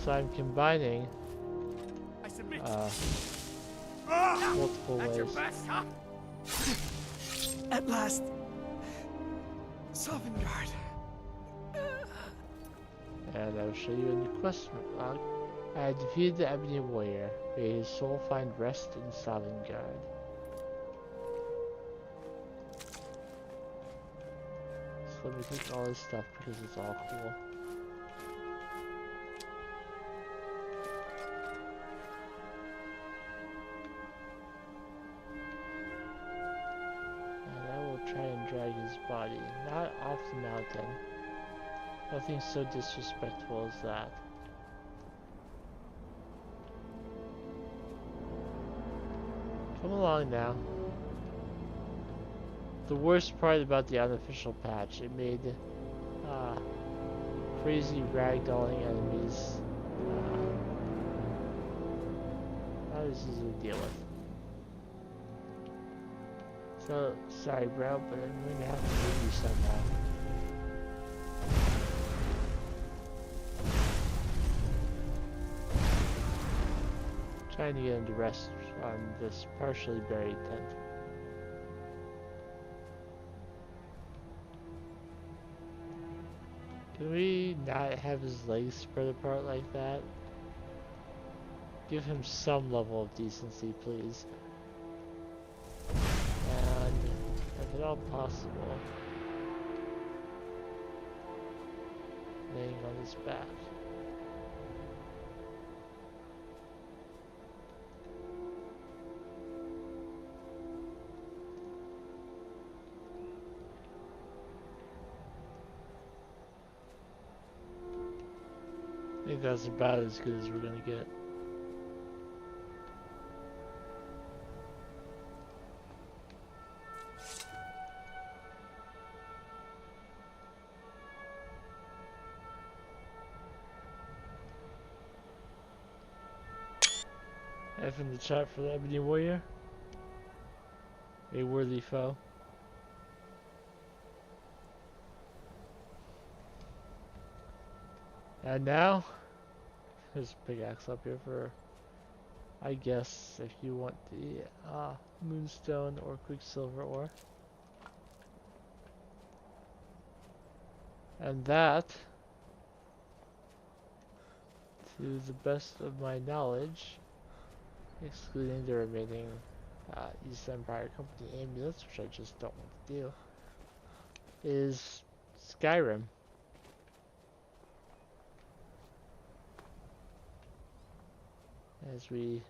So I'm combining I submit. multiple That's your ways. best, huh? At last, Sovngarde. And I'll show you in the quest log. I have defeated the Ebony Warrior. May his soul find rest in Sovngarde. So let me take all this stuff because it's all cool. And I will try and drag his body, not off the mountain. Nothing so disrespectful as that. Come along now. The worst part about the unofficial patch, it made crazy ragdolling enemies not as easy to deal with. So, sorry bro, but I'm going to have to move you somehow. Trying to get him to rest on this partially buried tent. Can we not have his legs spread apart like that? Give him some level of decency, please. And, if at all possible, laying on his back. I think that's about as good as we're gonna get. F in the chat for the Ebony Warrior. A worthy foe. And now, there's a pickaxe up here for, I guess, if you want the moonstone or quicksilver ore. And that, to the best of my knowledge, excluding the remaining East Empire Company amulets, which I just don't want to do, is Skyrim. As we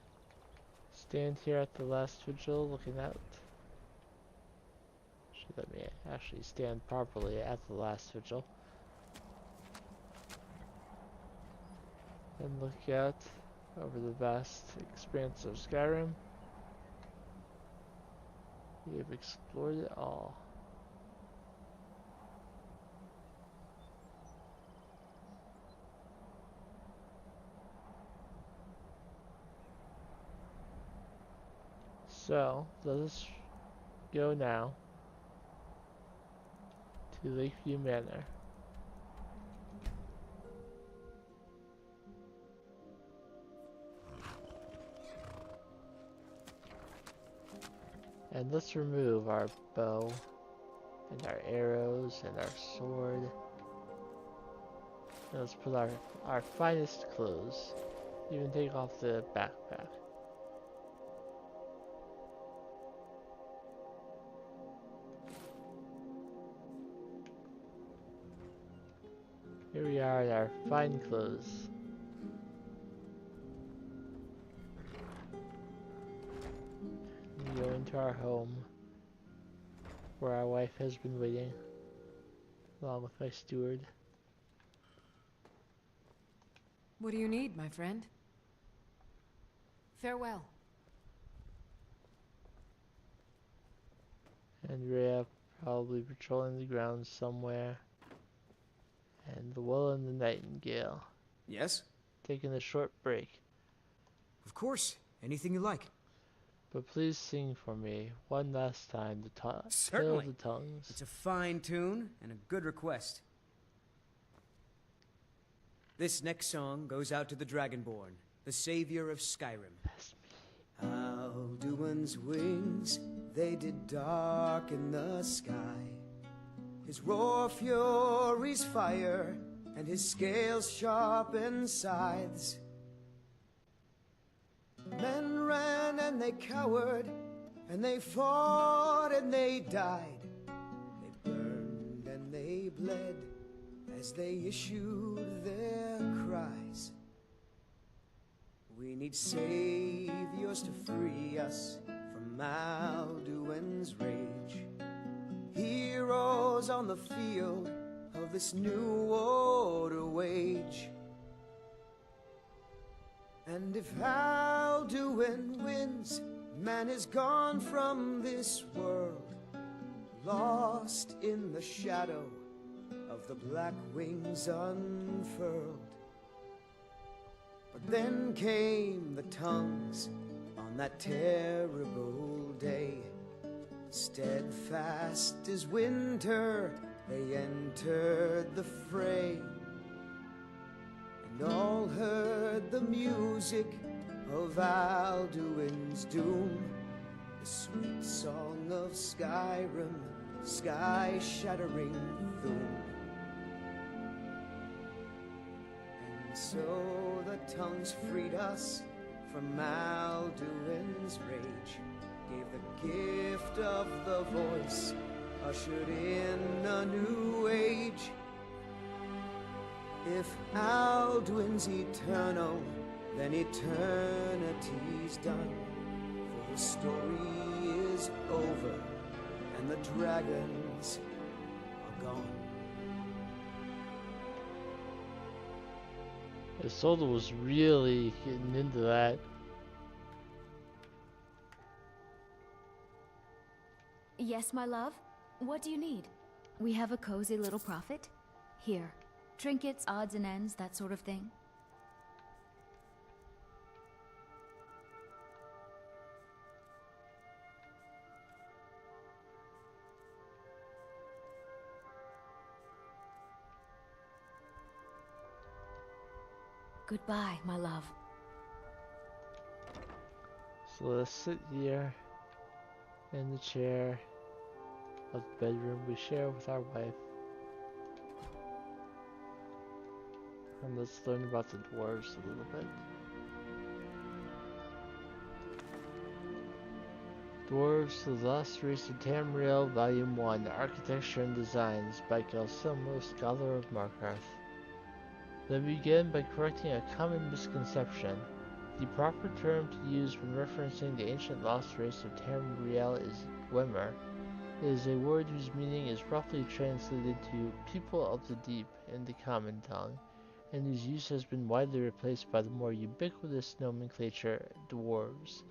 stand here at the last vigil looking out. Should let me actually stand properly at the last vigil. And look out over the vast expanse of Skyrim. We have explored it all. So, let us go now to Lakeview Manor. And let's remove our bow, and our arrows, and our sword. And let's put our finest clothes. Even take off the backpack. Here we are in our fine clothes. We go into our home, where our wife has been waiting, along with my steward. What do you need, my friend? Farewell. And we have probably patrolling the grounds somewhere. And the Will and the Nightingale. Yes? Taking a short break. Of course. Anything you like. But please sing for me one last time to Certainly. kill the tongues. It's a fine tune and a good request. This next song goes out to the Dragonborn, the savior of Skyrim. Alduin's wings, they did darken the sky. His roar furies fire, and his scales sharpened scythes. Men ran and they cowered, and they fought and they died. They burned and they bled as they issued their cries. We need saviors to free us from Alduin's rage. Heroes on the field of this new war to wage. And if Alduin wins, man is gone from this world, lost in the shadow of the black wings unfurled. But then came the tongues on that terrible day. Steadfast as winter, they entered the fray, and all heard the music of Alduin's doom, the sweet song of Skyrim, sky-shattering Thum. And so the tongues freed us from Alduin's rage, gave the gift of the voice, ushered in a new age. If Alduin's eternal, then eternity's done, for the story is over, and the dragons are gone. Isolde was really getting into that. Yes, my love? What do you need? We have a cozy little profit. Here. Trinkets, odds and ends, that sort of thing. Goodbye, my love. So let's sit here in the chair of the bedroom we share with our wife. And let's learn about the dwarves a little bit. Dwarves, the Lost Race of Tamriel, Volume 1, Architecture and Designs by Gelsilmo, Scholar of Markarth. Let me begin by correcting a common misconception. The proper term to use when referencing the ancient lost race of Tamriel is Dwemer. It is a word whose meaning is roughly translated to people of the deep in the common tongue, and whose use has been widely replaced by the more ubiquitous nomenclature dwarves.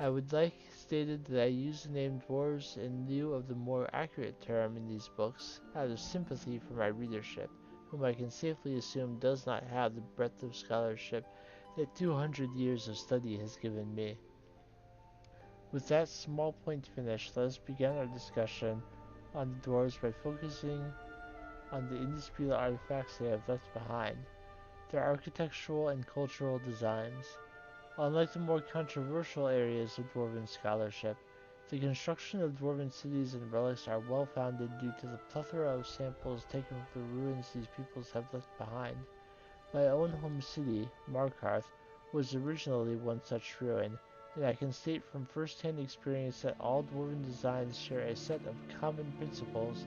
I would like stated that I use the name dwarves in lieu of the more accurate term in these books, out of sympathy for my readership, whom I can safely assume does not have the breadth of scholarship that 200 years of study has given me. With that small point finished, let us begin our discussion on the dwarves by focusing on the indisputable artifacts they have left behind, their architectural and cultural designs. Unlike the more controversial areas of dwarven scholarship, the construction of dwarven cities and relics are well founded due to the plethora of samples taken from the ruins these peoples have left behind. My own home city, Markarth, was originally one such ruin, and I can state from first-hand experience that all dwarven designs share a set of common principles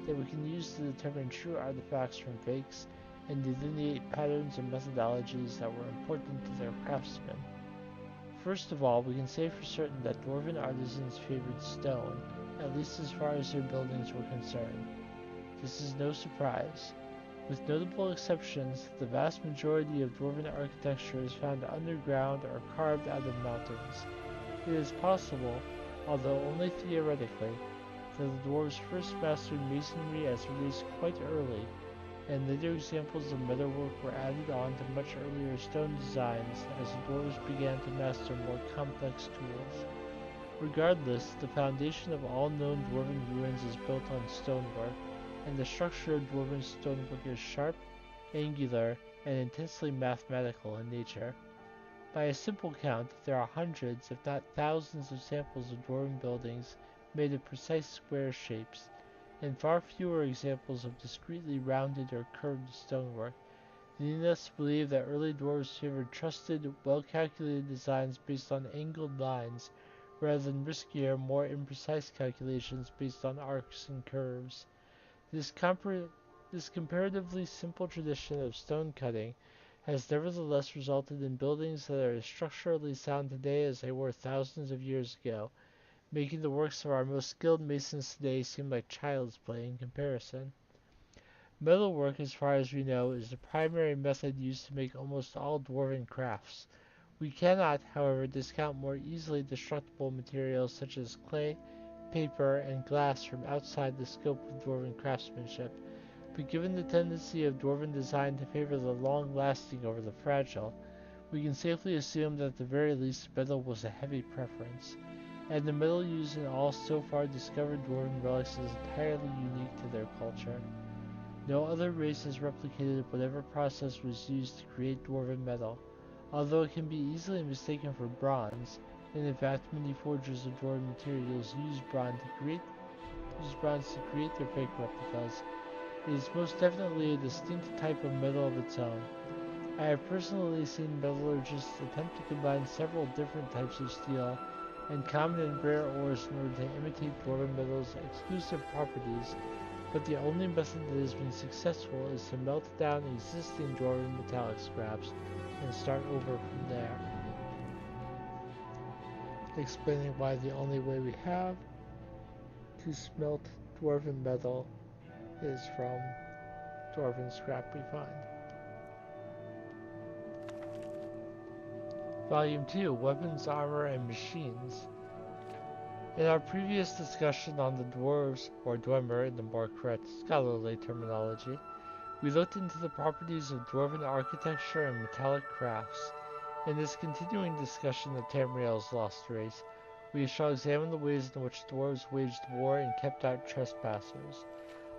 that we can use to determine true artifacts from fakes and delineate patterns and methodologies that were important to their craftsmen. First of all, we can say for certain that dwarven artisans favored stone, at least as far as their buildings were concerned. This is no surprise. With notable exceptions, the vast majority of dwarven architecture is found underground or carved out of mountains. It is possible, although only theoretically, that the dwarves first mastered masonry as a race quite early, and later examples of metalwork were added on to much earlier stone designs as the dwarves began to master more complex tools. Regardless, the foundation of all known dwarven ruins is built on stonework, and the structure of dwarven stonework is sharp, angular, and intensely mathematical in nature. By a simple count, there are hundreds, if not thousands, of samples of dwarven buildings made of precise square shapes, and far fewer examples of discretely rounded or curved stonework, leading us to believe that early dwarves favored trusted, well-calculated designs based on angled lines, rather than riskier, more imprecise calculations based on arcs and curves. This comparatively simple tradition of stone cutting has nevertheless resulted in buildings that are as structurally sound today as they were thousands of years ago, making the works of our most skilled masons today seem like child's play in comparison. Metalwork, as far as we know, is the primary method used to make almost all dwarven crafts. We cannot, however, discount more easily destructible materials such as clay, paper, and glass from outside the scope of dwarven craftsmanship, but given the tendency of dwarven design to favor the long-lasting over the fragile, we can safely assume that at the very least metal was a heavy preference, and the metal used in all so far discovered dwarven relics is entirely unique to their culture. No other race has replicated whatever process was used to create dwarven metal, although it can be easily mistaken for bronze, and in fact many forgers of dwarven materials use bronze to create their fake replicas. It is most definitely a distinct type of metal of its own. I have personally seen metallurgists attempt to combine several different types of steel and common and rare ores in order to imitate dwarven metal's exclusive properties, but the only method that has been successful is to melt down existing dwarven metallic scraps and start over from there. Explaining why the only way we have to smelt dwarven metal is from dwarven scrap we find. Volume 2, Weapons, Armor, and Machines. In our previous discussion on the dwarves, or dwemer in the more correct scholarly terminology, we looked into the properties of dwarven architecture and metallic crafts. In this continuing discussion of Tamriel's lost race, we shall examine the ways in which dwarves waged war and kept out trespassers.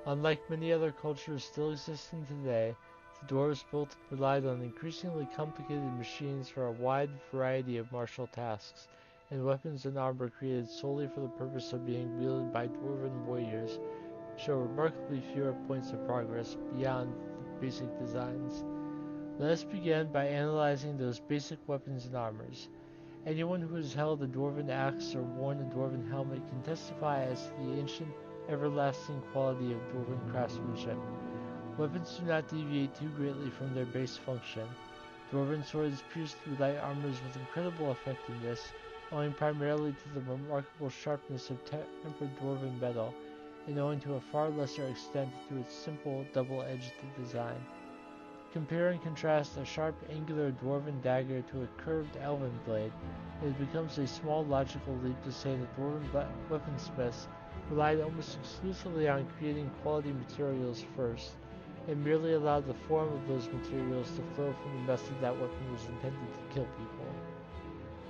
Unlike many other cultures still existing today, the dwarves relied on increasingly complicated machines for a wide variety of martial tasks, and weapons and armor created solely for the purpose of being wielded by dwarven warriors show remarkably fewer points of progress beyond the basic designs. Let us begin by analyzing those basic weapons and armors. Anyone who has held a dwarven axe or worn a dwarven helmet can testify as to the ancient, everlasting quality of dwarven craftsmanship. Weapons do not deviate too greatly from their base function. Dwarven swords pierce through light armors with incredible effectiveness, owing primarily to the remarkable sharpness of tempered dwarven metal, and owing to a far lesser extent to its simple, double-edged design. Compare and contrast a sharp, angular dwarven dagger to a curved elven blade, and it becomes a small logical leap to say that dwarven weaponsmiths relied almost exclusively on creating quality materials first, and merely allowed the form of those materials to flow from the method that weapon was intended to kill people.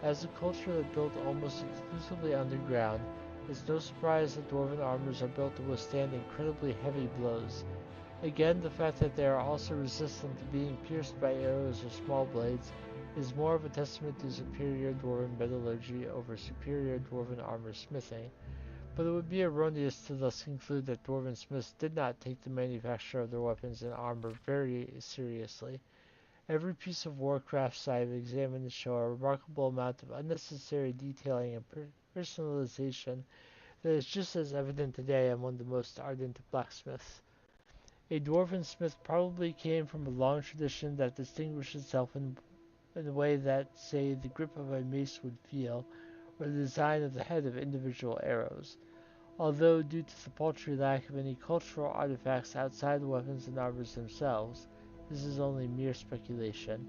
As a culture that built almost exclusively underground, it's no surprise that dwarven armors are built to withstand incredibly heavy blows. Again, the fact that they are also resistant to being pierced by arrows or small blades is more of a testament to superior dwarven metallurgy over superior dwarven armor smithing, but it would be erroneous to thus conclude that dwarven smiths did not take the manufacture of their weapons and armor very seriously. Every piece of warcraft I have examined show a remarkable amount of unnecessary detailing and personalization that is just as evident today among the most ardent blacksmiths. A dwarven smith probably came from a long tradition that distinguished itself in a way that, say, the grip of a mace would feel, or the design of the head of individual arrows. Although, due to the paltry lack of any cultural artifacts outside the weapons and armors themselves, this is only mere speculation.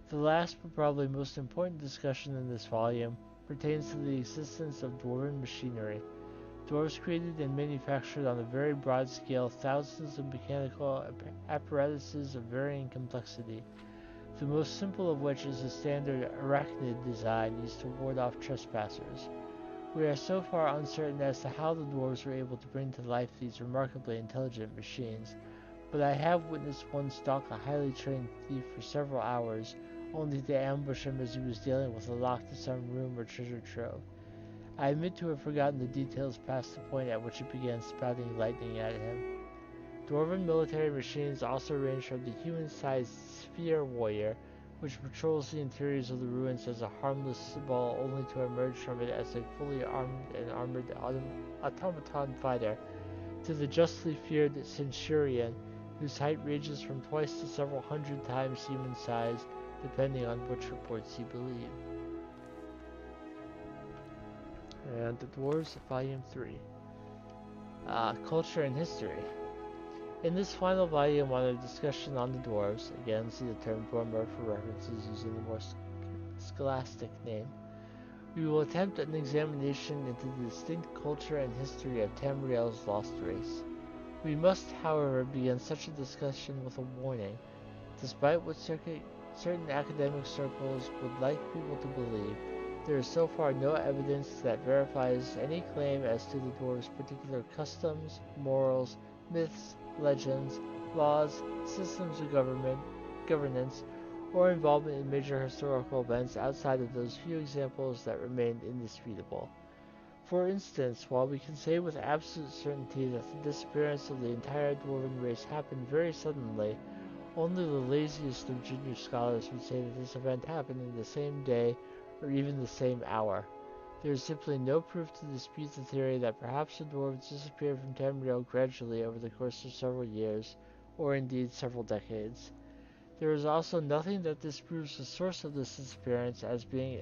The last but probably most important discussion in this volume pertains to the existence of dwarven machinery. Dwarves created and manufactured on a very broad scale thousands of mechanical apparatuses of varying complexity, the most simple of which is the standard arachnid design used to ward off trespassers. We are so far uncertain as to how the dwarves were able to bring to life these remarkably intelligent machines, but I have witnessed one stalk a highly trained thief for several hours, only to ambush him as he was dealing with a lock to some room or treasure trove. I admit to have forgotten the details past the point at which it began spouting lightning at him. Dwarven military machines also range from the human-sized sphere warrior, which patrols the interiors of the ruins as a harmless ball only to emerge from it as a fully armored automaton fighter, to the justly feared centurion, whose height ranges from twice to several hundred times human size, depending on which reports you believe. And the Dwarves, Volume 3. Culture and History. In this final volume on a discussion on the Dwarves, again see the term Dwarmer for references using the more scholastic name, we will attempt an examination into the distinct culture and history of Tamriel's lost race. We must, however, begin such a discussion with a warning. Despite what certain academic circles would like people to believe, there is so far no evidence that verifies any claim as to the dwarves' particular customs, morals, myths, legends, laws, systems of governance, or involvement in major historical events outside of those few examples that remain indisputable. For instance, while we can say with absolute certainty that the disappearance of the entire dwarven race happened very suddenly, only the laziest of junior scholars would say that this event happened in the same day or even the same hour. There is simply no proof to dispute the theory that perhaps the dwarves disappeared from Tamriel gradually over the course of several years, or indeed several decades. There is also nothing that disproves the source of this disappearance as being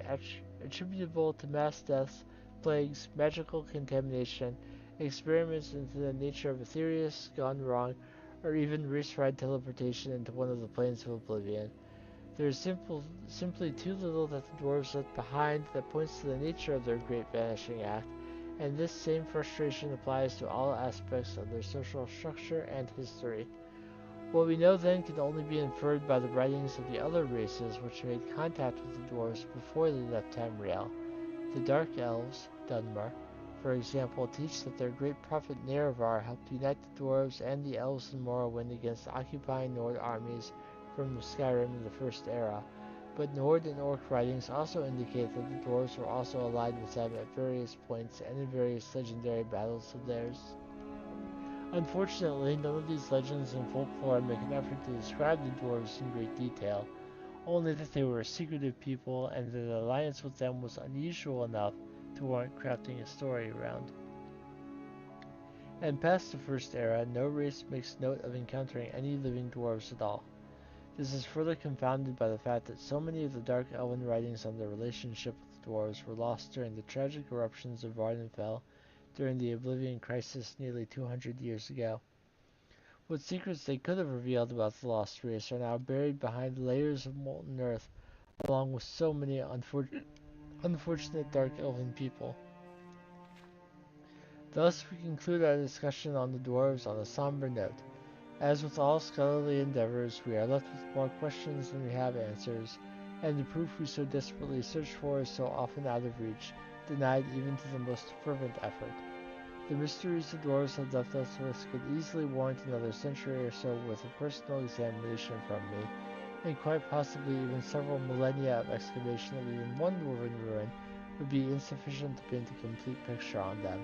attributable to mass deaths, plagues, magical contamination, experiments into the nature of Aetherius gone wrong, or even race-ride teleportation into one of the planes of oblivion. There is simply too little that the dwarves left behind that points to the nature of their great vanishing act, and this same frustration applies to all aspects of their social structure and history. What we know then can only be inferred by the writings of the other races which made contact with the dwarves before they left Tamriel. The Dark Elves, Dunmer, for example, teach that their great prophet Nerevar helped unite the dwarves and the elves in Morrowind against occupying Nord armies from Skyrim in the First Era, but Nord and Orc writings also indicate that the dwarves were also allied with them at various points and in various legendary battles of theirs. Unfortunately, none of these legends and folklore make an effort to describe the dwarves in great detail, only that they were a secretive people and that an alliance with them was unusual enough to warrant crafting a story around. And past the First Era, no race makes note of encountering any living dwarves at all. This is further confounded by the fact that so many of the Dark Elven writings on their relationship with the dwarves were lost during the tragic eruptions of Vardenfell during the Oblivion Crisis nearly 200 years ago. What secrets they could have revealed about the lost race are now buried behind layers of molten earth, along with so many unfortunate Dark Elven people. Thus we conclude our discussion on the dwarves on a somber note. As with all scholarly endeavors, we are left with more questions than we have answers, and the proof we so desperately search for is so often out of reach, denied even to the most fervent effort. The mysteries the dwarves have left us with could easily warrant another century or so worth of personal examination from me, and quite possibly even several millennia of excavation of even one dwarven ruin would be insufficient to paint a complete picture on them.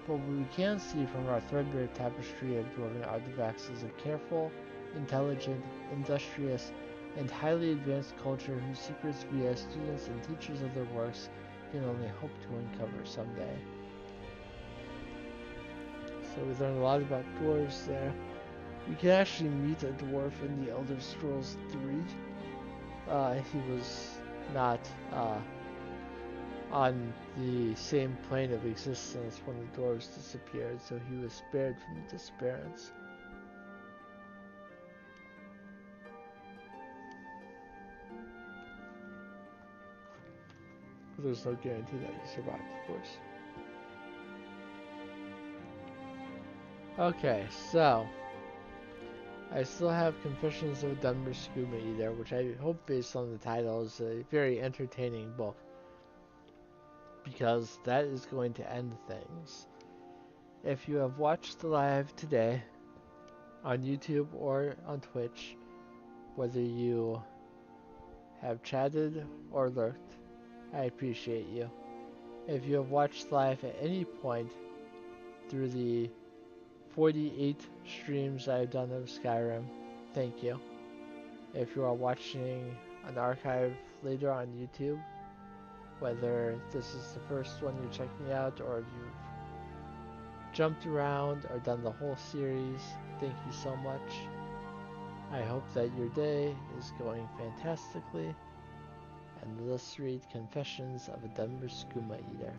But what we can see from our threadbare tapestry of dwarven artifacts is a careful, intelligent, industrious, and highly advanced culture whose secrets we as students and teachers of their works can only hope to uncover someday. So we learned a lot about dwarves there. We can actually meet a dwarf in the Elder Scrolls 3. He was not on the same plane of existence when the dwarves disappeared, so he was spared from the disappearance. But there's no guarantee that he survived, of course. Okay, so I still have Confessions of a Dunmer Scuba Eater, which I hope based on the title is a very entertaining book, because that is going to end things. If you have watched the live today on YouTube or on Twitch, whether you have chatted or lurked, I appreciate you. If you have watched live at any point through the 48 streams I've done of Skyrim, thank you. If you are watching an archive later on YouTube, whether this is the first one you're checking out or if you've jumped around or done the whole series, thank you so much. I hope that your day is going fantastically, and let's read Confessions of a Dunmer Skooma Eater.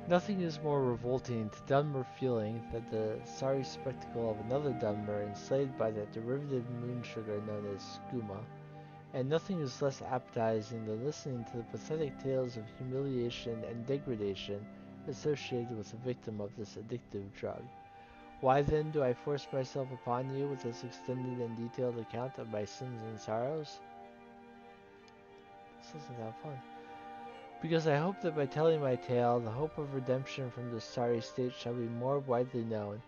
Nothing is more revolting to Dunmer feeling than the sorry spectacle of another Dunmer enslaved by that derivative moon sugar known as skooma, and nothing is less appetizing than listening to the pathetic tales of humiliation and degradation associated with the victim of this addictive drug. Why then do I force myself upon you with this extended and detailed account of my sins and sorrows? This isn't that fun. Because I hope that by telling my tale, the hope of redemption from this sorry state shall be more widely known,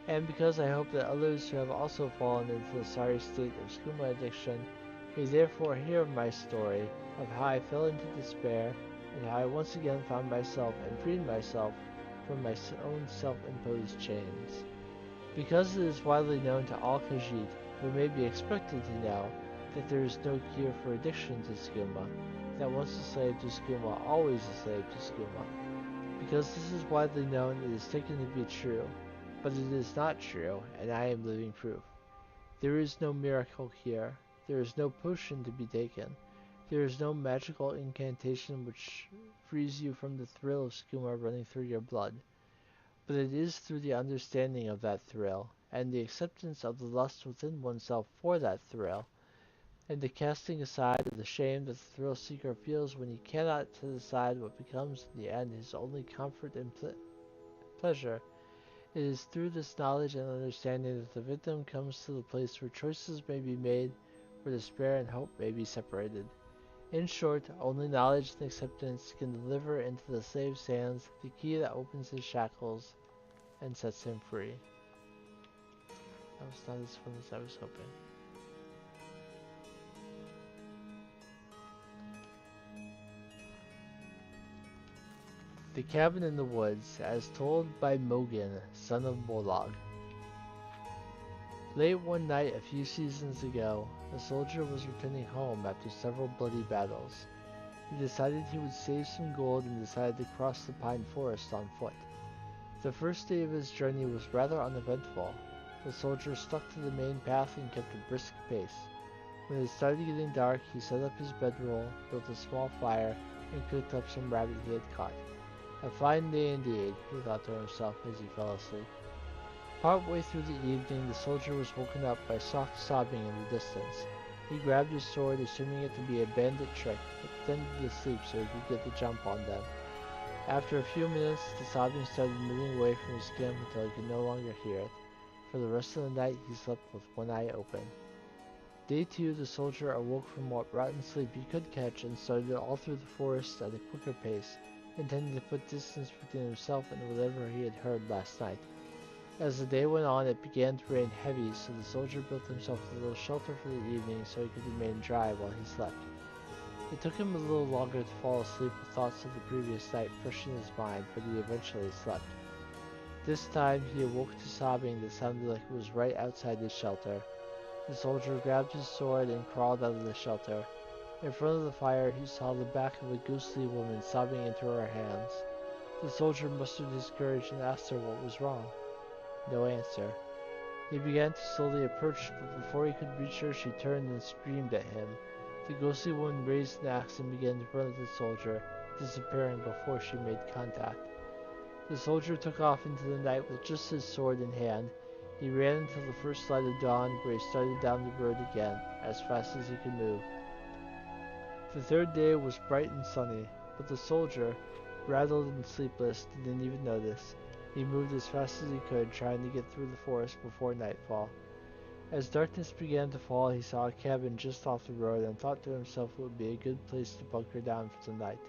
and because I hope that others who have also fallen into the sorry state of skooma addiction may therefore hear of my story, of how I fell into despair, and how I once again found myself and freed myself from my own self-imposed chains. Because it is widely known to all Khajiit, who may be expected to know, that there is no cure for addiction to skooma, that once a slave to skooma, always a slave to skooma. Because this is widely known, it is taken to be true, but it is not true, and I am living proof. There is no miracle cure, there is no potion to be taken, there is no magical incantation which frees you from the thrill of skooma running through your blood. But it is through the understanding of that thrill, and the acceptance of the lust within oneself for that thrill, and the casting aside of the shame that the thrill-seeker feels when he cannot set aside what becomes in the end his only comfort and pleasure. It is through this knowledge and understanding that the victim comes to the place where choices may be made, where despair and hope may be separated. In short, only knowledge and acceptance can deliver into the slave's hands the key that opens his shackles and sets him free. That was not as fun as I was hoping. The Cabin in the Woods, as told by Mogan, son of Molag. Late one night a few seasons ago, a soldier was returning home after several bloody battles. He decided he would save some gold and decided to cross the pine forest on foot. The first day of his journey was rather uneventful. The soldier stuck to the main path and kept a brisk pace. When it started getting dark, he set up his bedroll, built a small fire, and cooked up some rabbit he had caught. A fine day indeed, he thought to himself as he fell asleep. Partway through the evening, the soldier was woken up by soft sobbing in the distance. He grabbed his sword, assuming it to be a bandit trick, but pretended to sleep so he could get the jump on them. After a few minutes, the sobbing started moving away from his skin until he could no longer hear it. For the rest of the night, he slept with one eye open. Day 2, the soldier awoke from what rotten sleep he could catch and started all through the forest at a quicker pace, intending to put distance between himself and whatever he had heard last night. As the day went on, it began to rain heavy, so the soldier built himself a little shelter for the evening so he could remain dry while he slept. It took him a little longer to fall asleep with thoughts of the previous night fresh in his mind, but he eventually slept. This time, he awoke to sobbing that sounded like it was right outside his shelter. The soldier grabbed his sword and crawled out of the shelter. In front of the fire, he saw the back of a ghostly woman sobbing into her hands. The soldier mustered his courage and asked her what was wrong. No answer. He began to slowly approach, but before he could reach her, she turned and screamed at him. The ghostly woman raised an axe and began to run at the soldier, disappearing before she made contact. The soldier took off into the night with just his sword in hand. He ran until the first light of dawn, where he started down the road again, as fast as he could move. The third day was bright and sunny, but the soldier, Rattled and sleepless, he didn't even notice. He moved as fast as he could, trying to get through the forest before nightfall. As darkness began to fall, he saw a cabin just off the road and thought to himself it would be a good place to bunker down for the night.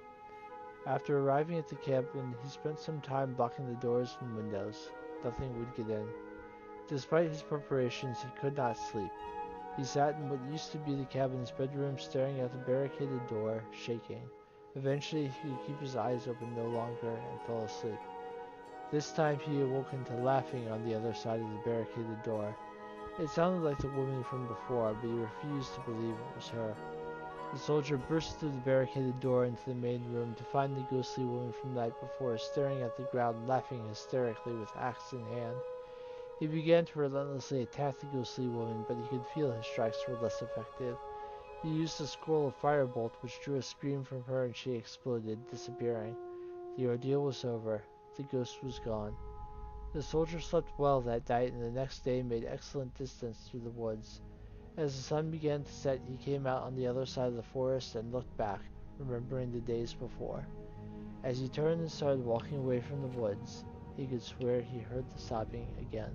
After arriving at the cabin, he spent some time blocking the doors and windows. Nothing would get in. Despite his preparations, he could not sleep. He sat in what used to be the cabin's bedroom, staring at the barricaded door, shaking. Eventually, he could keep his eyes open no longer and fell asleep. This time, he awoken to laughing on the other side of the barricaded door. It sounded like the woman from before, but he refused to believe it was her. The soldier burst through the barricaded door into the main room to find the ghostly woman from the night before staring at the ground, laughing hysterically with axe in hand. He began to relentlessly attack the ghostly woman, but he could feel his strikes were less effective. He used a scroll of firebolt, which drew a scream from her, and she exploded, disappearing. The ordeal was over. The ghost was gone. The soldier slept well that night, and the next day made excellent distance through the woods. As the sun began to set, he came out on the other side of the forest and looked back, remembering the days before. As he turned and started walking away from the woods, he could swear he heard the sobbing again.